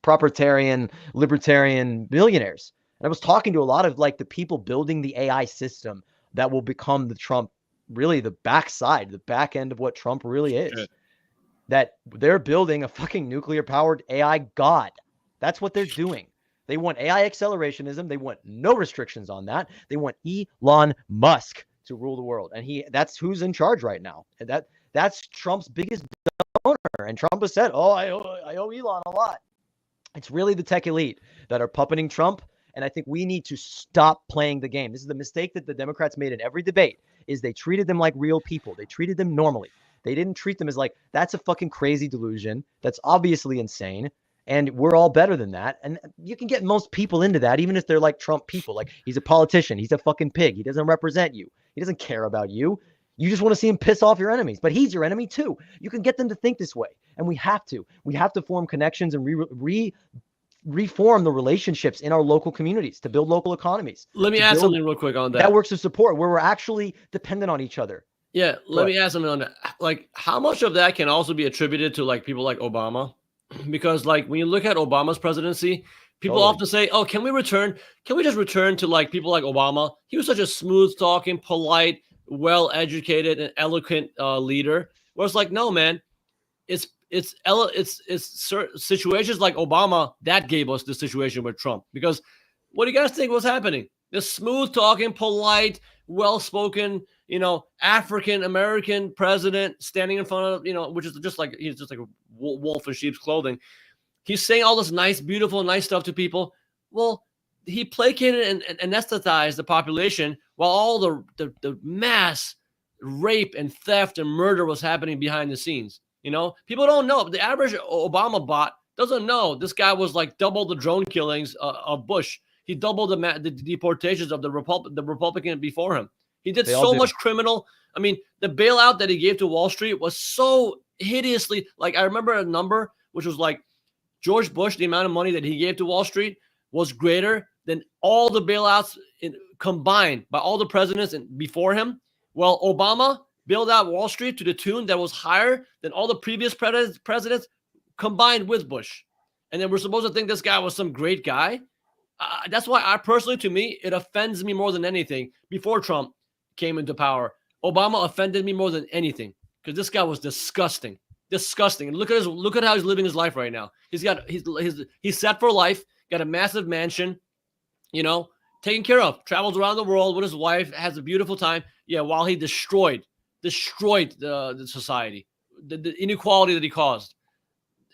[SPEAKER 3] proprietarian, libertarian billionaires. And I was talking to a lot of like the people building the AI system that will become the Trump, really the backside, the back end of what Trump really is. Shit. That they're building a fucking nuclear powered AI god. That's what they're doing. They want AI accelerationism. They want no restrictions on that. They want Elon Musk to rule the world. And that's who's in charge right now. And that's Trump's biggest donor. And Trump has said, oh, I owe Elon a lot. It's really the tech elite that are puppeting Trump. And I think we need to stop playing the game. This is the mistake that the Democrats made in every debate, is they treated them like real people. They treated them normally. They didn't treat them as like, that's a fucking crazy delusion. That's obviously insane. And we're all better than that. And you can get most people into that, even if they're like Trump people. Like, he's a politician. He's a fucking pig. He doesn't represent you. He doesn't care about you. You just want to see him piss off your enemies. But he's your enemy too. You can get them to think this way. And we have to. We have to form connections and reform the relationships in our local communities to build local economies.
[SPEAKER 4] Let me ask something real quick on that.
[SPEAKER 3] Networks of support where we're actually dependent on each other.
[SPEAKER 4] Yeah, let me ask something on that. Like, how much of that can also be attributed to like people like Obama? Because like when you look at Obama's presidency, People
[SPEAKER 3] Totally.
[SPEAKER 4] often say, "Oh, can we just return to like people like Obama? He was such a smooth talking, polite, well-educated, and eloquent leader." Where it's like, no, man, situations like Obama that gave us the situation with Trump. Because what do you guys think was happening? This smooth talking, polite, well-spoken, African American president standing in front of, which is he's just like a wolf in sheep's clothing. He's saying all this nice, beautiful, nice stuff to people. Well, he placated and anesthetized the population while all the mass rape and theft and murder was happening behind the scenes. People don't know. The average Obama bot doesn't know this guy was like double the drone killings of Bush. He doubled the deportations of the Republican before him. He did so much criminal. I mean, the bailout that he gave to Wall Street was so hideously, like, I remember a number which was like George Bush, the amount of money that he gave to Wall Street was greater than all the bailouts combined by all the presidents before him. Well, Obama bailed out Wall Street to the tune that was higher than all the previous presidents combined with Bush. And then we're supposed to think this guy was some great guy. That's why to me, it offends me more than anything. Before Trump came into power, Obama offended me more than anything because this guy was disgusting. And look at how he's living his life right now. He's set for life, got a massive mansion, taken care of, travels around the world with his wife, has a beautiful time. Yeah, while he destroyed the society, the inequality that he caused.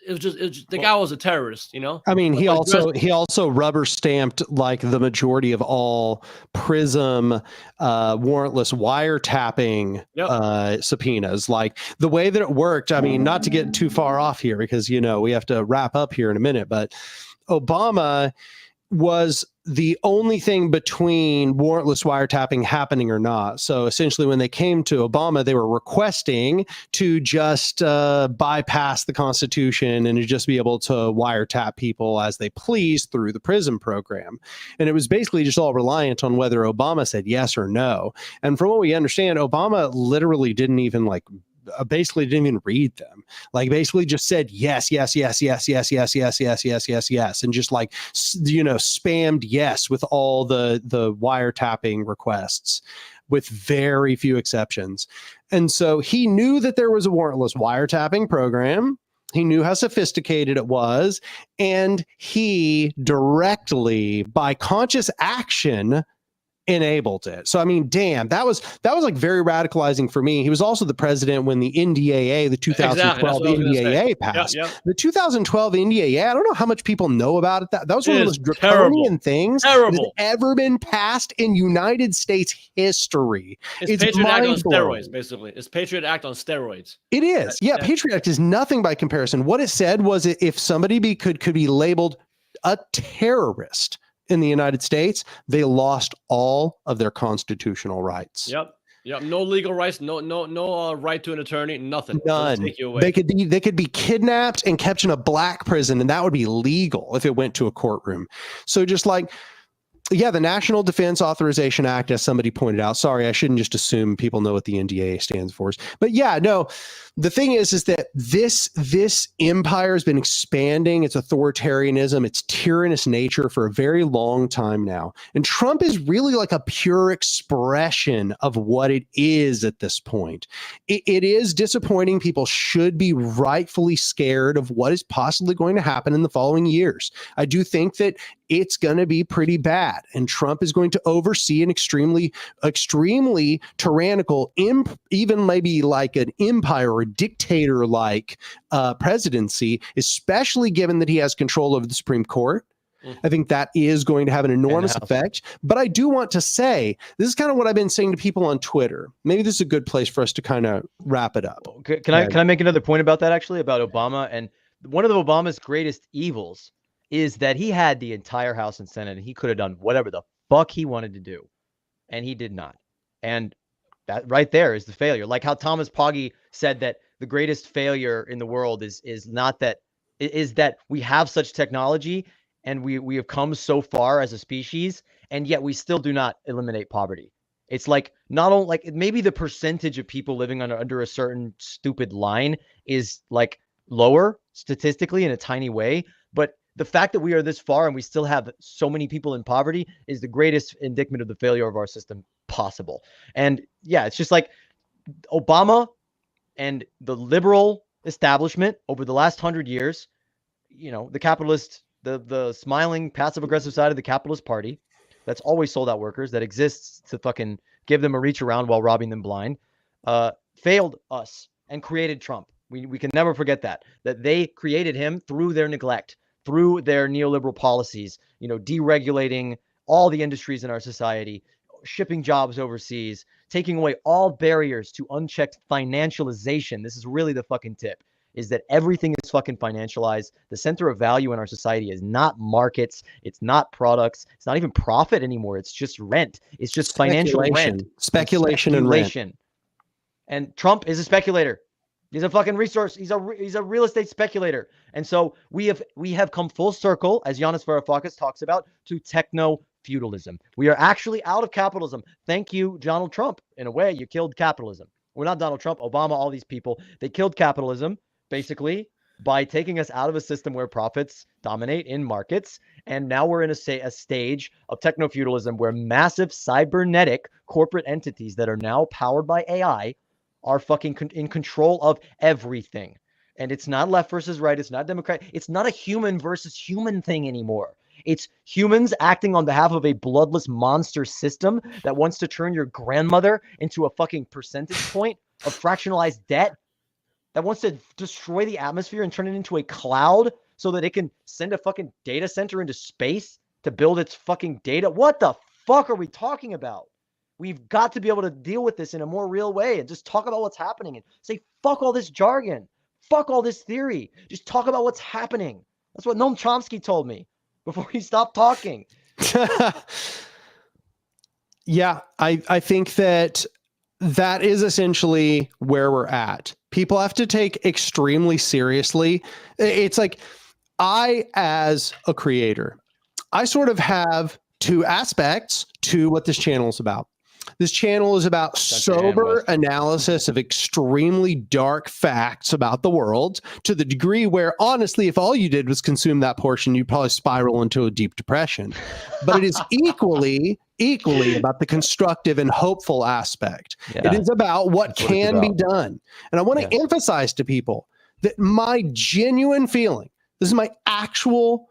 [SPEAKER 4] The guy was a terrorist,
[SPEAKER 1] I mean, he also rubber stamped like the majority of all PRISM warrantless wiretapping subpoenas. Like the way that it worked. I mean, not to get too far off here because we have to wrap up here in a minute, but Obama was the only thing between warrantless wiretapping happening or not. So essentially when they came to Obama, they were requesting to just bypass the Constitution and to just be able to wiretap people as they please through the PRISM program. And it was basically just all reliant on whether Obama said yes or no. And from what we understand, Obama literally didn't even basically didn't even read them. Like basically just said yes, yes, yes, yes, yes, yes, yes, yes, yes, yes, yes, and just spammed yes with all the wiretapping requests, with very few exceptions. And so he knew that there was a warrantless wiretapping program. He knew how sophisticated it was, and he directly, by conscious action, enabled it. So I mean, damn, that was like very radicalizing for me. He was also the president when the NDAA, the 2012 NDAA passed. Yep. The 2012 NDAA, I don't know how much people know about it. That was one of the most draconian things that has ever been passed in United States history.
[SPEAKER 4] It's Patriot Act on steroids, basically. It's Patriot Act on steroids.
[SPEAKER 1] It is. Patriot Act is nothing by comparison. What it said was if somebody could be labeled a terrorist in the United States, they lost all of their constitutional rights.
[SPEAKER 4] Yep. No legal rights, no right to an attorney, nothing.
[SPEAKER 1] None. Take you away. They could be kidnapped and kept in a black prison, and that would be legal if it went to a courtroom. So just like, the National Defense Authorization Act, as somebody pointed out. Sorry, I shouldn't just assume people know what the NDAA stands for. But the thing is that this empire has been expanding its authoritarianism, its tyrannous nature for a very long time now. And Trump is really like a pure expression of what it is at this point. It is disappointing. People should be rightfully scared of what is possibly going to happen in the following years. I do think that it's going to be pretty bad. And Trump is going to oversee an extremely tyrannical, even maybe like an empire or dictator-like presidency, especially given that he has control over the Supreme Court. I think that is going to have an enormous effect. But I do want to say, this is kind of what I've been saying to people on Twitter. Maybe this is a good place for us to kind of wrap it up.
[SPEAKER 3] Can I make another point about that, actually, about Obama? And one of Obama's greatest evils is that he had the entire House and Senate, and he could have done whatever the fuck he wanted to do, and he did not. And that right there is the failure. Like how Thomas Pogge said that the greatest failure in the world is that we have such technology and we have come so far as a species, and yet we still do not eliminate poverty. It's like not only like maybe the percentage of people living under a certain stupid line is like lower statistically in a tiny way, but the fact that we are this far and we still have so many people in poverty is the greatest indictment of the failure of our system possible. And yeah, it's just like Obama and the liberal establishment over the last 100 years, you know, the capitalist, the smiling passive aggressive side of the capitalist party that's always sold out workers, that exists to fucking give them a reach around while robbing them blind, failed us and created Trump. We can never forget that they created him through their neglect, through their neoliberal policies, you know, deregulating all the industries in our society, shipping jobs overseas, taking away all barriers to unchecked financialization. This is really the fucking tip, is that everything is fucking financialized. The center of value in our society is not markets. It's not products. It's not even profit anymore. It's just rent. It's just financial rent.
[SPEAKER 1] Speculation and rent.
[SPEAKER 3] And Trump is a speculator. He's a fucking resource. He's a real estate speculator. And so we have come full circle, as Yanis Varoufakis talks about, to techno-feudalism. We are actually out of capitalism. Thank you, Donald Trump. In a way, you killed capitalism. Well, not Donald Trump, Obama, all these people. They killed capitalism, basically, by taking us out of a system where profits dominate in markets. And now we're in a stage of techno-feudalism where massive cybernetic corporate entities that are now powered by AI are fucking in control of everything. And it's not left versus right. It's not democratic. It's not a human versus human thing anymore. It's humans acting on behalf of a bloodless monster system that wants to turn your grandmother into a fucking percentage point of fractionalized debt, that wants to destroy the atmosphere and turn it into a cloud so that it can send a fucking data center into space to build its fucking data. What the fuck are we talking about? We've got to be able to deal with this in a more real way and just talk about what's happening and say, fuck all this jargon. Fuck all this theory. Just talk about what's happening. That's what Noam Chomsky told me before he stopped talking.
[SPEAKER 1] Yeah, I think that is essentially where we're at. People have to take extremely seriously. It's like, I, as a creator, I sort of have two aspects to what this channel is about. This channel is about sober analysis of extremely dark facts about the world, to the degree where, honestly, if all you did was consume that portion, you'd probably spiral into a deep depression. But it is equally about the constructive and hopeful aspect. Yeah. It is about what can be done. And I want to emphasize to people that my genuine feeling, this is my actual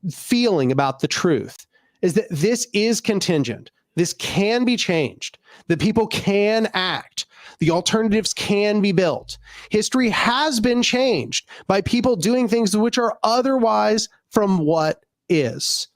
[SPEAKER 1] feeling about the truth, is that this is contingent. This can be changed. The people can act. The alternatives can be built. History has been changed by people doing things which are otherwise from what is.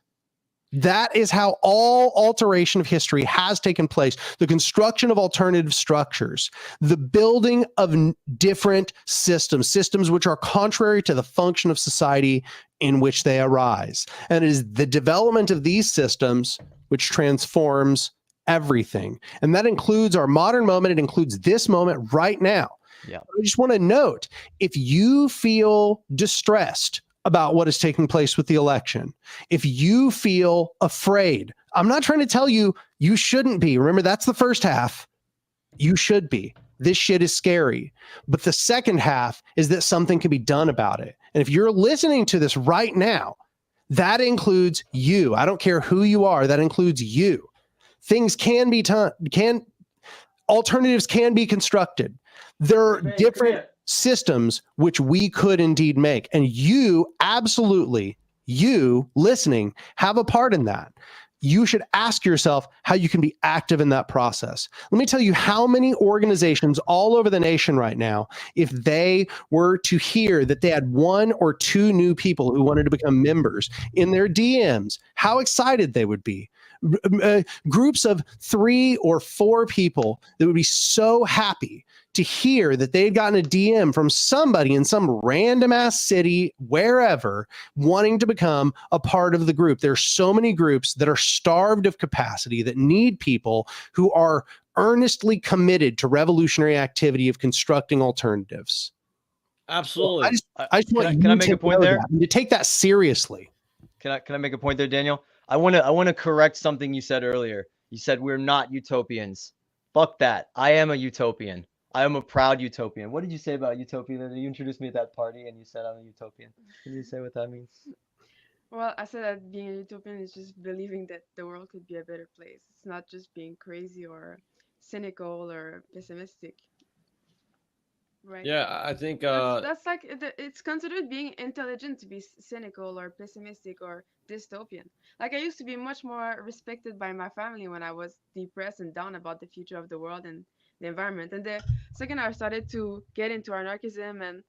[SPEAKER 1] That is how all alteration of history has taken place. The construction of alternative structures, the building of different systems which are contrary to the function of society in which they arise. And it is the development of these systems which transforms everything. And that includes our modern moment. It includes this moment right now. Yeah. I just want to note, if you feel distressed about what is taking place with the election, if you feel afraid, I'm not trying to tell you you shouldn't be. Remember, that's the first half. You should be. This shit is scary. But the second half is that something can be done about it. And if you're listening to this right now, that includes you. I don't care who you are. That includes you. Things can be done. Alternatives can be constructed. There are different systems which we could indeed make. And you, absolutely, you listening, have a part in that. You should ask yourself how you can be active in that process. Let me tell you how many organizations all over the nation right now, if they were to hear that they had 1 or 2 new people who wanted to become members in their DMs, how excited they would be. Groups of 3 or 4 people that would be so happy to hear that they had gotten a DM from somebody in some random ass city, wherever, wanting to become a part of the group. There are so many groups that are starved of capacity, that need people who are earnestly committed to revolutionary activity of constructing alternatives.
[SPEAKER 4] Absolutely.
[SPEAKER 1] So I just want
[SPEAKER 3] can I make a point there?
[SPEAKER 1] To take that seriously.
[SPEAKER 3] Can I make a point there, Daniel? I want to correct something you said earlier. You said we're not utopians. Fuck that. I am a utopian. I am a proud utopian. What did you say about utopia? You introduced me at that party and you said I'm a utopian. Can you say what that means?
[SPEAKER 5] Well, I said that being a utopian is just believing that the world could be a better place. It's not just being crazy or cynical or pessimistic, right?
[SPEAKER 4] Yeah, I think
[SPEAKER 5] That's like it's considered being intelligent to be cynical or pessimistic or dystopian. Like I used to be much more respected by my family when I was depressed and down about the future of the world and the environment. And the second I started to get into anarchism and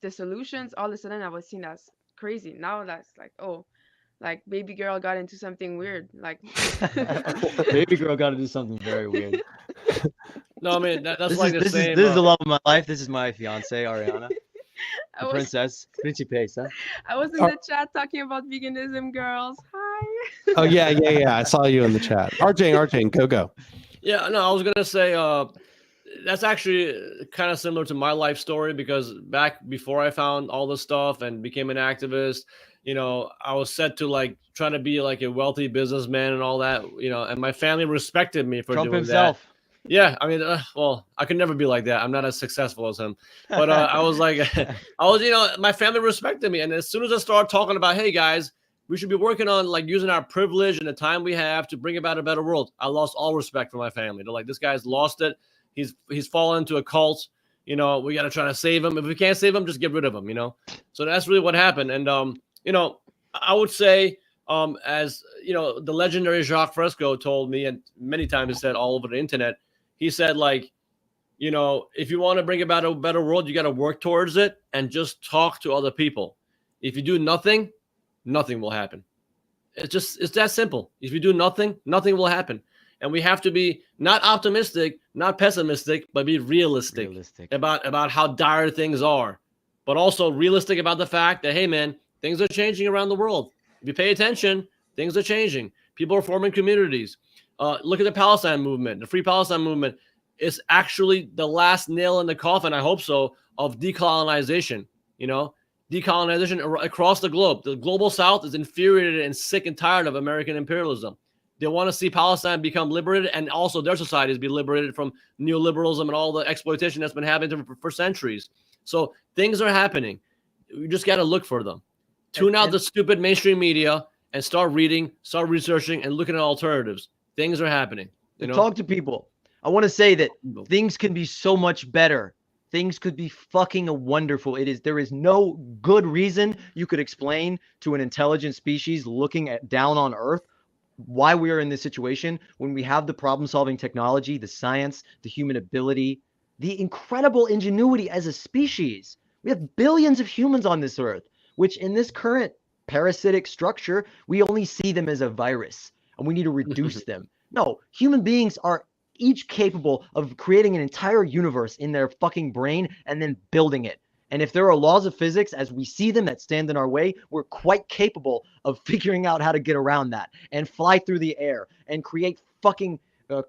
[SPEAKER 5] the solutions, all of a sudden I was seen as crazy. Now that's like, oh, like baby girl got into something weird. Like
[SPEAKER 3] Baby girl got to do something very weird.
[SPEAKER 4] no, I mean that's
[SPEAKER 3] This
[SPEAKER 4] like
[SPEAKER 3] is
[SPEAKER 4] the
[SPEAKER 3] this is
[SPEAKER 4] same.
[SPEAKER 3] this is the love of my life. This is my fiance Ariana,
[SPEAKER 5] I
[SPEAKER 3] the
[SPEAKER 5] was
[SPEAKER 3] princess, Principessa.
[SPEAKER 5] I was in the chat talking about veganism, girls. Hi.
[SPEAKER 1] Oh yeah. I saw you in the chat. Arjang, go.
[SPEAKER 4] Yeah, no, I was gonna say that's actually kind of similar to my life story because back before I found all this stuff and became an activist, I was set to like try to be like a wealthy businessman and all that, and my family respected me for
[SPEAKER 3] Trump
[SPEAKER 4] doing
[SPEAKER 3] himself.
[SPEAKER 4] that. Yeah, I mean, well, I could never be like that. I'm not as successful as him, but I was like, my family respected me, and as soon as I started talking about, hey guys, we should be working on like using our privilege and the time we have to bring about a better world, I lost all respect for my family. They're like, this guy's lost it. He's fallen into a cult. We got to try to save him. If we can't save him, just get rid of him. So that's really what happened. And I would say, as the legendary Jacques Fresco told me, and many times he said all over the internet. He said, like, if you want to bring about a better world, you got to work towards it and just talk to other people. If you do nothing, nothing will happen. It's that simple. If you do nothing, nothing will happen. And we have to be not optimistic, not pessimistic, but be realistic. About how dire things are, but also realistic about the fact that, hey, man, things are changing around the world. If you pay attention, things are changing. People are forming communities. Look at the Palestine movement, the Free Palestine movement. It's actually the last nail in the coffin, I hope so, of decolonization. Decolonization across the globe. The global South is infuriated and sick and tired of American imperialism. They want to see Palestine become liberated and also their societies be liberated from neoliberalism and all the exploitation that's been happening for centuries. So things are happening. You just got to look for them. Tune out the stupid mainstream media and start reading, start researching, and looking at alternatives. Things are happening.
[SPEAKER 3] Talk to people. I want to say that things can be so much better. Things could be fucking wonderful. There is no good reason you could explain to an intelligent species looking down on Earth why we are in this situation when we have the problem-solving technology, the science, the human ability, the incredible ingenuity as a species. We have billions of humans on this Earth, which in this current parasitic structure, we only see them as a virus, and we need to reduce them. No, human beings are each capable of creating an entire universe in their fucking brain and then building it. And if there are laws of physics as we see them that stand in our way, we're quite capable of figuring out how to get around that and fly through the air and create fucking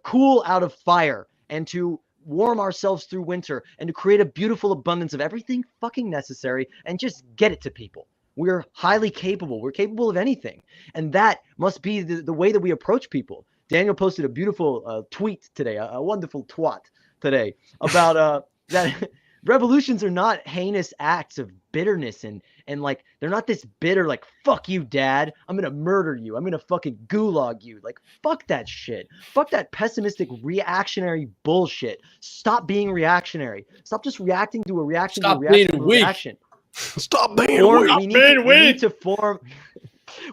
[SPEAKER 3] cool out of fire and to warm ourselves through winter and to create a beautiful abundance of everything fucking necessary and just get it to people. We're highly capable. We're capable of anything. And that must be the way that we approach people. Daniel posted a beautiful tweet today, a wonderful twat today about that revolutions are not heinous acts of bitterness and like they're not this bitter like fuck you dad, I'm gonna murder you, I'm gonna fucking gulag you. Like fuck that shit. Fuck that pessimistic reactionary bullshit. Stop being reactionary. Stop just reacting to a reaction.
[SPEAKER 4] Stop
[SPEAKER 3] to a reaction
[SPEAKER 4] being
[SPEAKER 3] to a
[SPEAKER 4] weak.
[SPEAKER 3] reaction.
[SPEAKER 1] Stop being weak.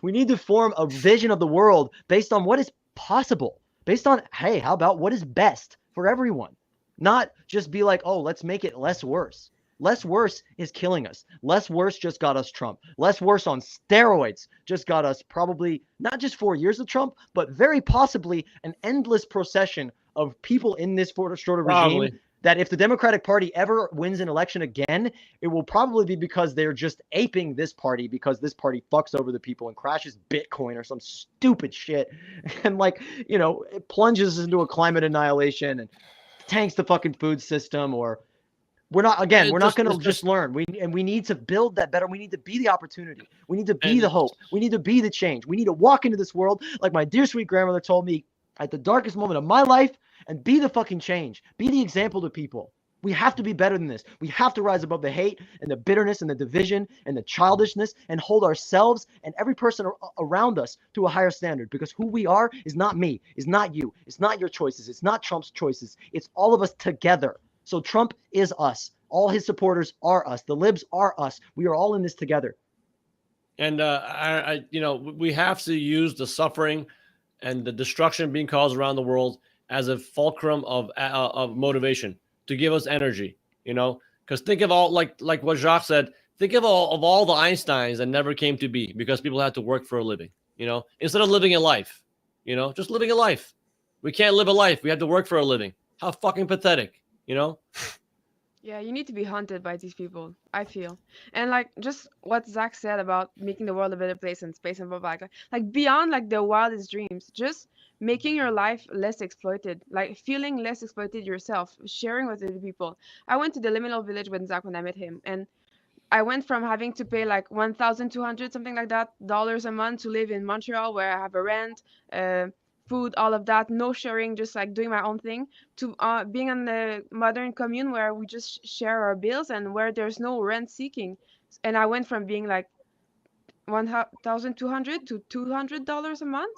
[SPEAKER 3] We need to form a vision of the world based on what is possible. Based on, hey, how about what is best for everyone? Not just be like, oh, let's make it less worse. Less worse is killing us. Less worse just got us Trump. Less worse on steroids just got us probably not just 4 years of Trump, but very possibly an endless procession of people in this sort of regime that if the Democratic Party ever wins an election again, it will probably be because they're just aping this party because this party fucks over the people and crashes Bitcoin or some stupid shit. And like, it plunges into a climate annihilation and tanks the fucking food system. Or we're not going to just learn. We need to build that better. We need to be the opportunity. We need to be the hope. We need to be the change. We need to walk into this world like my dear sweet grandmother told me at the darkest moment of my life and be the fucking change. Be the example to people. We have to be better than this. We have to rise above the hate and the bitterness and the division and the childishness and hold ourselves and every person around us to a higher standard, because who we are is not me, is not you, it's not your choices, it's not Trump's choices. It's all of us together. So Trump is us. All his supporters are us. The libs are us. We are all in this together.
[SPEAKER 4] And we have to use the suffering and the destruction being caused around the world as a fulcrum of motivation to give us energy, because think of all, like what Jacques said, think of all the Einsteins that never came to be because people had to work for a living, instead of living a life, just living a life. We can't live a life. We have to work for a living. How fucking pathetic,
[SPEAKER 5] Yeah, you need to be haunted by these people, I feel. And like just what Zach said about making the world a better place and space and blah blah, like beyond like the wildest dreams, just making your life less exploited, like feeling less exploited yourself, sharing with other people. I went to the liminal village with Zach when I met him, and I went from having to pay like 1,200 something like that dollars a month to live in Montreal where I have a rent, food, all of that, no sharing, just like doing my own thing, to being on the modern commune where we just share our bills and where there's no rent seeking. And I went from being like 1,200 to $200 a month.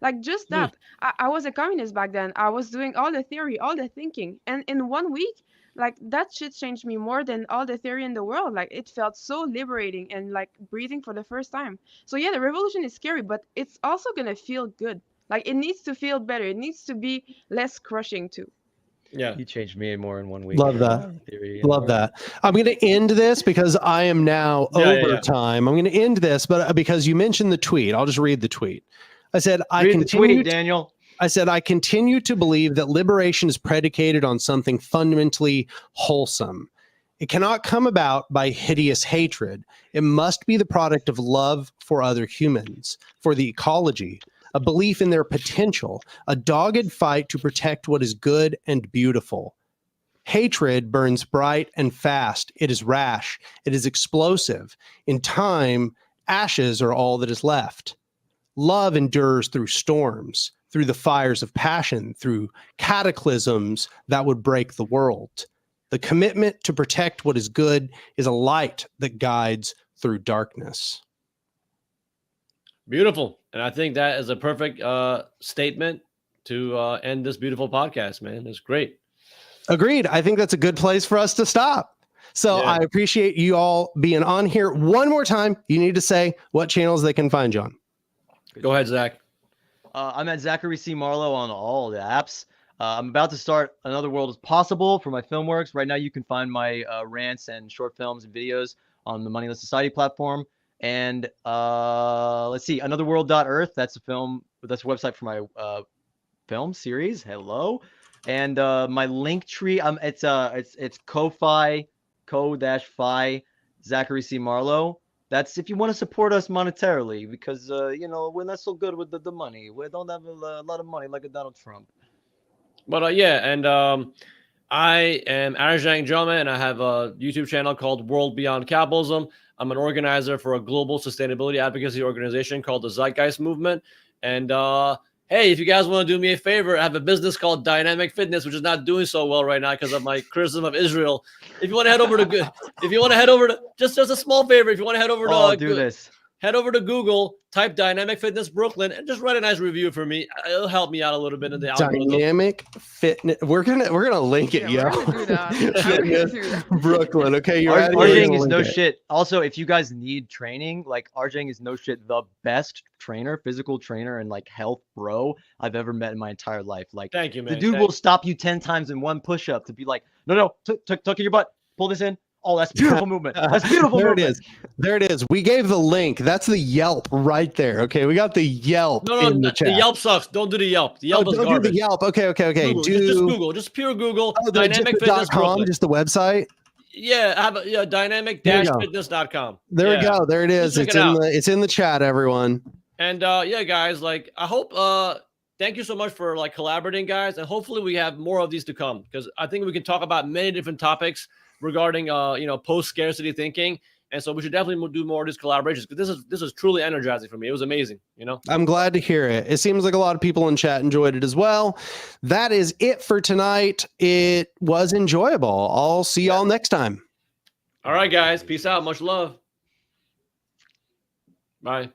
[SPEAKER 5] Like just that. I was a communist back then. I was doing all the theory, all the thinking. And in 1 week, like that shit changed me more than all the theory in the world. Like it felt so liberating and like breathing for the first time. So yeah, the revolution is scary, but it's also gonna feel good. Like it needs to feel better. It needs to be less crushing too.
[SPEAKER 4] Yeah.
[SPEAKER 3] You changed me more in 1 week.
[SPEAKER 1] Love that. Love that. I'm going to end this because I am now over time. I'm going to end this, but because you mentioned the tweet, I'll just read the tweet. I said,
[SPEAKER 3] Read the tweet, Daniel.
[SPEAKER 1] I said, I continue to believe that liberation is predicated on something fundamentally wholesome. It cannot come about by hideous hatred. It must be the product of love for other humans, for the ecology, a belief in their potential, a dogged fight to protect what is good and beautiful. Hatred burns bright and fast. It is rash. It is explosive. In time, ashes are all that is left. Love endures through storms, through the fires of passion, through cataclysms that would break the world. The commitment to protect what is good is a light that guides through darkness.
[SPEAKER 4] Beautiful. And I think that is a perfect statement to end this beautiful podcast, man. It's great.
[SPEAKER 1] Agreed. I think that's a good place for us to stop. So I appreciate you all being on here. One more time, you need to say what channels they can find you on.
[SPEAKER 4] Go ahead, Zach.
[SPEAKER 3] I'm at Zachary C. Marlow on all the apps. I'm about to start Another World is Possible for my film works. Right now, you can find my rants and short films and videos on the Moneyless Society platform. And let's see, anotherworld.earth. That's a film. That's a website for my film series. Hello. And my link tree. It's Ko-Fi, Ko-Fi, Zachary C. Marlow. That's if you want to support us monetarily, because we're not so good with the money. We don't have a lot of money like a Donald Trump.
[SPEAKER 4] But I am Arjang Jameh, and I have a YouTube channel called World Beyond Capitalism. I'm an organizer for a global sustainability advocacy organization called the Zeitgeist Movement. And hey, if you guys want to do me a favor, I have a business called Dynamic Fitness, which is not doing so well right now because of my criticism of Israel. If you want to head over to, just a small favor, if you want to head over to, head over to Google, type Dynamic Fitness Brooklyn, and just write a nice review for me. It'll help me out a little bit in the algorithm. Dynamic
[SPEAKER 1] Fitness. We're gonna link it,
[SPEAKER 5] We're gonna do that.
[SPEAKER 1] Brooklyn. Okay, you're
[SPEAKER 3] Arjang is no shit. Also, if you guys need training, like Arjang is no shit the best trainer, physical trainer, and like health bro I've ever met in my entire life. Like,
[SPEAKER 4] thank you, man.
[SPEAKER 3] The dude will stop you 10 times in one push-up to be like, no, tuck in your butt, pull this in. Oh, that's beautiful movement. That's beautiful.
[SPEAKER 1] There movement. It is. There it is. We gave the link. That's the Yelp right there. Okay, we got the Yelp in the chat.
[SPEAKER 4] The Yelp sucks. Don't do the Yelp. The Yelp is garbage.
[SPEAKER 1] Don't do the Yelp. Okay.
[SPEAKER 4] Google. Just Google. Just pure Google. Dynamic Fitness Brooklyn.
[SPEAKER 1] Just the website.
[SPEAKER 4] Yeah, I have dynamic-fitness.com.
[SPEAKER 1] There we go. There it is. It's in the chat, everyone.
[SPEAKER 4] And guys, like I hope thank you so much for like collaborating, guys, and hopefully we have more of these to come, because I think we can talk about many different topics regarding post-scarcity thinking, And so we should definitely do more of these collaborations, because this is truly energizing for me. It was amazing, you know.
[SPEAKER 1] I'm glad to hear it. It seems like a lot of people in chat enjoyed it as well. That is it for tonight. It was enjoyable. I'll see y'all next time.
[SPEAKER 4] All right, guys. Peace out. Much love. Bye.